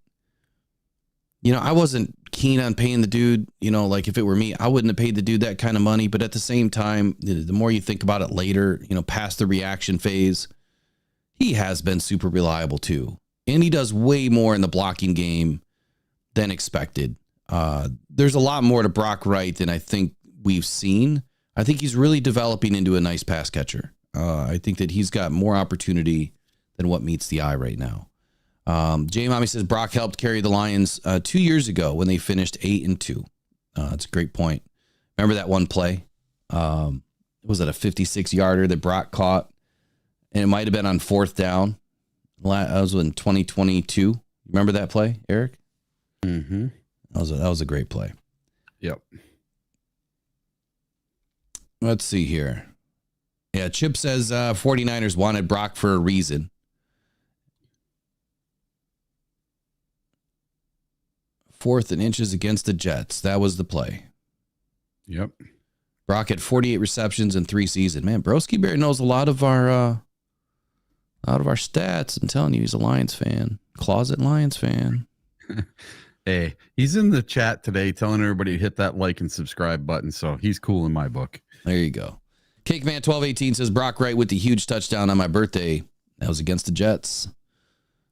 I wasn't keen on paying the dude, like if it were me, I wouldn't have paid the dude that kind of money. But at the same time, the more you think about it later, past the reaction phase, he has been super reliable too. And he does way more in the blocking game than expected. There's a lot more to Brock Wright than I think we've seen. I think he's really developing into a nice pass catcher. I think that he's got more opportunity than what meets the eye right now. J Mommy says Brock helped carry the Lions 2 years ago when they finished 8-2. That's a great point. Remember that one play? Was it a 56-yarder that Brock caught? And it might have been on 4th down. That was in 2022. Remember that play, Eric? Mm-hmm. That was a great play. Yep. Let's see here. Yeah, Chip says 49ers wanted Brock for a reason. Fourth and inches against the Jets. That was the play. Yep. Brock had 48 receptions in 3 seasons. Man, Broski Bear knows a lot of our stats. I'm telling you, he's a Lions fan. Closet Lions fan. Hey, he's in the chat today telling everybody to hit that like and subscribe button, so he's cool in my book. There you go. Cake Man 1218 says Brock Wright with the huge touchdown on my birthday. That was against the Jets.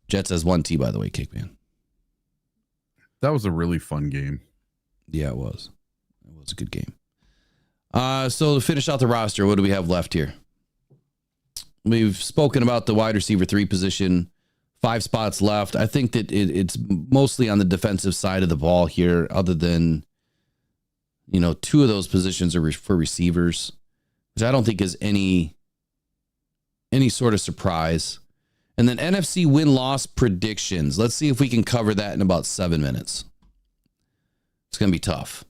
Jets has 1 T, by the way, Cake Man. That was a really fun game. Yeah, it was. It was a good game. So to finish out the roster, what do we have left here? We've spoken about the wide receiver 3 position. 5 spots left. I think that it's mostly on the defensive side of the ball here, other than, 2 of those positions are for receivers, which I don't think is any sort of surprise. And then NFC win-loss predictions. Let's see if we can cover that in about 7 minutes. It's going to be tough.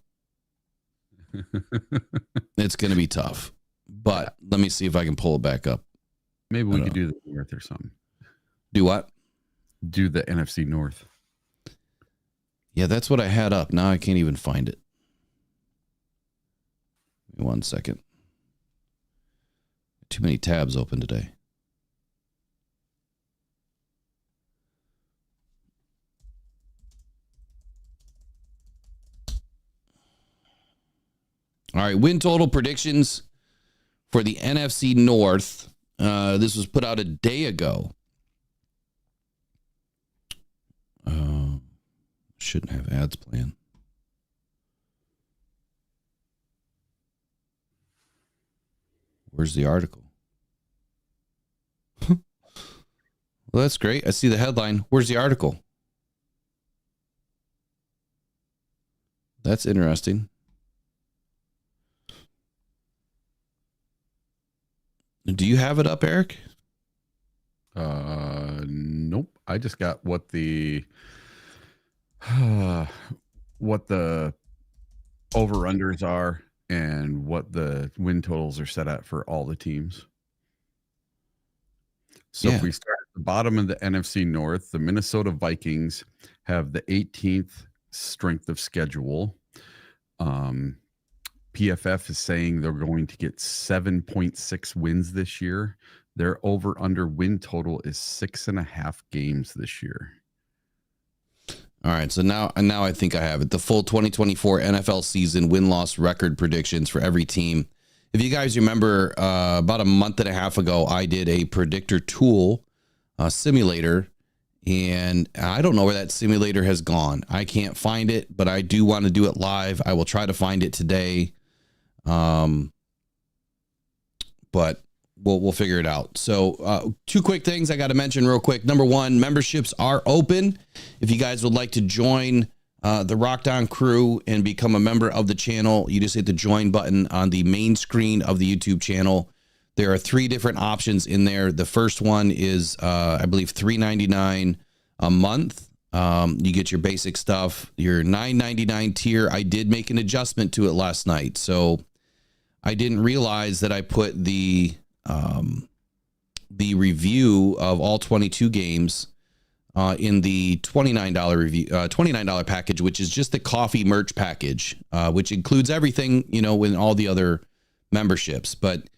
It's going to be tough. But let me see if I can pull it back up. Maybe we could do the North or something. Do what? Do the NFC North. Yeah, that's what I had up. Now I can't even find it. Give me 1 second. Too many tabs open today. All right, win total predictions for the NFC North. This was put out a day ago. Shouldn't have ads playing. Where's the article? Well, that's great. I see the headline. Where's the article? That's interesting. Do you have it up, Eric? Nope. I just got what the over-unders are and what the win totals are set at for all the teams. So if we start at the bottom of the NFC North, the Minnesota Vikings have the 18th strength of schedule. PFF is saying they're going to get 7.6 wins this year. Their over-under win total is 6.5 games this year. All right, so now I think I have it. The full 2024 NFL season win-loss record predictions for every team. If you guys remember, about a month and a half ago, I did a predictor tool simulator, and I don't know where that simulator has gone. I can't find it, but I do want to do it live. I will try to find it today, but we'll figure it out. So 2 quick things I got to mention real quick. Number 1, memberships are open. If you guys would like to join the Rock Down crew and become a member of the channel, you just hit the join button on the main screen of the YouTube channel. There are 3 different options in there. The first one is, I believe, $3.99 a month. You get your basic stuff. Your $9.99 tier, I did make an adjustment to it last night. So I didn't realize that I put the review of all 22 games in the $29 package, which is just the coffee merch package, which includes everything, in all the other memberships. But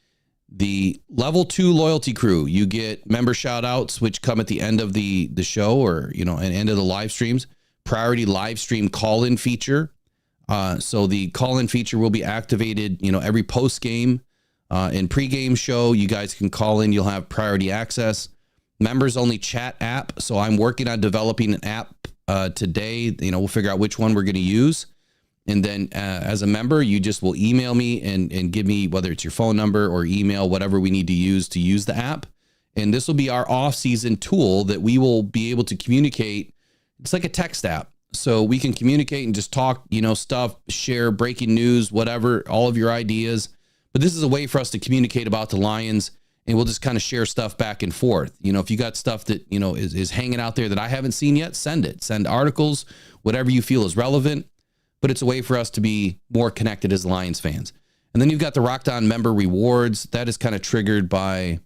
the level 2 loyalty crew, you get member shout outs, which come at the end of the show or, an end of the live streams, priority live stream call-in feature. So the call-in feature will be activated, every post game and pregame show. You guys can call in. You'll have priority access. Members only chat app. So I'm working on developing an app today. We'll figure out which one we're going to use. And then as a member, you just will email me and give me, whether it's your phone number or email, whatever we need to use the app. And this will be our off-season tool that we will be able to communicate. It's like a text app. So we can communicate and just talk, stuff, share breaking news, whatever, all of your ideas. But this is a way for us to communicate about the Lions, and we'll just kind of share stuff back and forth. If you got stuff that, is hanging out there that I haven't seen yet, send it. Send articles, whatever you feel is relevant. But it's a way for us to be more connected as Lions fans. And then you've got the Rocked On member rewards. That is kind of triggered by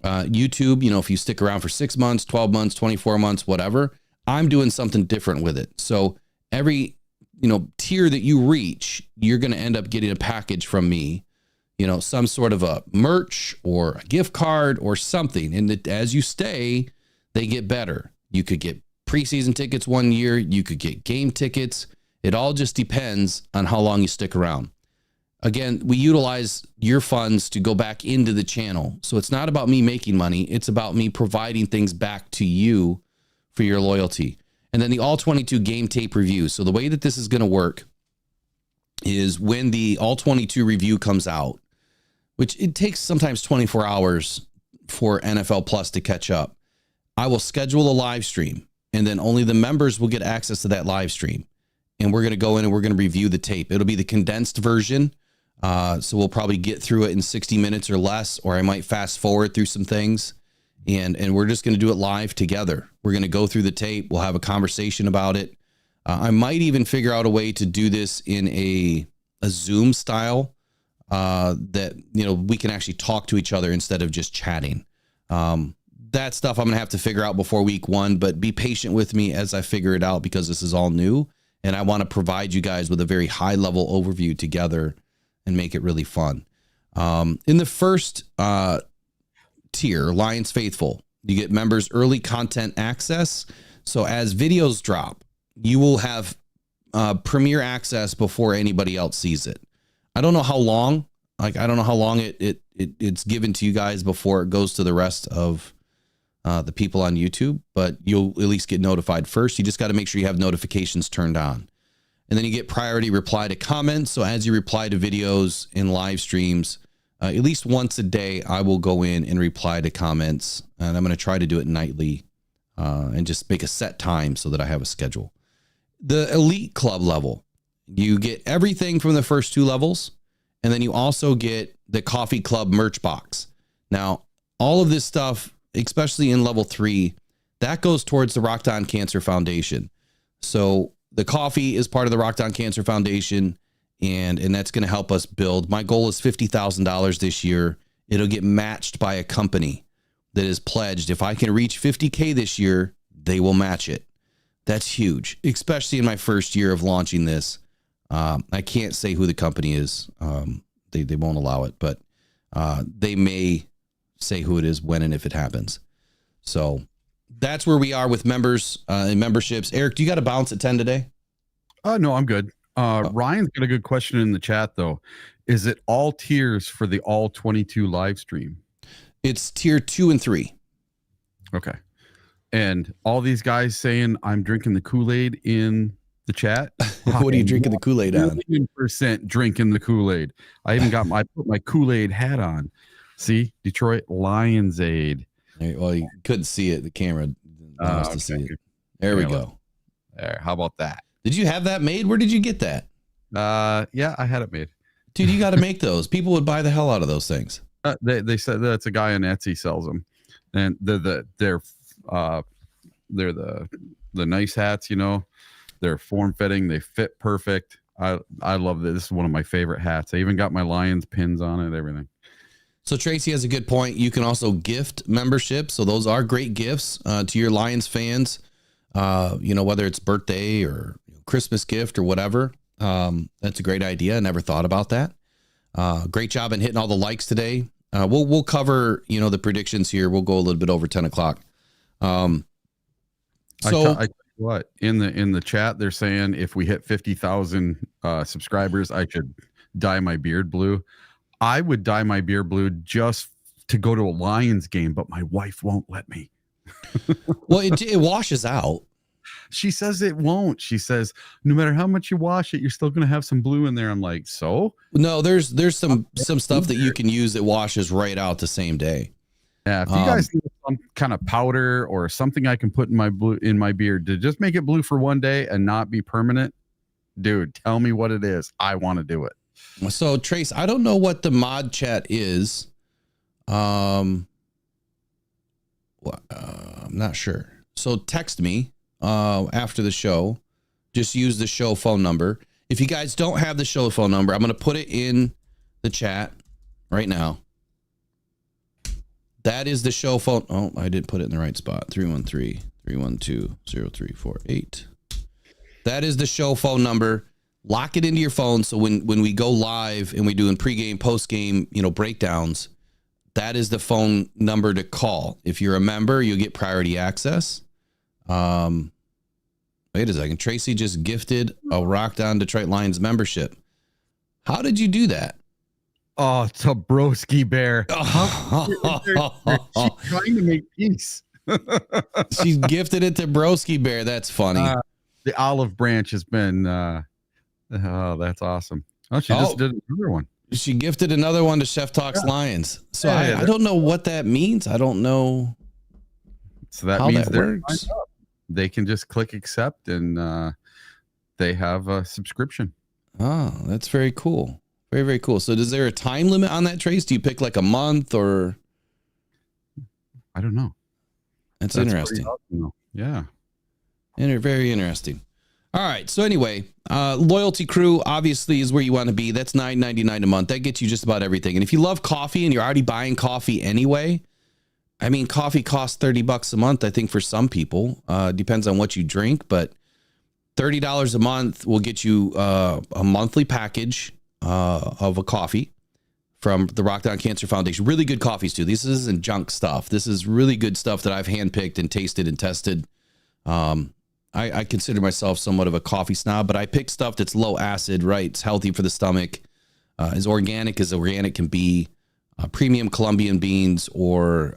YouTube. You know, if you stick around for 6 months, 12 months, 24 months, whatever, I'm doing something different with it. So every, tier that you reach, you're going to end up getting a package from me, some sort of a merch or a gift card or something. And as you stay, they get better. You could get preseason tickets 1 year. You could get game tickets. It all just depends on how long you stick around. Again, we utilize your funds to go back into the channel. So it's not about me making money. It's about me providing things back to you for your loyalty. And then the all 22 game tape review. So the way that this is going to work is when the all 22 review comes out, which it takes sometimes 24 hours for NFL Plus to catch up. I will schedule a live stream, and then only the members will get access to that live stream. And we're going to go in and we're going to review the tape. It'll be the condensed version. So we'll probably get through it in 60 minutes or less, or I might fast forward through some things. And we're just going to do it live together. We're going to go through the tape. We'll have a conversation about it. I might even figure out a way to do this in a Zoom style that, we can actually talk to each other instead of just chatting. That stuff I'm going to have to figure out before week 1, but be patient with me as I figure it out because this is all new. And I want to provide you guys with a very high level overview together and make it really fun. In the first tier, Lions Faithful, you get members early content access. So as videos drop, you will have premiere access before anybody else sees it. I don't know how long, I don't know how long it's given to you guys before it goes to the rest of the people on YouTube, but you'll at least get notified first. You just got to make sure you have notifications turned on. And then you get priority reply to comments. So as you reply to videos and live streams, at least once a day, I will go in and reply to comments. And I'm going to try to do it nightly and just make a set time so that I have a schedule. The elite club level, you get everything from the first 2 levels. And then you also get the coffee club merch box. Now, all of this stuff, especially in level 3, that goes towards the Rocked On Cancer Foundation. So the coffee is part of the Rocked On Cancer Foundation, and that's going to help us build. My goal is $50,000 this year. It'll get matched by a company that is pledged. If I can reach 50K this year, they will match it. That's huge, especially in my first year of launching this. I can't say who the company is. They won't allow it, but they may say who it is when and if it happens. So that's where we are with members and memberships. Eric, do you got to bounce at 10 today? No, I'm good. Ryan's got a good question in the chat, though. Is it all tiers for the all 22 live stream? It's tier 2 and 3. Okay. And all these guys saying I'm drinking the Kool-Aid in the chat. What are you drinking the Kool-Aid on? 100% drinking the Kool-Aid. I even got I put my Kool-Aid hat on. See, Detroit Lions Aid. Well, you couldn't see it. The camera didn't allow us to see it. There we go. There. How about that? Did you have that made? Where did you get that? Yeah, I had it made. Dude, you got to make those. People would buy the hell out of those things. They said that's a guy on Etsy sells them, and they're the nice hats. They're form fitting. They fit perfect. I love this. This is one of my favorite hats. I even got my Lions pins on it. Everything. So Tracy has a good point. You can also gift memberships. So those are great gifts to your Lions fans. Whether it's birthday or Christmas gift or whatever. That's a great idea. I never thought about that. Great job in hitting all the likes today. We'll cover, the predictions here. We'll go a little bit over 10 o'clock. I tell you what, in the chat, they're saying if we hit 50,000 subscribers, I should dye my beard blue. I would dye my beard blue just to go to a Lions game, but my wife won't let me. Well, it washes out. She says it won't. She says no matter how much you wash it, you're still going to have some blue in there. I'm like, so? No, there's some stuff that you can use that washes right out the same day. Yeah, if you guys need some kind of powder or something I can put in my beard to just make it blue for one day and not be permanent, dude, tell me what it is. I want to do it. So Trace, I don't know what the mod chat is. I'm not sure. So text me after the show. Just use the show phone number. If you guys don't have the show phone number, I'm going to put it in the chat right now. That is the show phone. Oh, I didn't put it in the right spot. 313-312-0348. That is the show phone number. Lock it into your phone. So when we go live and we do in pregame, postgame, breakdowns, that is the phone number to call. If you're a member, you'll get priority access. Wait a second. Tracy just gifted a Rocked On Detroit Lions membership. How did you do that? Oh, it's a broski bear. She's trying to make peace. She's gifted it to Broski Bear. That's funny. The olive branch has been, that's awesome. Oh, she just did another one. She gifted another one to Chef Talks Lions. So I don't know what that means. I don't know. So that means they can just click accept and they have a subscription. Oh, that's very cool. Very, very cool. So is there a time limit on that, Trace? Do you pick like a month or? I don't know. That's interesting. Awesome. Yeah. Very interesting. All right. So anyway, Loyalty Crew obviously is where you want to be. That's $9.99 a month. That gets you just about everything. And if you love coffee and you're already buying coffee anyway, I mean, coffee costs $30 a month, I think, for some people. Depends on what you drink, but $30 a month will get you a monthly package of a coffee from the Rocked On Cancer Foundation. Really good coffees, too. This isn't junk stuff. This is really good stuff that I've handpicked and tasted and tested. I consider myself somewhat of a coffee snob, but I pick stuff that's low acid, right? It's healthy for the stomach, as organic can be, premium Colombian beans, or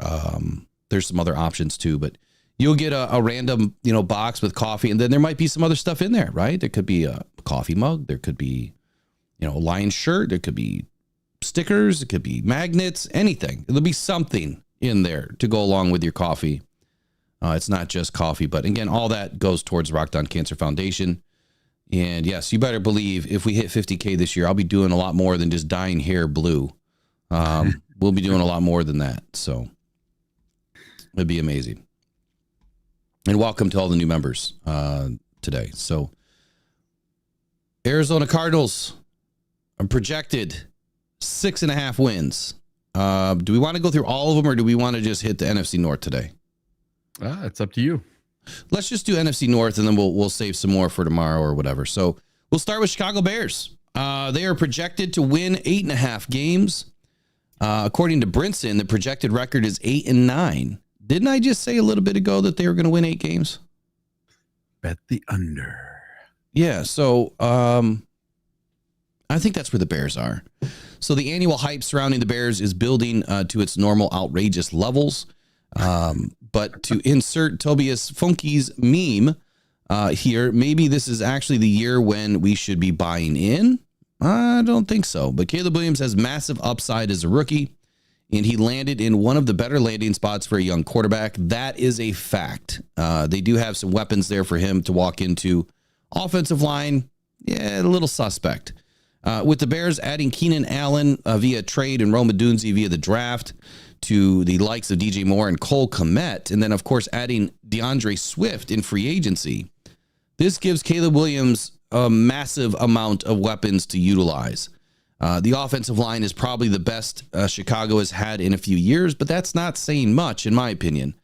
there's some other options too, but you'll get a random, box with coffee, and then there might be some other stuff in there, right? There could be a coffee mug. There could be, a Lions shirt. There could be stickers. It could be magnets, anything. There'll be something in there to go along with your coffee. It's not just coffee, but again, all that goes towards Rocked On Cancer Foundation. And yes, you better believe if we hit 50K this year, I'll be doing a lot more than just dyeing hair blue. We'll be doing a lot more than that. So it'd be amazing. And welcome to all the new members today. So Arizona Cardinals are projected 6.5 wins. Do we want to go through all of them, or do we want to just hit the NFC North today? It's up to you. Let's just do NFC North, and then we'll save some more for tomorrow or whatever. So we'll start with Chicago Bears. They are projected to win 8.5 games. According to Brinson, the projected record is 8-9. Didn't I just say a little bit ago that they were going to win 8 games? Bet the under. Yeah, so I think that's where the Bears are. So the annual hype surrounding the Bears is building to its normal outrageous levels. But to insert Tobias Funke's meme here, maybe this is actually the year when we should be buying in. I don't think so. But Caleb Williams has massive upside as a rookie, and he landed in one of the better landing spots for a young quarterback. That is a fact. They do have some weapons there for him to walk into. Offensive line, yeah, a little suspect. With the Bears adding Keenan Allen via trade and Rome Odunze via the draft to the likes of DJ Moore and Cole Kmet, and then, of course, adding DeAndre Swift in free agency, this gives Caleb Williams a massive amount of weapons to utilize. The offensive line is probably the best Chicago has had in a few years, but that's not saying much, in my opinion.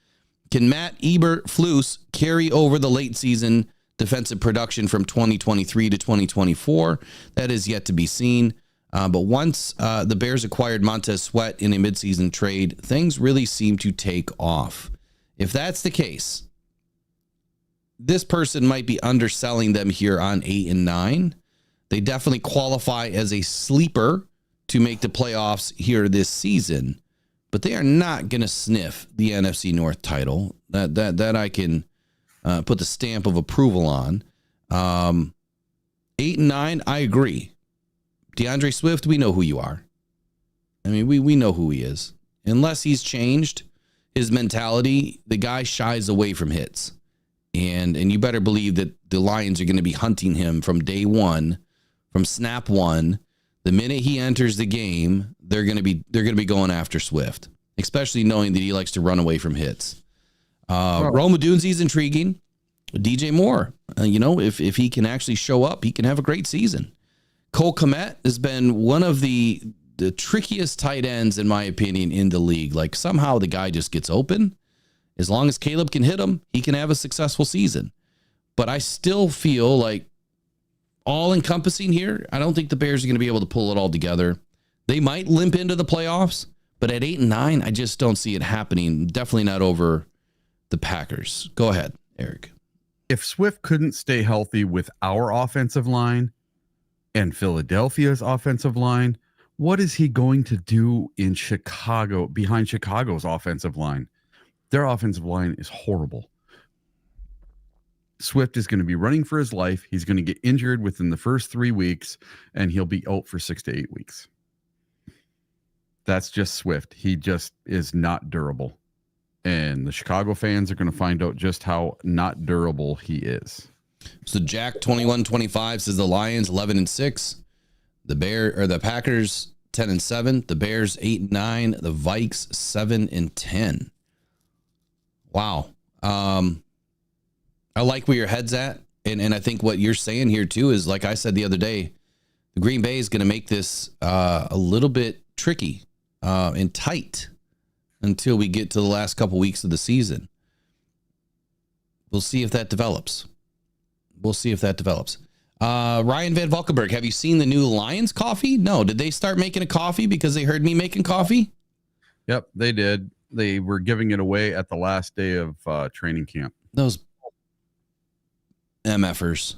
Can Matt Eberflus carry over the late season defensive production from 2023 to 2024? That is yet to be seen. But once the Bears acquired Montez Sweat in a midseason trade, things really seem to take off. If that's the case, this person might be underselling them here on 8-9. They definitely qualify as a sleeper to make the playoffs here this season, but they are not going to sniff the NFC North title. That I can put the stamp of approval on. 8-9, I agree. DeAndre Swift, we know who you are. I mean, we know who he is. Unless he's changed his mentality, the guy shies away from hits. And you better believe that the Lions are going to be hunting him from day one, from snap one. The minute he enters the game, they're going to be going after Swift, especially knowing that he likes to run away from hits. Rome Odunze is intriguing. DJ Moore, if he can actually show up, he can have a great season. Cole Kmet has been one of the the trickiest tight ends, in my opinion, in the league. Like somehow the guy just gets open. As long as Caleb can hit him, he can have a successful season. But I still feel like all encompassing here, I don't think the Bears are going to be able to pull it all together. They might limp into the playoffs, but at 8-9, I just don't see it happening. Definitely not over the Packers. Go ahead, Eric. If Swift couldn't stay healthy with our offensive line and Philadelphia's offensive line, what is he going to do in Chicago, behind Chicago's offensive line? Their offensive line is horrible. Swift is going to be running for his life. He's going to get injured within the first 3 weeks, and he'll be out for 6 to 8 weeks. That's just Swift. He just is not durable. And the Chicago fans are going to find out just how not durable he is. So Jack 21-25 says the Lions 11-6, the Packers 10-7, the Bears 8-9, the Vikes 7-10. Wow. I like where your head's at. And I think what you're saying here too is, like I said the other day, the Green Bay is going to make this a little bit tricky and tight until we get to the last couple weeks of the season. We'll see if that develops. Ryan Van Valkenburg, have you seen the new Lions coffee? No. Did they start making a coffee because they heard me making coffee? Yep, they did. They were giving it away at the last day of training camp. Those MFers.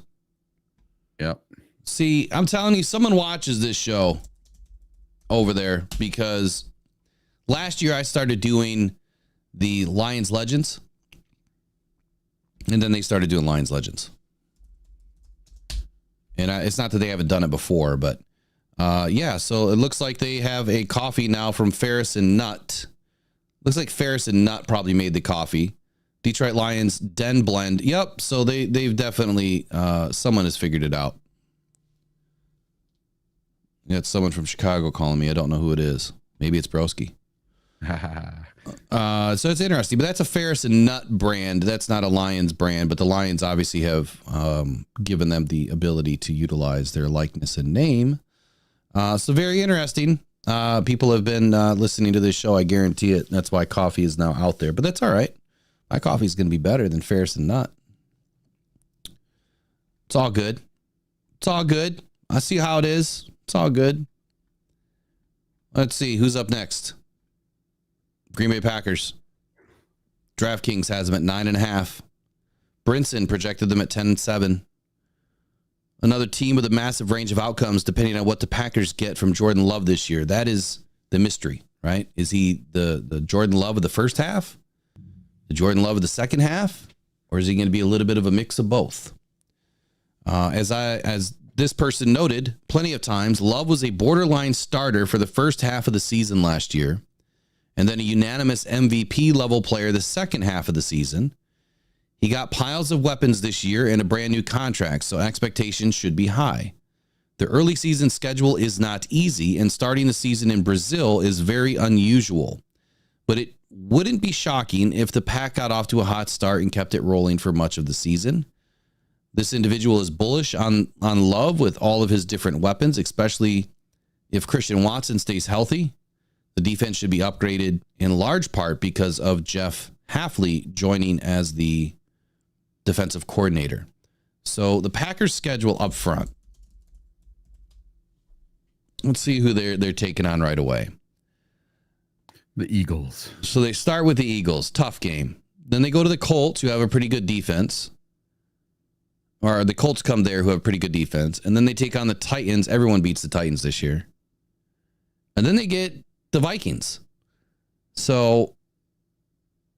Yep. See, I'm telling you, someone watches this show over there, because last year I started doing the Lions Legends, and then they started doing Lions Legends. And it's not that they haven't done it before, but yeah, so it looks like they have a coffee now from Ferris and Nut. Looks like Ferris and Nut probably made the coffee. Detroit Lions Den Blend. Yep, so they've definitely, someone has figured it out. Yeah, it's someone from Chicago calling me. I don't know who it is. Maybe it's Broski. So it's interesting, but that's a Ferris and Nut brand. That's not a Lions brand, but the Lions obviously have given them the ability to utilize their likeness and name. So very interesting. People have been listening to this show. I guarantee it. That's why coffee is now out there, but that's all right. My coffee is going to be better than Ferris and Nut. It's all good. It's all good. I see how it is. It's all good. Let's see who's up next. Green Bay Packers. DraftKings has them at 9.5. Brinson projected them at 10-7. Another team with a massive range of outcomes depending on what the Packers get from Jordan Love this year. That is the mystery, right? Is he the Jordan Love of the first half? The Jordan Love of the second half? Or is he going to be a little bit of a mix of both? As this person noted plenty of times, Love was a borderline starter for the first half of the season last year, and then a unanimous MVP level player the second half of the season. He got piles of weapons this year and a brand new contract, so expectations should be high. The early season schedule is not easy, and starting the season in Brazil is very unusual. But it wouldn't be shocking if the Pack got off to a hot start and kept it rolling for much of the season. This individual is bullish on Love with all of his different weapons, especially if Christian Watson stays healthy. The defense should be upgraded in large part because of Jeff Hafley joining as the defensive coordinator. So the Packers' schedule up front. Let's see who they're taking on right away. The Eagles. So they start with the Eagles. Tough game. Then they go to the Colts, who have a pretty good defense. Or the Colts come there, who have pretty good defense. And then they take on the Titans. Everyone beats the Titans this year. And then they get the Vikings. So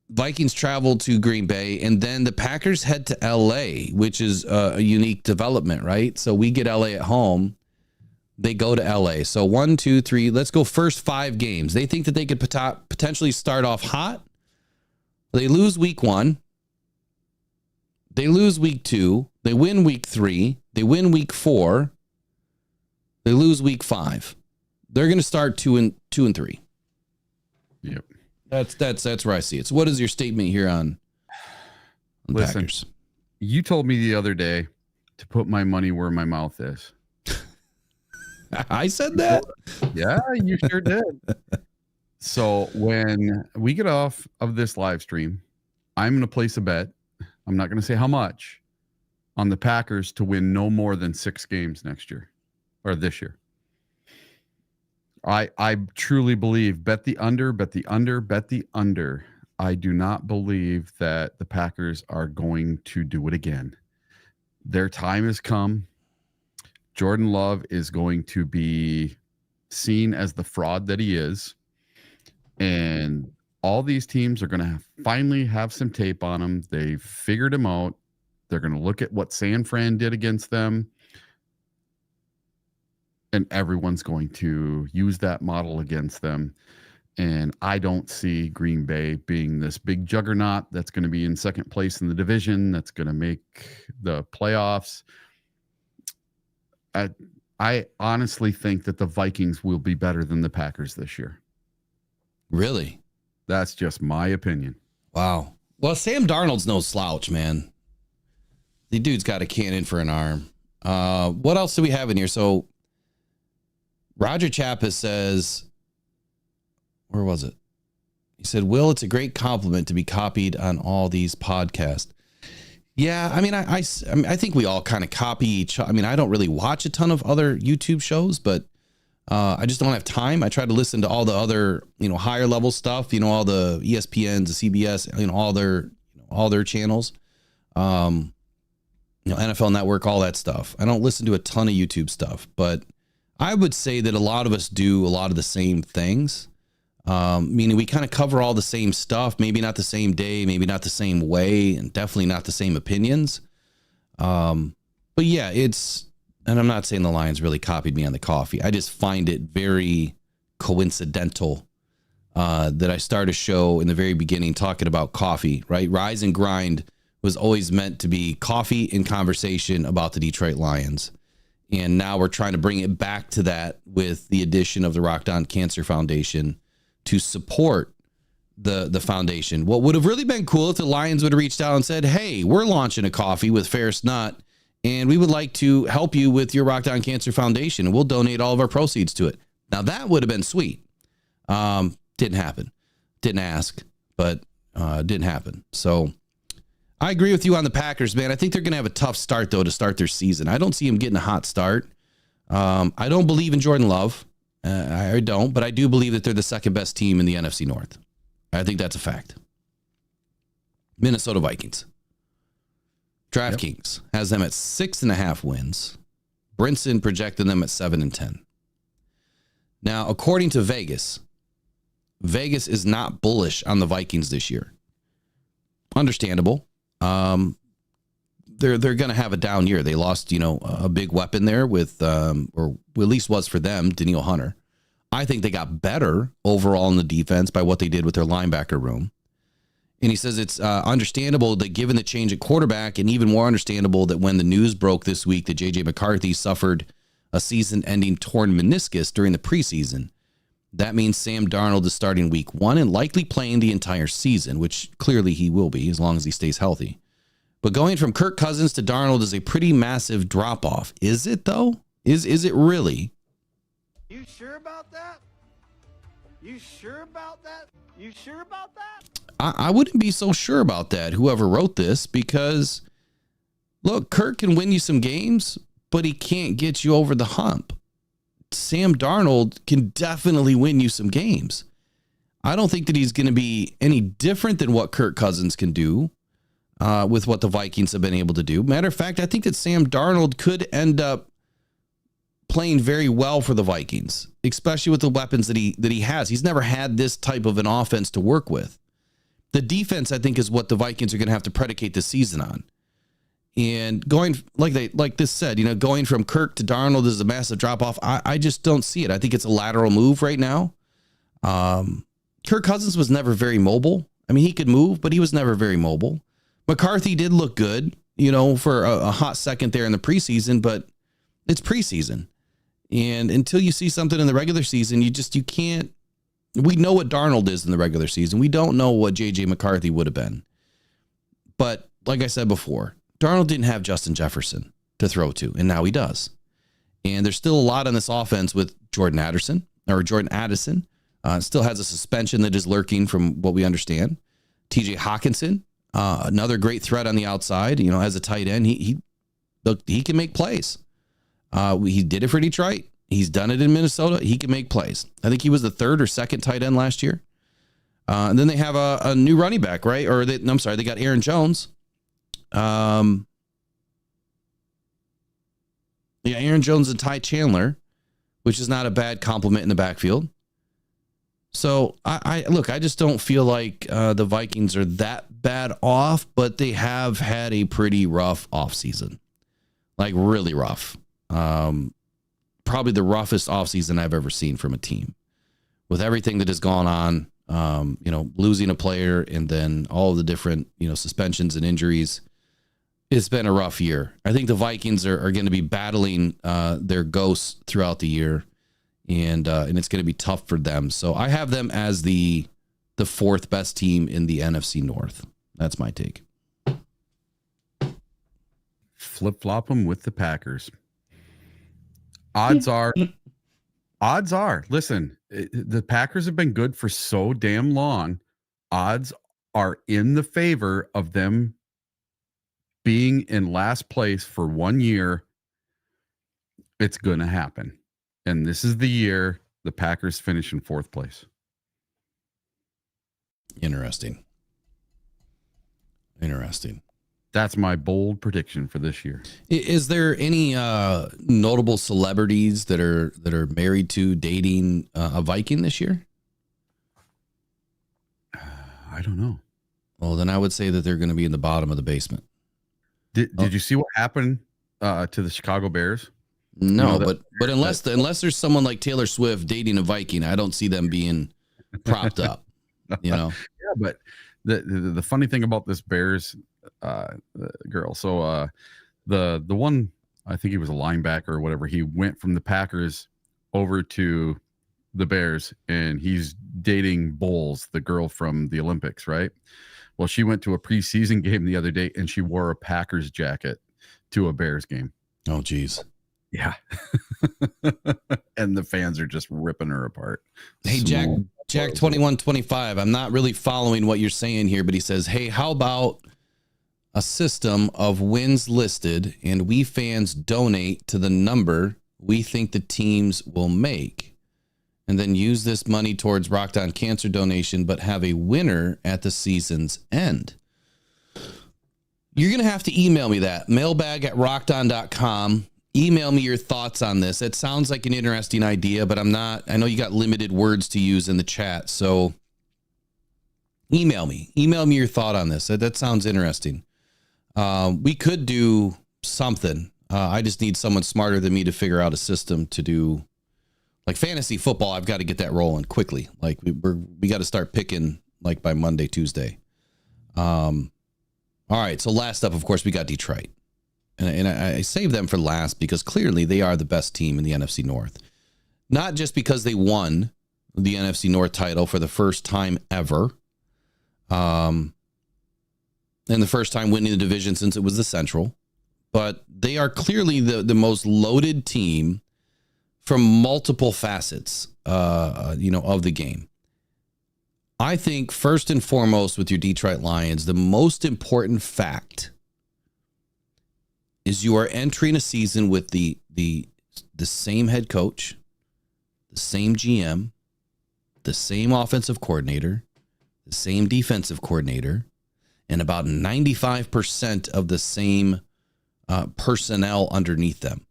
Vikings travel to Green Bay, and then the Packers head to LA, which is a unique development, right? So we get LA at home. They go to LA. So 1, 2, 3, let's go first 5 games. They think that they could potentially start off hot. They lose week 1. They lose week 2. They win week 3. They win week 4. They lose week 5. They're going to start 2 and 3. Yep. That's where I see it. So what is your statement here on Packers? You told me the other day to put my money where my mouth is. I said that. Yeah, you sure did. So when we get off of this live stream, I'm going to place a bet. I'm not going to say how much on the Packers to win no more than 6 games next year or this year. I truly believe bet the under. I do not believe that the Packers are going to do it again. Their time has come. Jordan Love is going to be seen as the fraud that he is. And all these teams are going to finally have some tape on him. They figured him out. They're going to look at what San Fran did against them. And everyone's going to use that model against them. And I don't see Green Bay being this big juggernaut that's going to be in second place in the division, that's going to make the playoffs. I honestly think that the Vikings will be better than the Packers this year. Really? That's just my opinion. Wow. Well, Sam Darnold's no slouch, man. The dude's got a cannon for an arm. What else do we have in here? So Roger Chappis says, where was it? He said, Will, it's a great compliment to be copied on all these podcasts. Yeah, I mean, I think we all kind of copy each other. I mean, I don't really watch a ton of other YouTube shows, but I just don't have time. I try to listen to all the other, higher level stuff, all the ESPNs, the CBS, all their channels, NFL Network, all that stuff. I don't listen to a ton of YouTube stuff, but I would say that a lot of us do a lot of the same things. Meaning we kind of cover all the same stuff, maybe not the same day, maybe not the same way, and definitely not the same opinions. But yeah, and I'm not saying the Lions really copied me on the coffee. I just find it very coincidental that I start a show in the very beginning talking about coffee, right? Rise and Grind was always meant to be coffee and conversation about the Detroit Lions. And now we're trying to bring it back to that with the addition of the Rocked On Cancer Foundation to support the foundation. What would have really been cool if the Lions would have reached out and said, hey, we're launching a coffee with Ferris Nut, and we would like to help you with your Rocked On Cancer Foundation, and we'll donate all of our proceeds to it. Now, that would have been sweet. Didn't happen. Didn't ask, but didn't happen. So I agree with you on the Packers, man. I think they're going to have a tough start, though, to start their season. I don't see them getting a hot start. I don't believe in Jordan Love. I don't, but I do believe that they're the second best team in the NFC North. I think that's a fact. Minnesota Vikings. DraftKings has them at 6.5 wins. Brinson projected them at 7-10. Now, according to Vegas is not bullish on the Vikings this year. Understandable. They're going to have a down year. They lost, a big weapon there with, or at least was for them, Danielle Hunter. I think they got better overall in the defense by what they did with their linebacker room. And he says it's understandable that given the change at quarterback, and even more understandable that when the news broke this week that J.J. McCarthy suffered a season-ending torn meniscus during the preseason, that means Sam Darnold is starting week 1 and likely playing the entire season, which clearly he will be as long as he stays healthy. But going from Kirk Cousins to Darnold is a pretty massive drop-off. Is it, though? Is it really? You sure about that? You sure about that? You sure about that? I wouldn't be so sure about that, whoever wrote this, because, look, Kirk can win you some games, but he can't get you over the hump. Sam Darnold can definitely win you some games. I don't think that he's going to be any different than what Kirk Cousins can do with what the Vikings have been able to do. Matter of fact, I think that Sam Darnold could end up playing very well for the Vikings, especially with the weapons that he has. He's never had this type of an offense to work with. The defense, I think, is what the Vikings are going to have to predicate this season on. And going, like this said, going from Kirk to Darnold is a massive drop-off. I just don't see it. I think it's a lateral move right now. Kirk Cousins was never very mobile. I mean, he could move, but he was never very mobile. McCarthy did look good, for a hot second there in the preseason, but it's preseason. And until you see something in the regular season, you can't. We know what Darnold is in the regular season. We don't know what J.J. McCarthy would have been. But like I said before, Darnold didn't have Justin Jefferson to throw to, and now he does. And there's still a lot on this offense with Jordan Addison. Still has a suspension that is lurking from what we understand. TJ Hawkinson, another great threat on the outside, as a tight end. He can make plays. He did it for Detroit. He's done it in Minnesota. He can make plays. I think he was the third or second tight end last year. And then they have a new running back, right? They got Aaron Jones. Aaron Jones and Ty Chandler, which is not a bad compliment in the backfield. So I just don't feel like the Vikings are that bad off, but they have had a pretty rough offseason. Like really rough. Probably the roughest offseason I've ever seen from a team. With everything that has gone on, losing a player and then all of the different, suspensions and injuries. It's been a rough year. I think the Vikings are going to be battling their ghosts throughout the year, and it's going to be tough for them. So I have them as the fourth best team in the NFC North. That's my take. Flip-flop them with the Packers. Odds are, listen, the Packers have been good for so damn long. Odds are in the favor of them being in last place for 1 year. It's going to happen. And this is the year the Packers finish in fourth place. Interesting. That's my bold prediction for this year. Is there any notable celebrities that are married to, dating a Viking this year? I don't know. Well, then I would say that they're going to be in the bottom of the basement. Did you see what happened to the Chicago Bears? No, but unless there's someone like Taylor Swift dating a Viking, I don't see them being propped up. Yeah, but the funny thing about this Bears girl, so the one, I think he was a linebacker or whatever, he went from the Packers over to the Bears, and he's dating Bowles, the girl from the Olympics, right? Well, she went to a preseason game the other day, and she wore a Packers jacket to a Bears game. Oh, geez. Yeah. And the fans are just ripping her apart. Hey, Jack 2125, I'm not really following what you're saying here, but he says, hey, how about a system of wins listed and we fans donate to the number we think the teams will make, and then use this money towards Rocked On Cancer donation, but have a winner at the season's end? You're going to have to email me that. Mailbag at rockedon.com. Email me your thoughts on this. It sounds like an interesting idea, but I know you got limited words to use in the chat. So email me your thought on this. That sounds interesting. We could do something. I just need someone smarter than me to figure out a system to do. Like fantasy football, I've got to get that rolling quickly. Like we got to start picking like by Monday, Tuesday. All right. So last up, of course, we got Detroit. And I saved them for last because clearly they are the best team in the NFC North. Not just because they won the NFC North title for the first time ever. And the first time winning the division since it was the Central. But they are clearly the most loaded team from multiple facets, of the game. I think first and foremost with your Detroit Lions, the most important fact is you are entering a season with the same head coach, the same GM, the same offensive coordinator, the same defensive coordinator, and about 95% of the same personnel underneath them.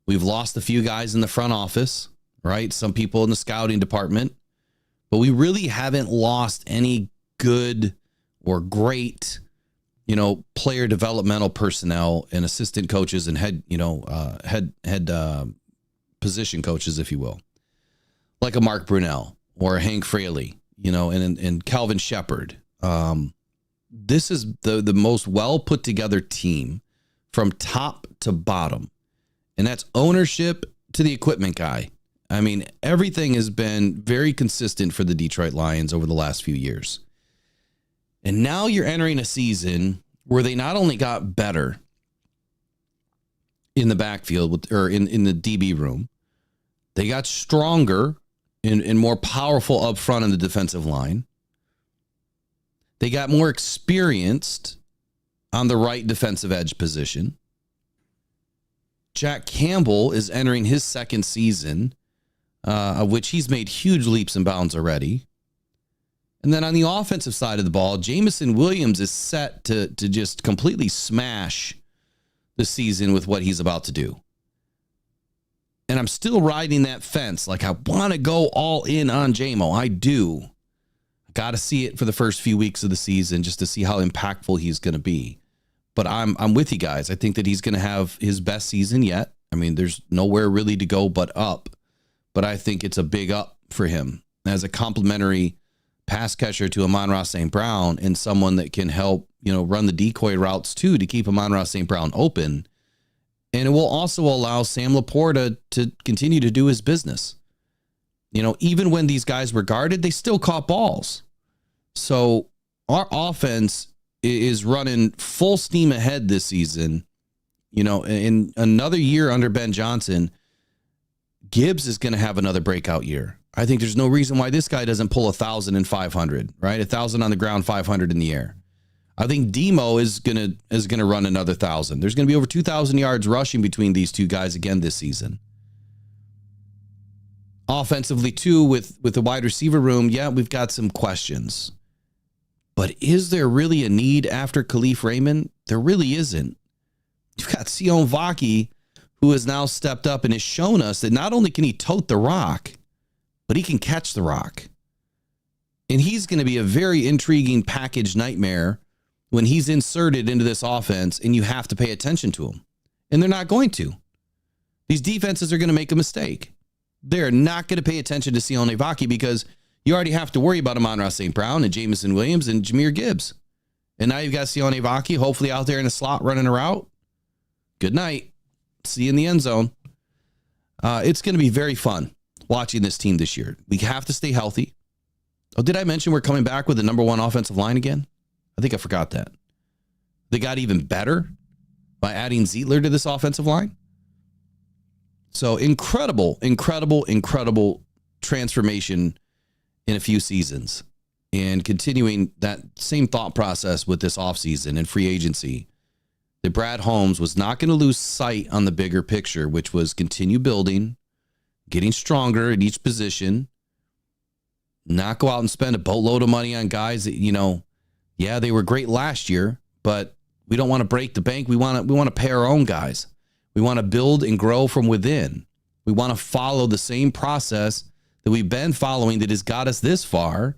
We've lost a few guys in the front office, right? Some people in the scouting department, but we really haven't lost any good or great, player developmental personnel and assistant coaches and head position coaches, if you will, like a Mark Brunell or a Hank Fraley, and Calvin Shepard. This is the most well put together team from top to bottom. And that's ownership to the equipment guy. I mean, everything has been very consistent for the Detroit Lions over the last few years. And now you're entering a season where they not only got better in the backfield or in the DB room. They got stronger and more powerful up front in the defensive line. They got more experienced on the right defensive edge position. Jack Campbell is entering his second season, of which he's made huge leaps and bounds already. And then on the offensive side of the ball, Jameson Williams is set to just completely smash the season with what he's about to do. And I'm still riding that fence. Like, I want to go all in on JMO. I do. Got to see it for the first few weeks of the season just to see how impactful he's going to be. But I'm with you guys. I think that he's going to have his best season yet. I mean, there's nowhere really to go but up. But I think it's a big up for him as a complimentary pass catcher to Amon-Ra St. Brown and someone that can help, run the decoy routes too to keep Amon-Ra St. Brown open. And it will also allow Sam Laporta to continue to do his business. Even when these guys were guarded, they still caught balls. So our offense is running full steam ahead this season. In another year under Ben Johnson, Gibbs is going to have another breakout year. I think there's no reason why this guy doesn't pull 1,000 and 500, right? 1,000 on the ground, 500 in the air. I think Demo is gonna run another 1,000. There's going to be over 2,000 yards rushing between these two guys again this season. Offensively, too, with the wide receiver room, yeah, we've got some questions. But is there really a need after Khalif Raymond? There really isn't. You've got Sion Vaki, who has now stepped up and has shown us that not only can he tote the rock, but he can catch the rock. And he's going to be a very intriguing package nightmare when he's inserted into this offense and you have to pay attention to him. And they're not going to. These defenses are going to make a mistake. They're not going to pay attention to Sione Vaki because you already have to worry about Amon-Ra St. Brown and Jameson Williams and Jahmyr Gibbs. And now you've got Sione Vaki hopefully out there in the slot running a route. Good night. See you in the end zone. It's going to be very fun watching this team this year. We have to stay healthy. Oh, did I mention we're coming back with the number one offensive line again? I think I forgot that. They got even better by adding Zeitler to this offensive line. So incredible transformation in a few seasons. And continuing that same thought process with this offseason and free agency, that Brad Holmes was not going to lose sight on the bigger picture, which was continue building, getting stronger at each position, not go out and spend a boatload of money on guys that, yeah, they were great last year, but we don't want to break the bank. We want to pay our own guys. We want to build and grow from within. We want to follow the same process that we've been following that has got us this far.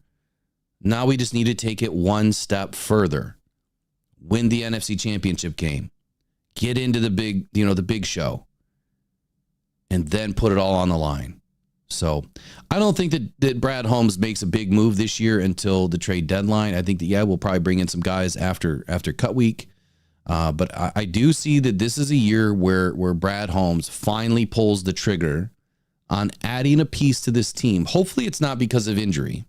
Now we just need to take it one step further. Win the NFC Championship game. Get into the big show. And then put it all on the line. So I don't think that Brad Holmes makes a big move this year until the trade deadline. I think that, yeah, we'll probably bring in some guys after cut week. But I do see that this is a year where Brad Holmes finally pulls the trigger on adding a piece to this team. Hopefully it's not because of injury.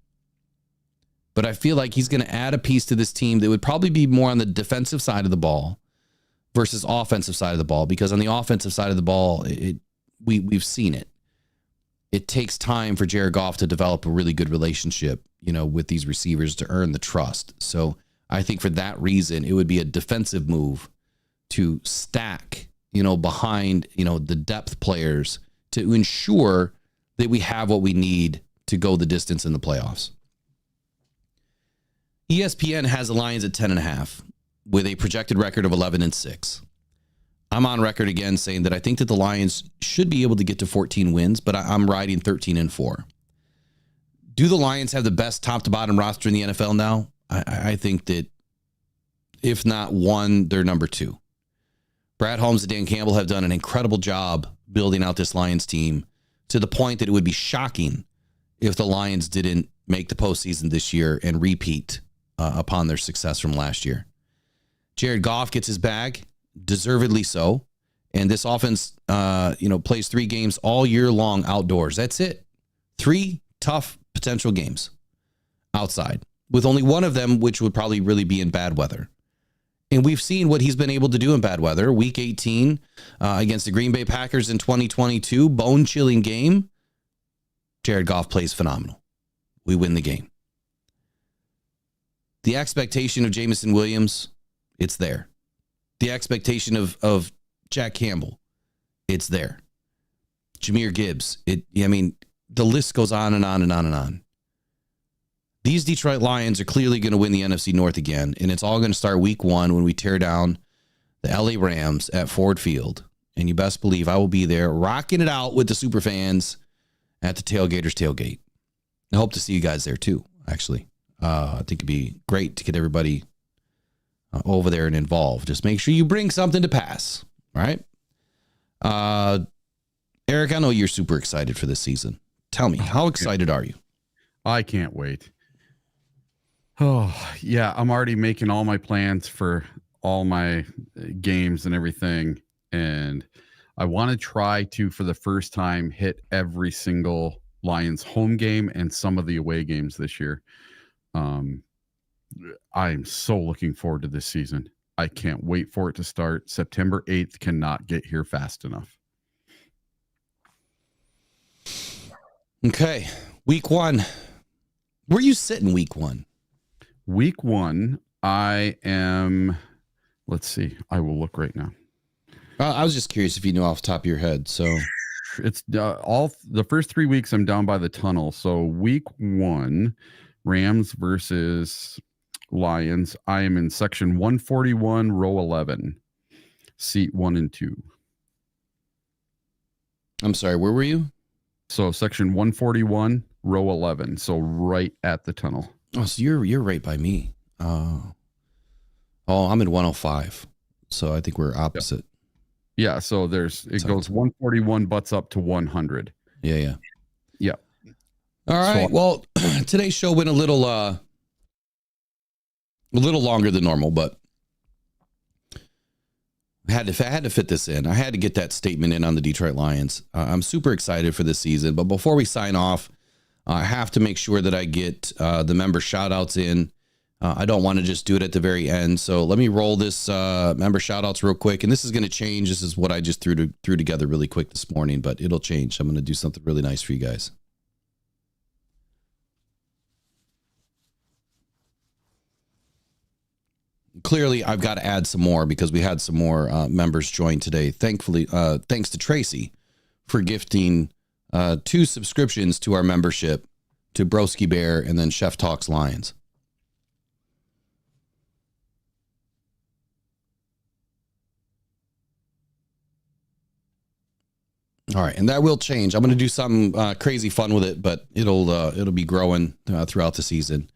But I feel like he's going to add a piece to this team that would probably be more on the defensive side of the ball versus offensive side of the ball. Because on the offensive side of the ball, we've seen it. It takes time for Jared Goff to develop a really good relationship, with these receivers to earn the trust. So I think for that reason, it would be a defensive move to stack, behind, the depth players to ensure that we have what we need to go the distance in the playoffs. ESPN has the Lions at 10.5 with a projected record of 11-6. I'm on record again saying that I think that the Lions should be able to get to 14 wins, but I'm riding 13-4. Do the Lions have the best top to bottom roster in the NFL now? I think that if not one, they're number two. Brad Holmes and Dan Campbell have done an incredible job building out this Lions team to the point that it would be shocking if the Lions didn't make the postseason this year and repeat upon their success from last year. Jared Goff gets his bag, deservedly so. And this offense, plays 3 games all year long outdoors. That's it. 3 tough potential games outside, with only one of them, which would probably really be in bad weather. And we've seen what he's been able to do in bad weather. Week 18 against the Green Bay Packers in 2022, bone-chilling game. Jared Goff plays phenomenal. We win the game. The expectation of Jameson Williams, it's there. The expectation of Jack Campbell, it's there. Jahmyr Gibbs, the list goes on and on and on and on. These Detroit Lions are clearly going to win the NFC North again, and it's all going to start week 1 when we tear down the LA Rams at Ford Field. And you best believe I will be there rocking it out with the super fans at the Tailgaters Tailgate. I hope to see you guys there too, actually. I think it'd be great to get everybody over there and involved. Just make sure you bring something to pass, all right? Eric, I know you're super excited for this season. Tell me, how excited are you? I can't wait. Oh, yeah. I'm already making all my plans for all my games and everything. And I want to try to, for the first time, hit every single Lions home game and some of the away games this year. I'm so looking forward to this season. I can't wait for it to start. September 8th cannot get here fast enough. Okay. Week 1. Where are you sitting week 1? Week 1, I am, let's see, I will look right now. I was just curious if you knew off the top of your head. So it's all the first 3 weeks I'm down by the tunnel. So week 1, Rams versus Lions. I am in section 141, row 11, seat 1 and 2. I'm sorry, where were you? So section 141, row 11. So right at the tunnel. Oh, so you're right by me. I'm in 105. So I think we're opposite. Yeah, so it goes 141 butts up to 100. Yeah. Yeah. All right. So, well, today's show went a little longer than normal, but I had to fit this in. I had to get that statement in on the Detroit Lions. I'm super excited for this season, but before we sign off, I have to make sure that I get the member shout outs in. I don't want to just do it at the very end. So let me roll this member shout outs real quick. And this is going to change. This is what I just threw together really quick this morning, but it'll change. I'm going to do something really nice for you guys. Clearly, I've got to add some more because we had some more members join today. Thankfully, thanks to Tracy for gifting 2 subscriptions to our membership to Broski Bear and then Chef Talks Lions. All right, and that will change. I'm going to do something crazy fun with it, but it'll be growing throughout the season.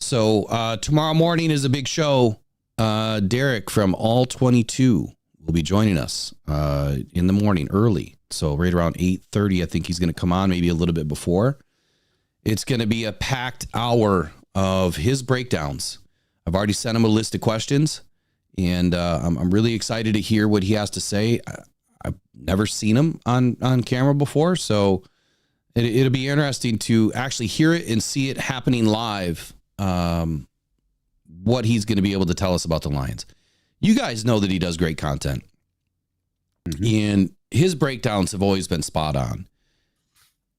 So tomorrow morning is a big show. Derek from All 22 will be joining us in the morning early. So right around 8:30, I think he's going to come on, maybe a little bit before. It's going to be a packed hour of his breakdowns. I've already sent him a list of questions, and I'm really excited to hear what he has to say. I've never seen him on camera before, so it'll be interesting to actually hear it and see it happening live. What he's going to be able to tell us about the Lions. You guys know that he does great content, and his breakdowns have always been spot on.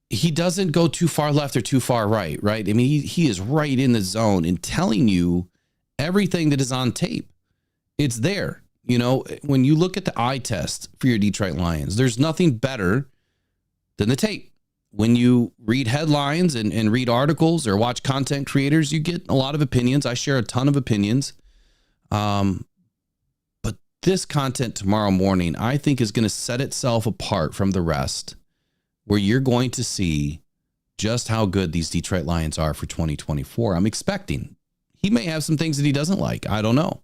He doesn't go too far left or too far right? I mean, he is right in the zone and telling you everything that is on tape. It's there. You know, when you look at the eye test for your Detroit Lions, there's nothing better than the tape. When you read headlines and read articles or watch content creators, you get a lot of opinions. I share a ton of opinions. But this content tomorrow morning, I think, is going to set itself apart from the rest, where you're going to see just how good these Detroit Lions are for 2024. I'm expecting. He may have some things that he doesn't like. I don't know.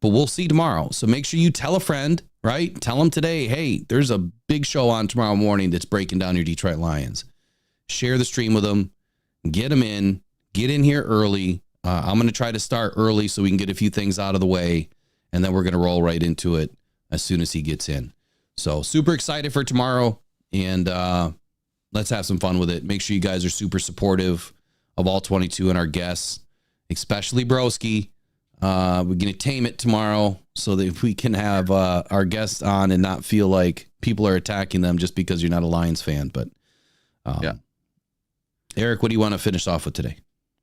But we'll see tomorrow. So make sure you tell a friend, right? Tell them today, hey, there's a big show on tomorrow morning that's breaking down your Detroit Lions. Share the stream with them. Get them in. Get in here early. I'm going to try to start early so we can get a few things out of the way. And then we're going to roll right into it as soon as he gets in. So super excited for tomorrow. And let's have some fun with it. Make sure you guys are super supportive of All 22 and our guests, especially Broski. We're going to tame it tomorrow so that we can have our guests on and not feel like people are attacking them just because you're not a Lions fan. But yeah. Eric, what do you want to finish off with today?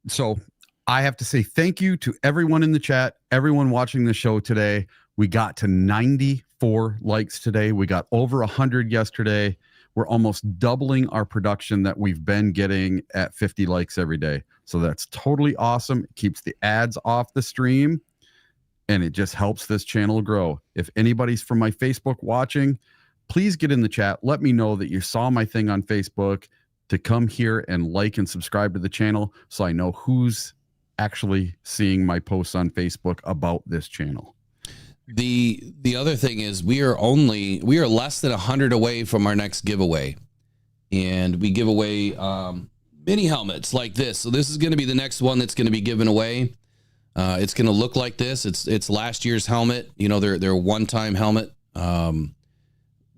So I have to say thank you to everyone in the chat, everyone watching the show today. We got to 94 likes today. We got over 100 yesterday. We're almost doubling our production that we've been getting at 50 likes every day. So that's totally awesome. It keeps the ads off the stream, and it just helps this channel grow. If anybody's from my Facebook watching, please get in the chat. Let me know that you saw my thing on Facebook to come here and like and subscribe to the channel so I know who's actually seeing my posts on Facebook about this channel. The other thing is we are less than 100 away from our next giveaway, and we give away mini helmets like this. So this is going to be the next one that's going to be given away. It's going to look like this. It's last year's helmet. You know, they're one-time helmet.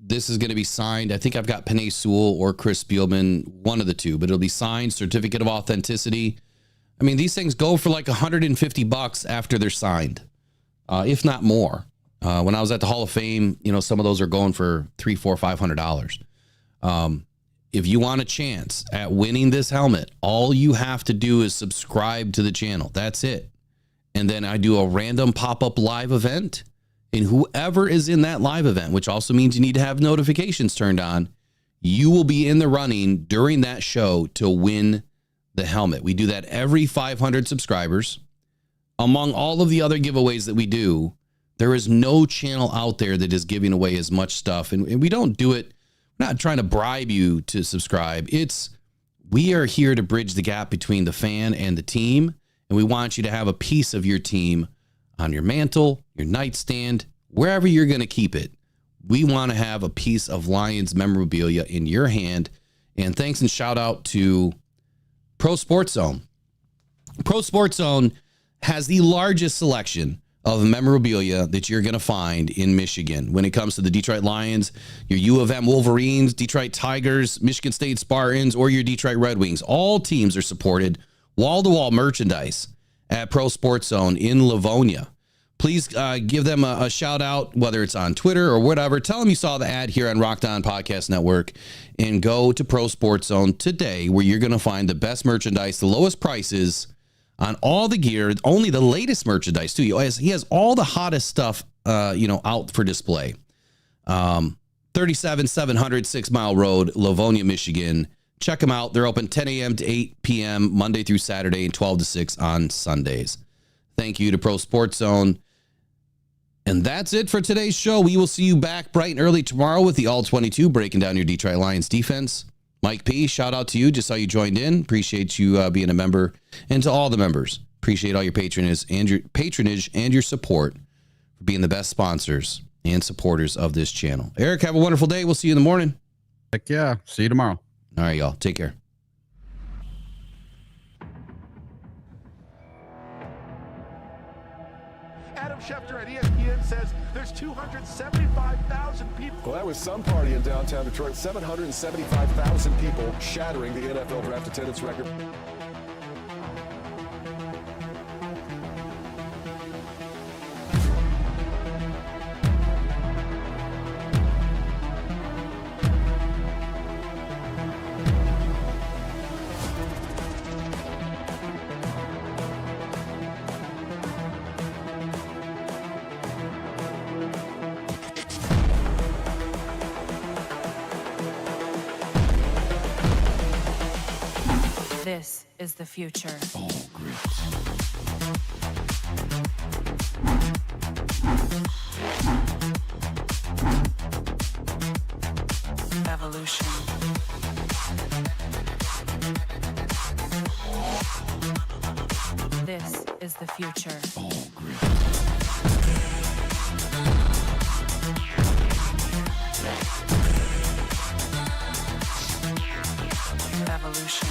This is going to be signed. I think I've got Penei Sewell or Chris Spielman, one of the two, but it'll be signed, certificate of authenticity. I mean, these things go for like $150 after they're signed, if not more. When I was at the Hall of Fame, you know, some of those are going for $300, $400, $500. If you want a chance at winning this helmet, all you have to do is subscribe to the channel. That's it. And then I do a random pop-up live event. And whoever is in that live event, which also means you need to have notifications turned on, you will be in the running during that show to win the helmet. We do that every 500 subscribers. Among all of the other giveaways that we do, there is no channel out there that is giving away as much stuff. And we don't do it, we're not trying to bribe you to subscribe. We are here to bridge the gap between the fan and the team. And we want you to have a piece of your team on your mantle, your nightstand, wherever you're going to keep it. We want to have a piece of Lions memorabilia in your hand. And thanks and shout out to Pro Sports Zone. Pro Sports Zone has the largest selection of memorabilia that you're going to find in Michigan when it comes to the Detroit Lions, your U of M Wolverines, Detroit Tigers, Michigan State Spartans, or your Detroit Red Wings. All teams are supported wall-to-wall merchandise at Pro Sports Zone in Livonia. Please give them a shout out, whether it's on Twitter or whatever. Tell them you saw the ad here on Rocked On Podcast Network, and go to Pro Sports Zone today, where you're going to find the best merchandise, the lowest prices on all the gear, only the latest merchandise too. He has all the hottest stuff, out for display. 37700 6 Mile Road, Livonia, Michigan. Check them out. They're open 10 a.m. to 8 p.m. Monday through Saturday and 12 to 6 on Sundays. Thank you to Pro Sports Zone. And that's it for today's show. We will see you back bright and early tomorrow with the All-22, breaking down your Detroit Lions defense. Mike P., shout out to you. Just saw you joined in. Appreciate you being a member. And to all the members, appreciate all your patronage and your support for being the best sponsors and supporters of this channel. Eric, have a wonderful day. We'll see you in the morning. Heck yeah. See you tomorrow. All right, y'all. Take care. Adam Schefter at ESPN says there's 275,000 people. Well, that was some party in downtown Detroit. 775,000 people shattering the NFL draft attendance record. This is the future. Oh, great. Evolution. This is the future. Oh, great. Evolution.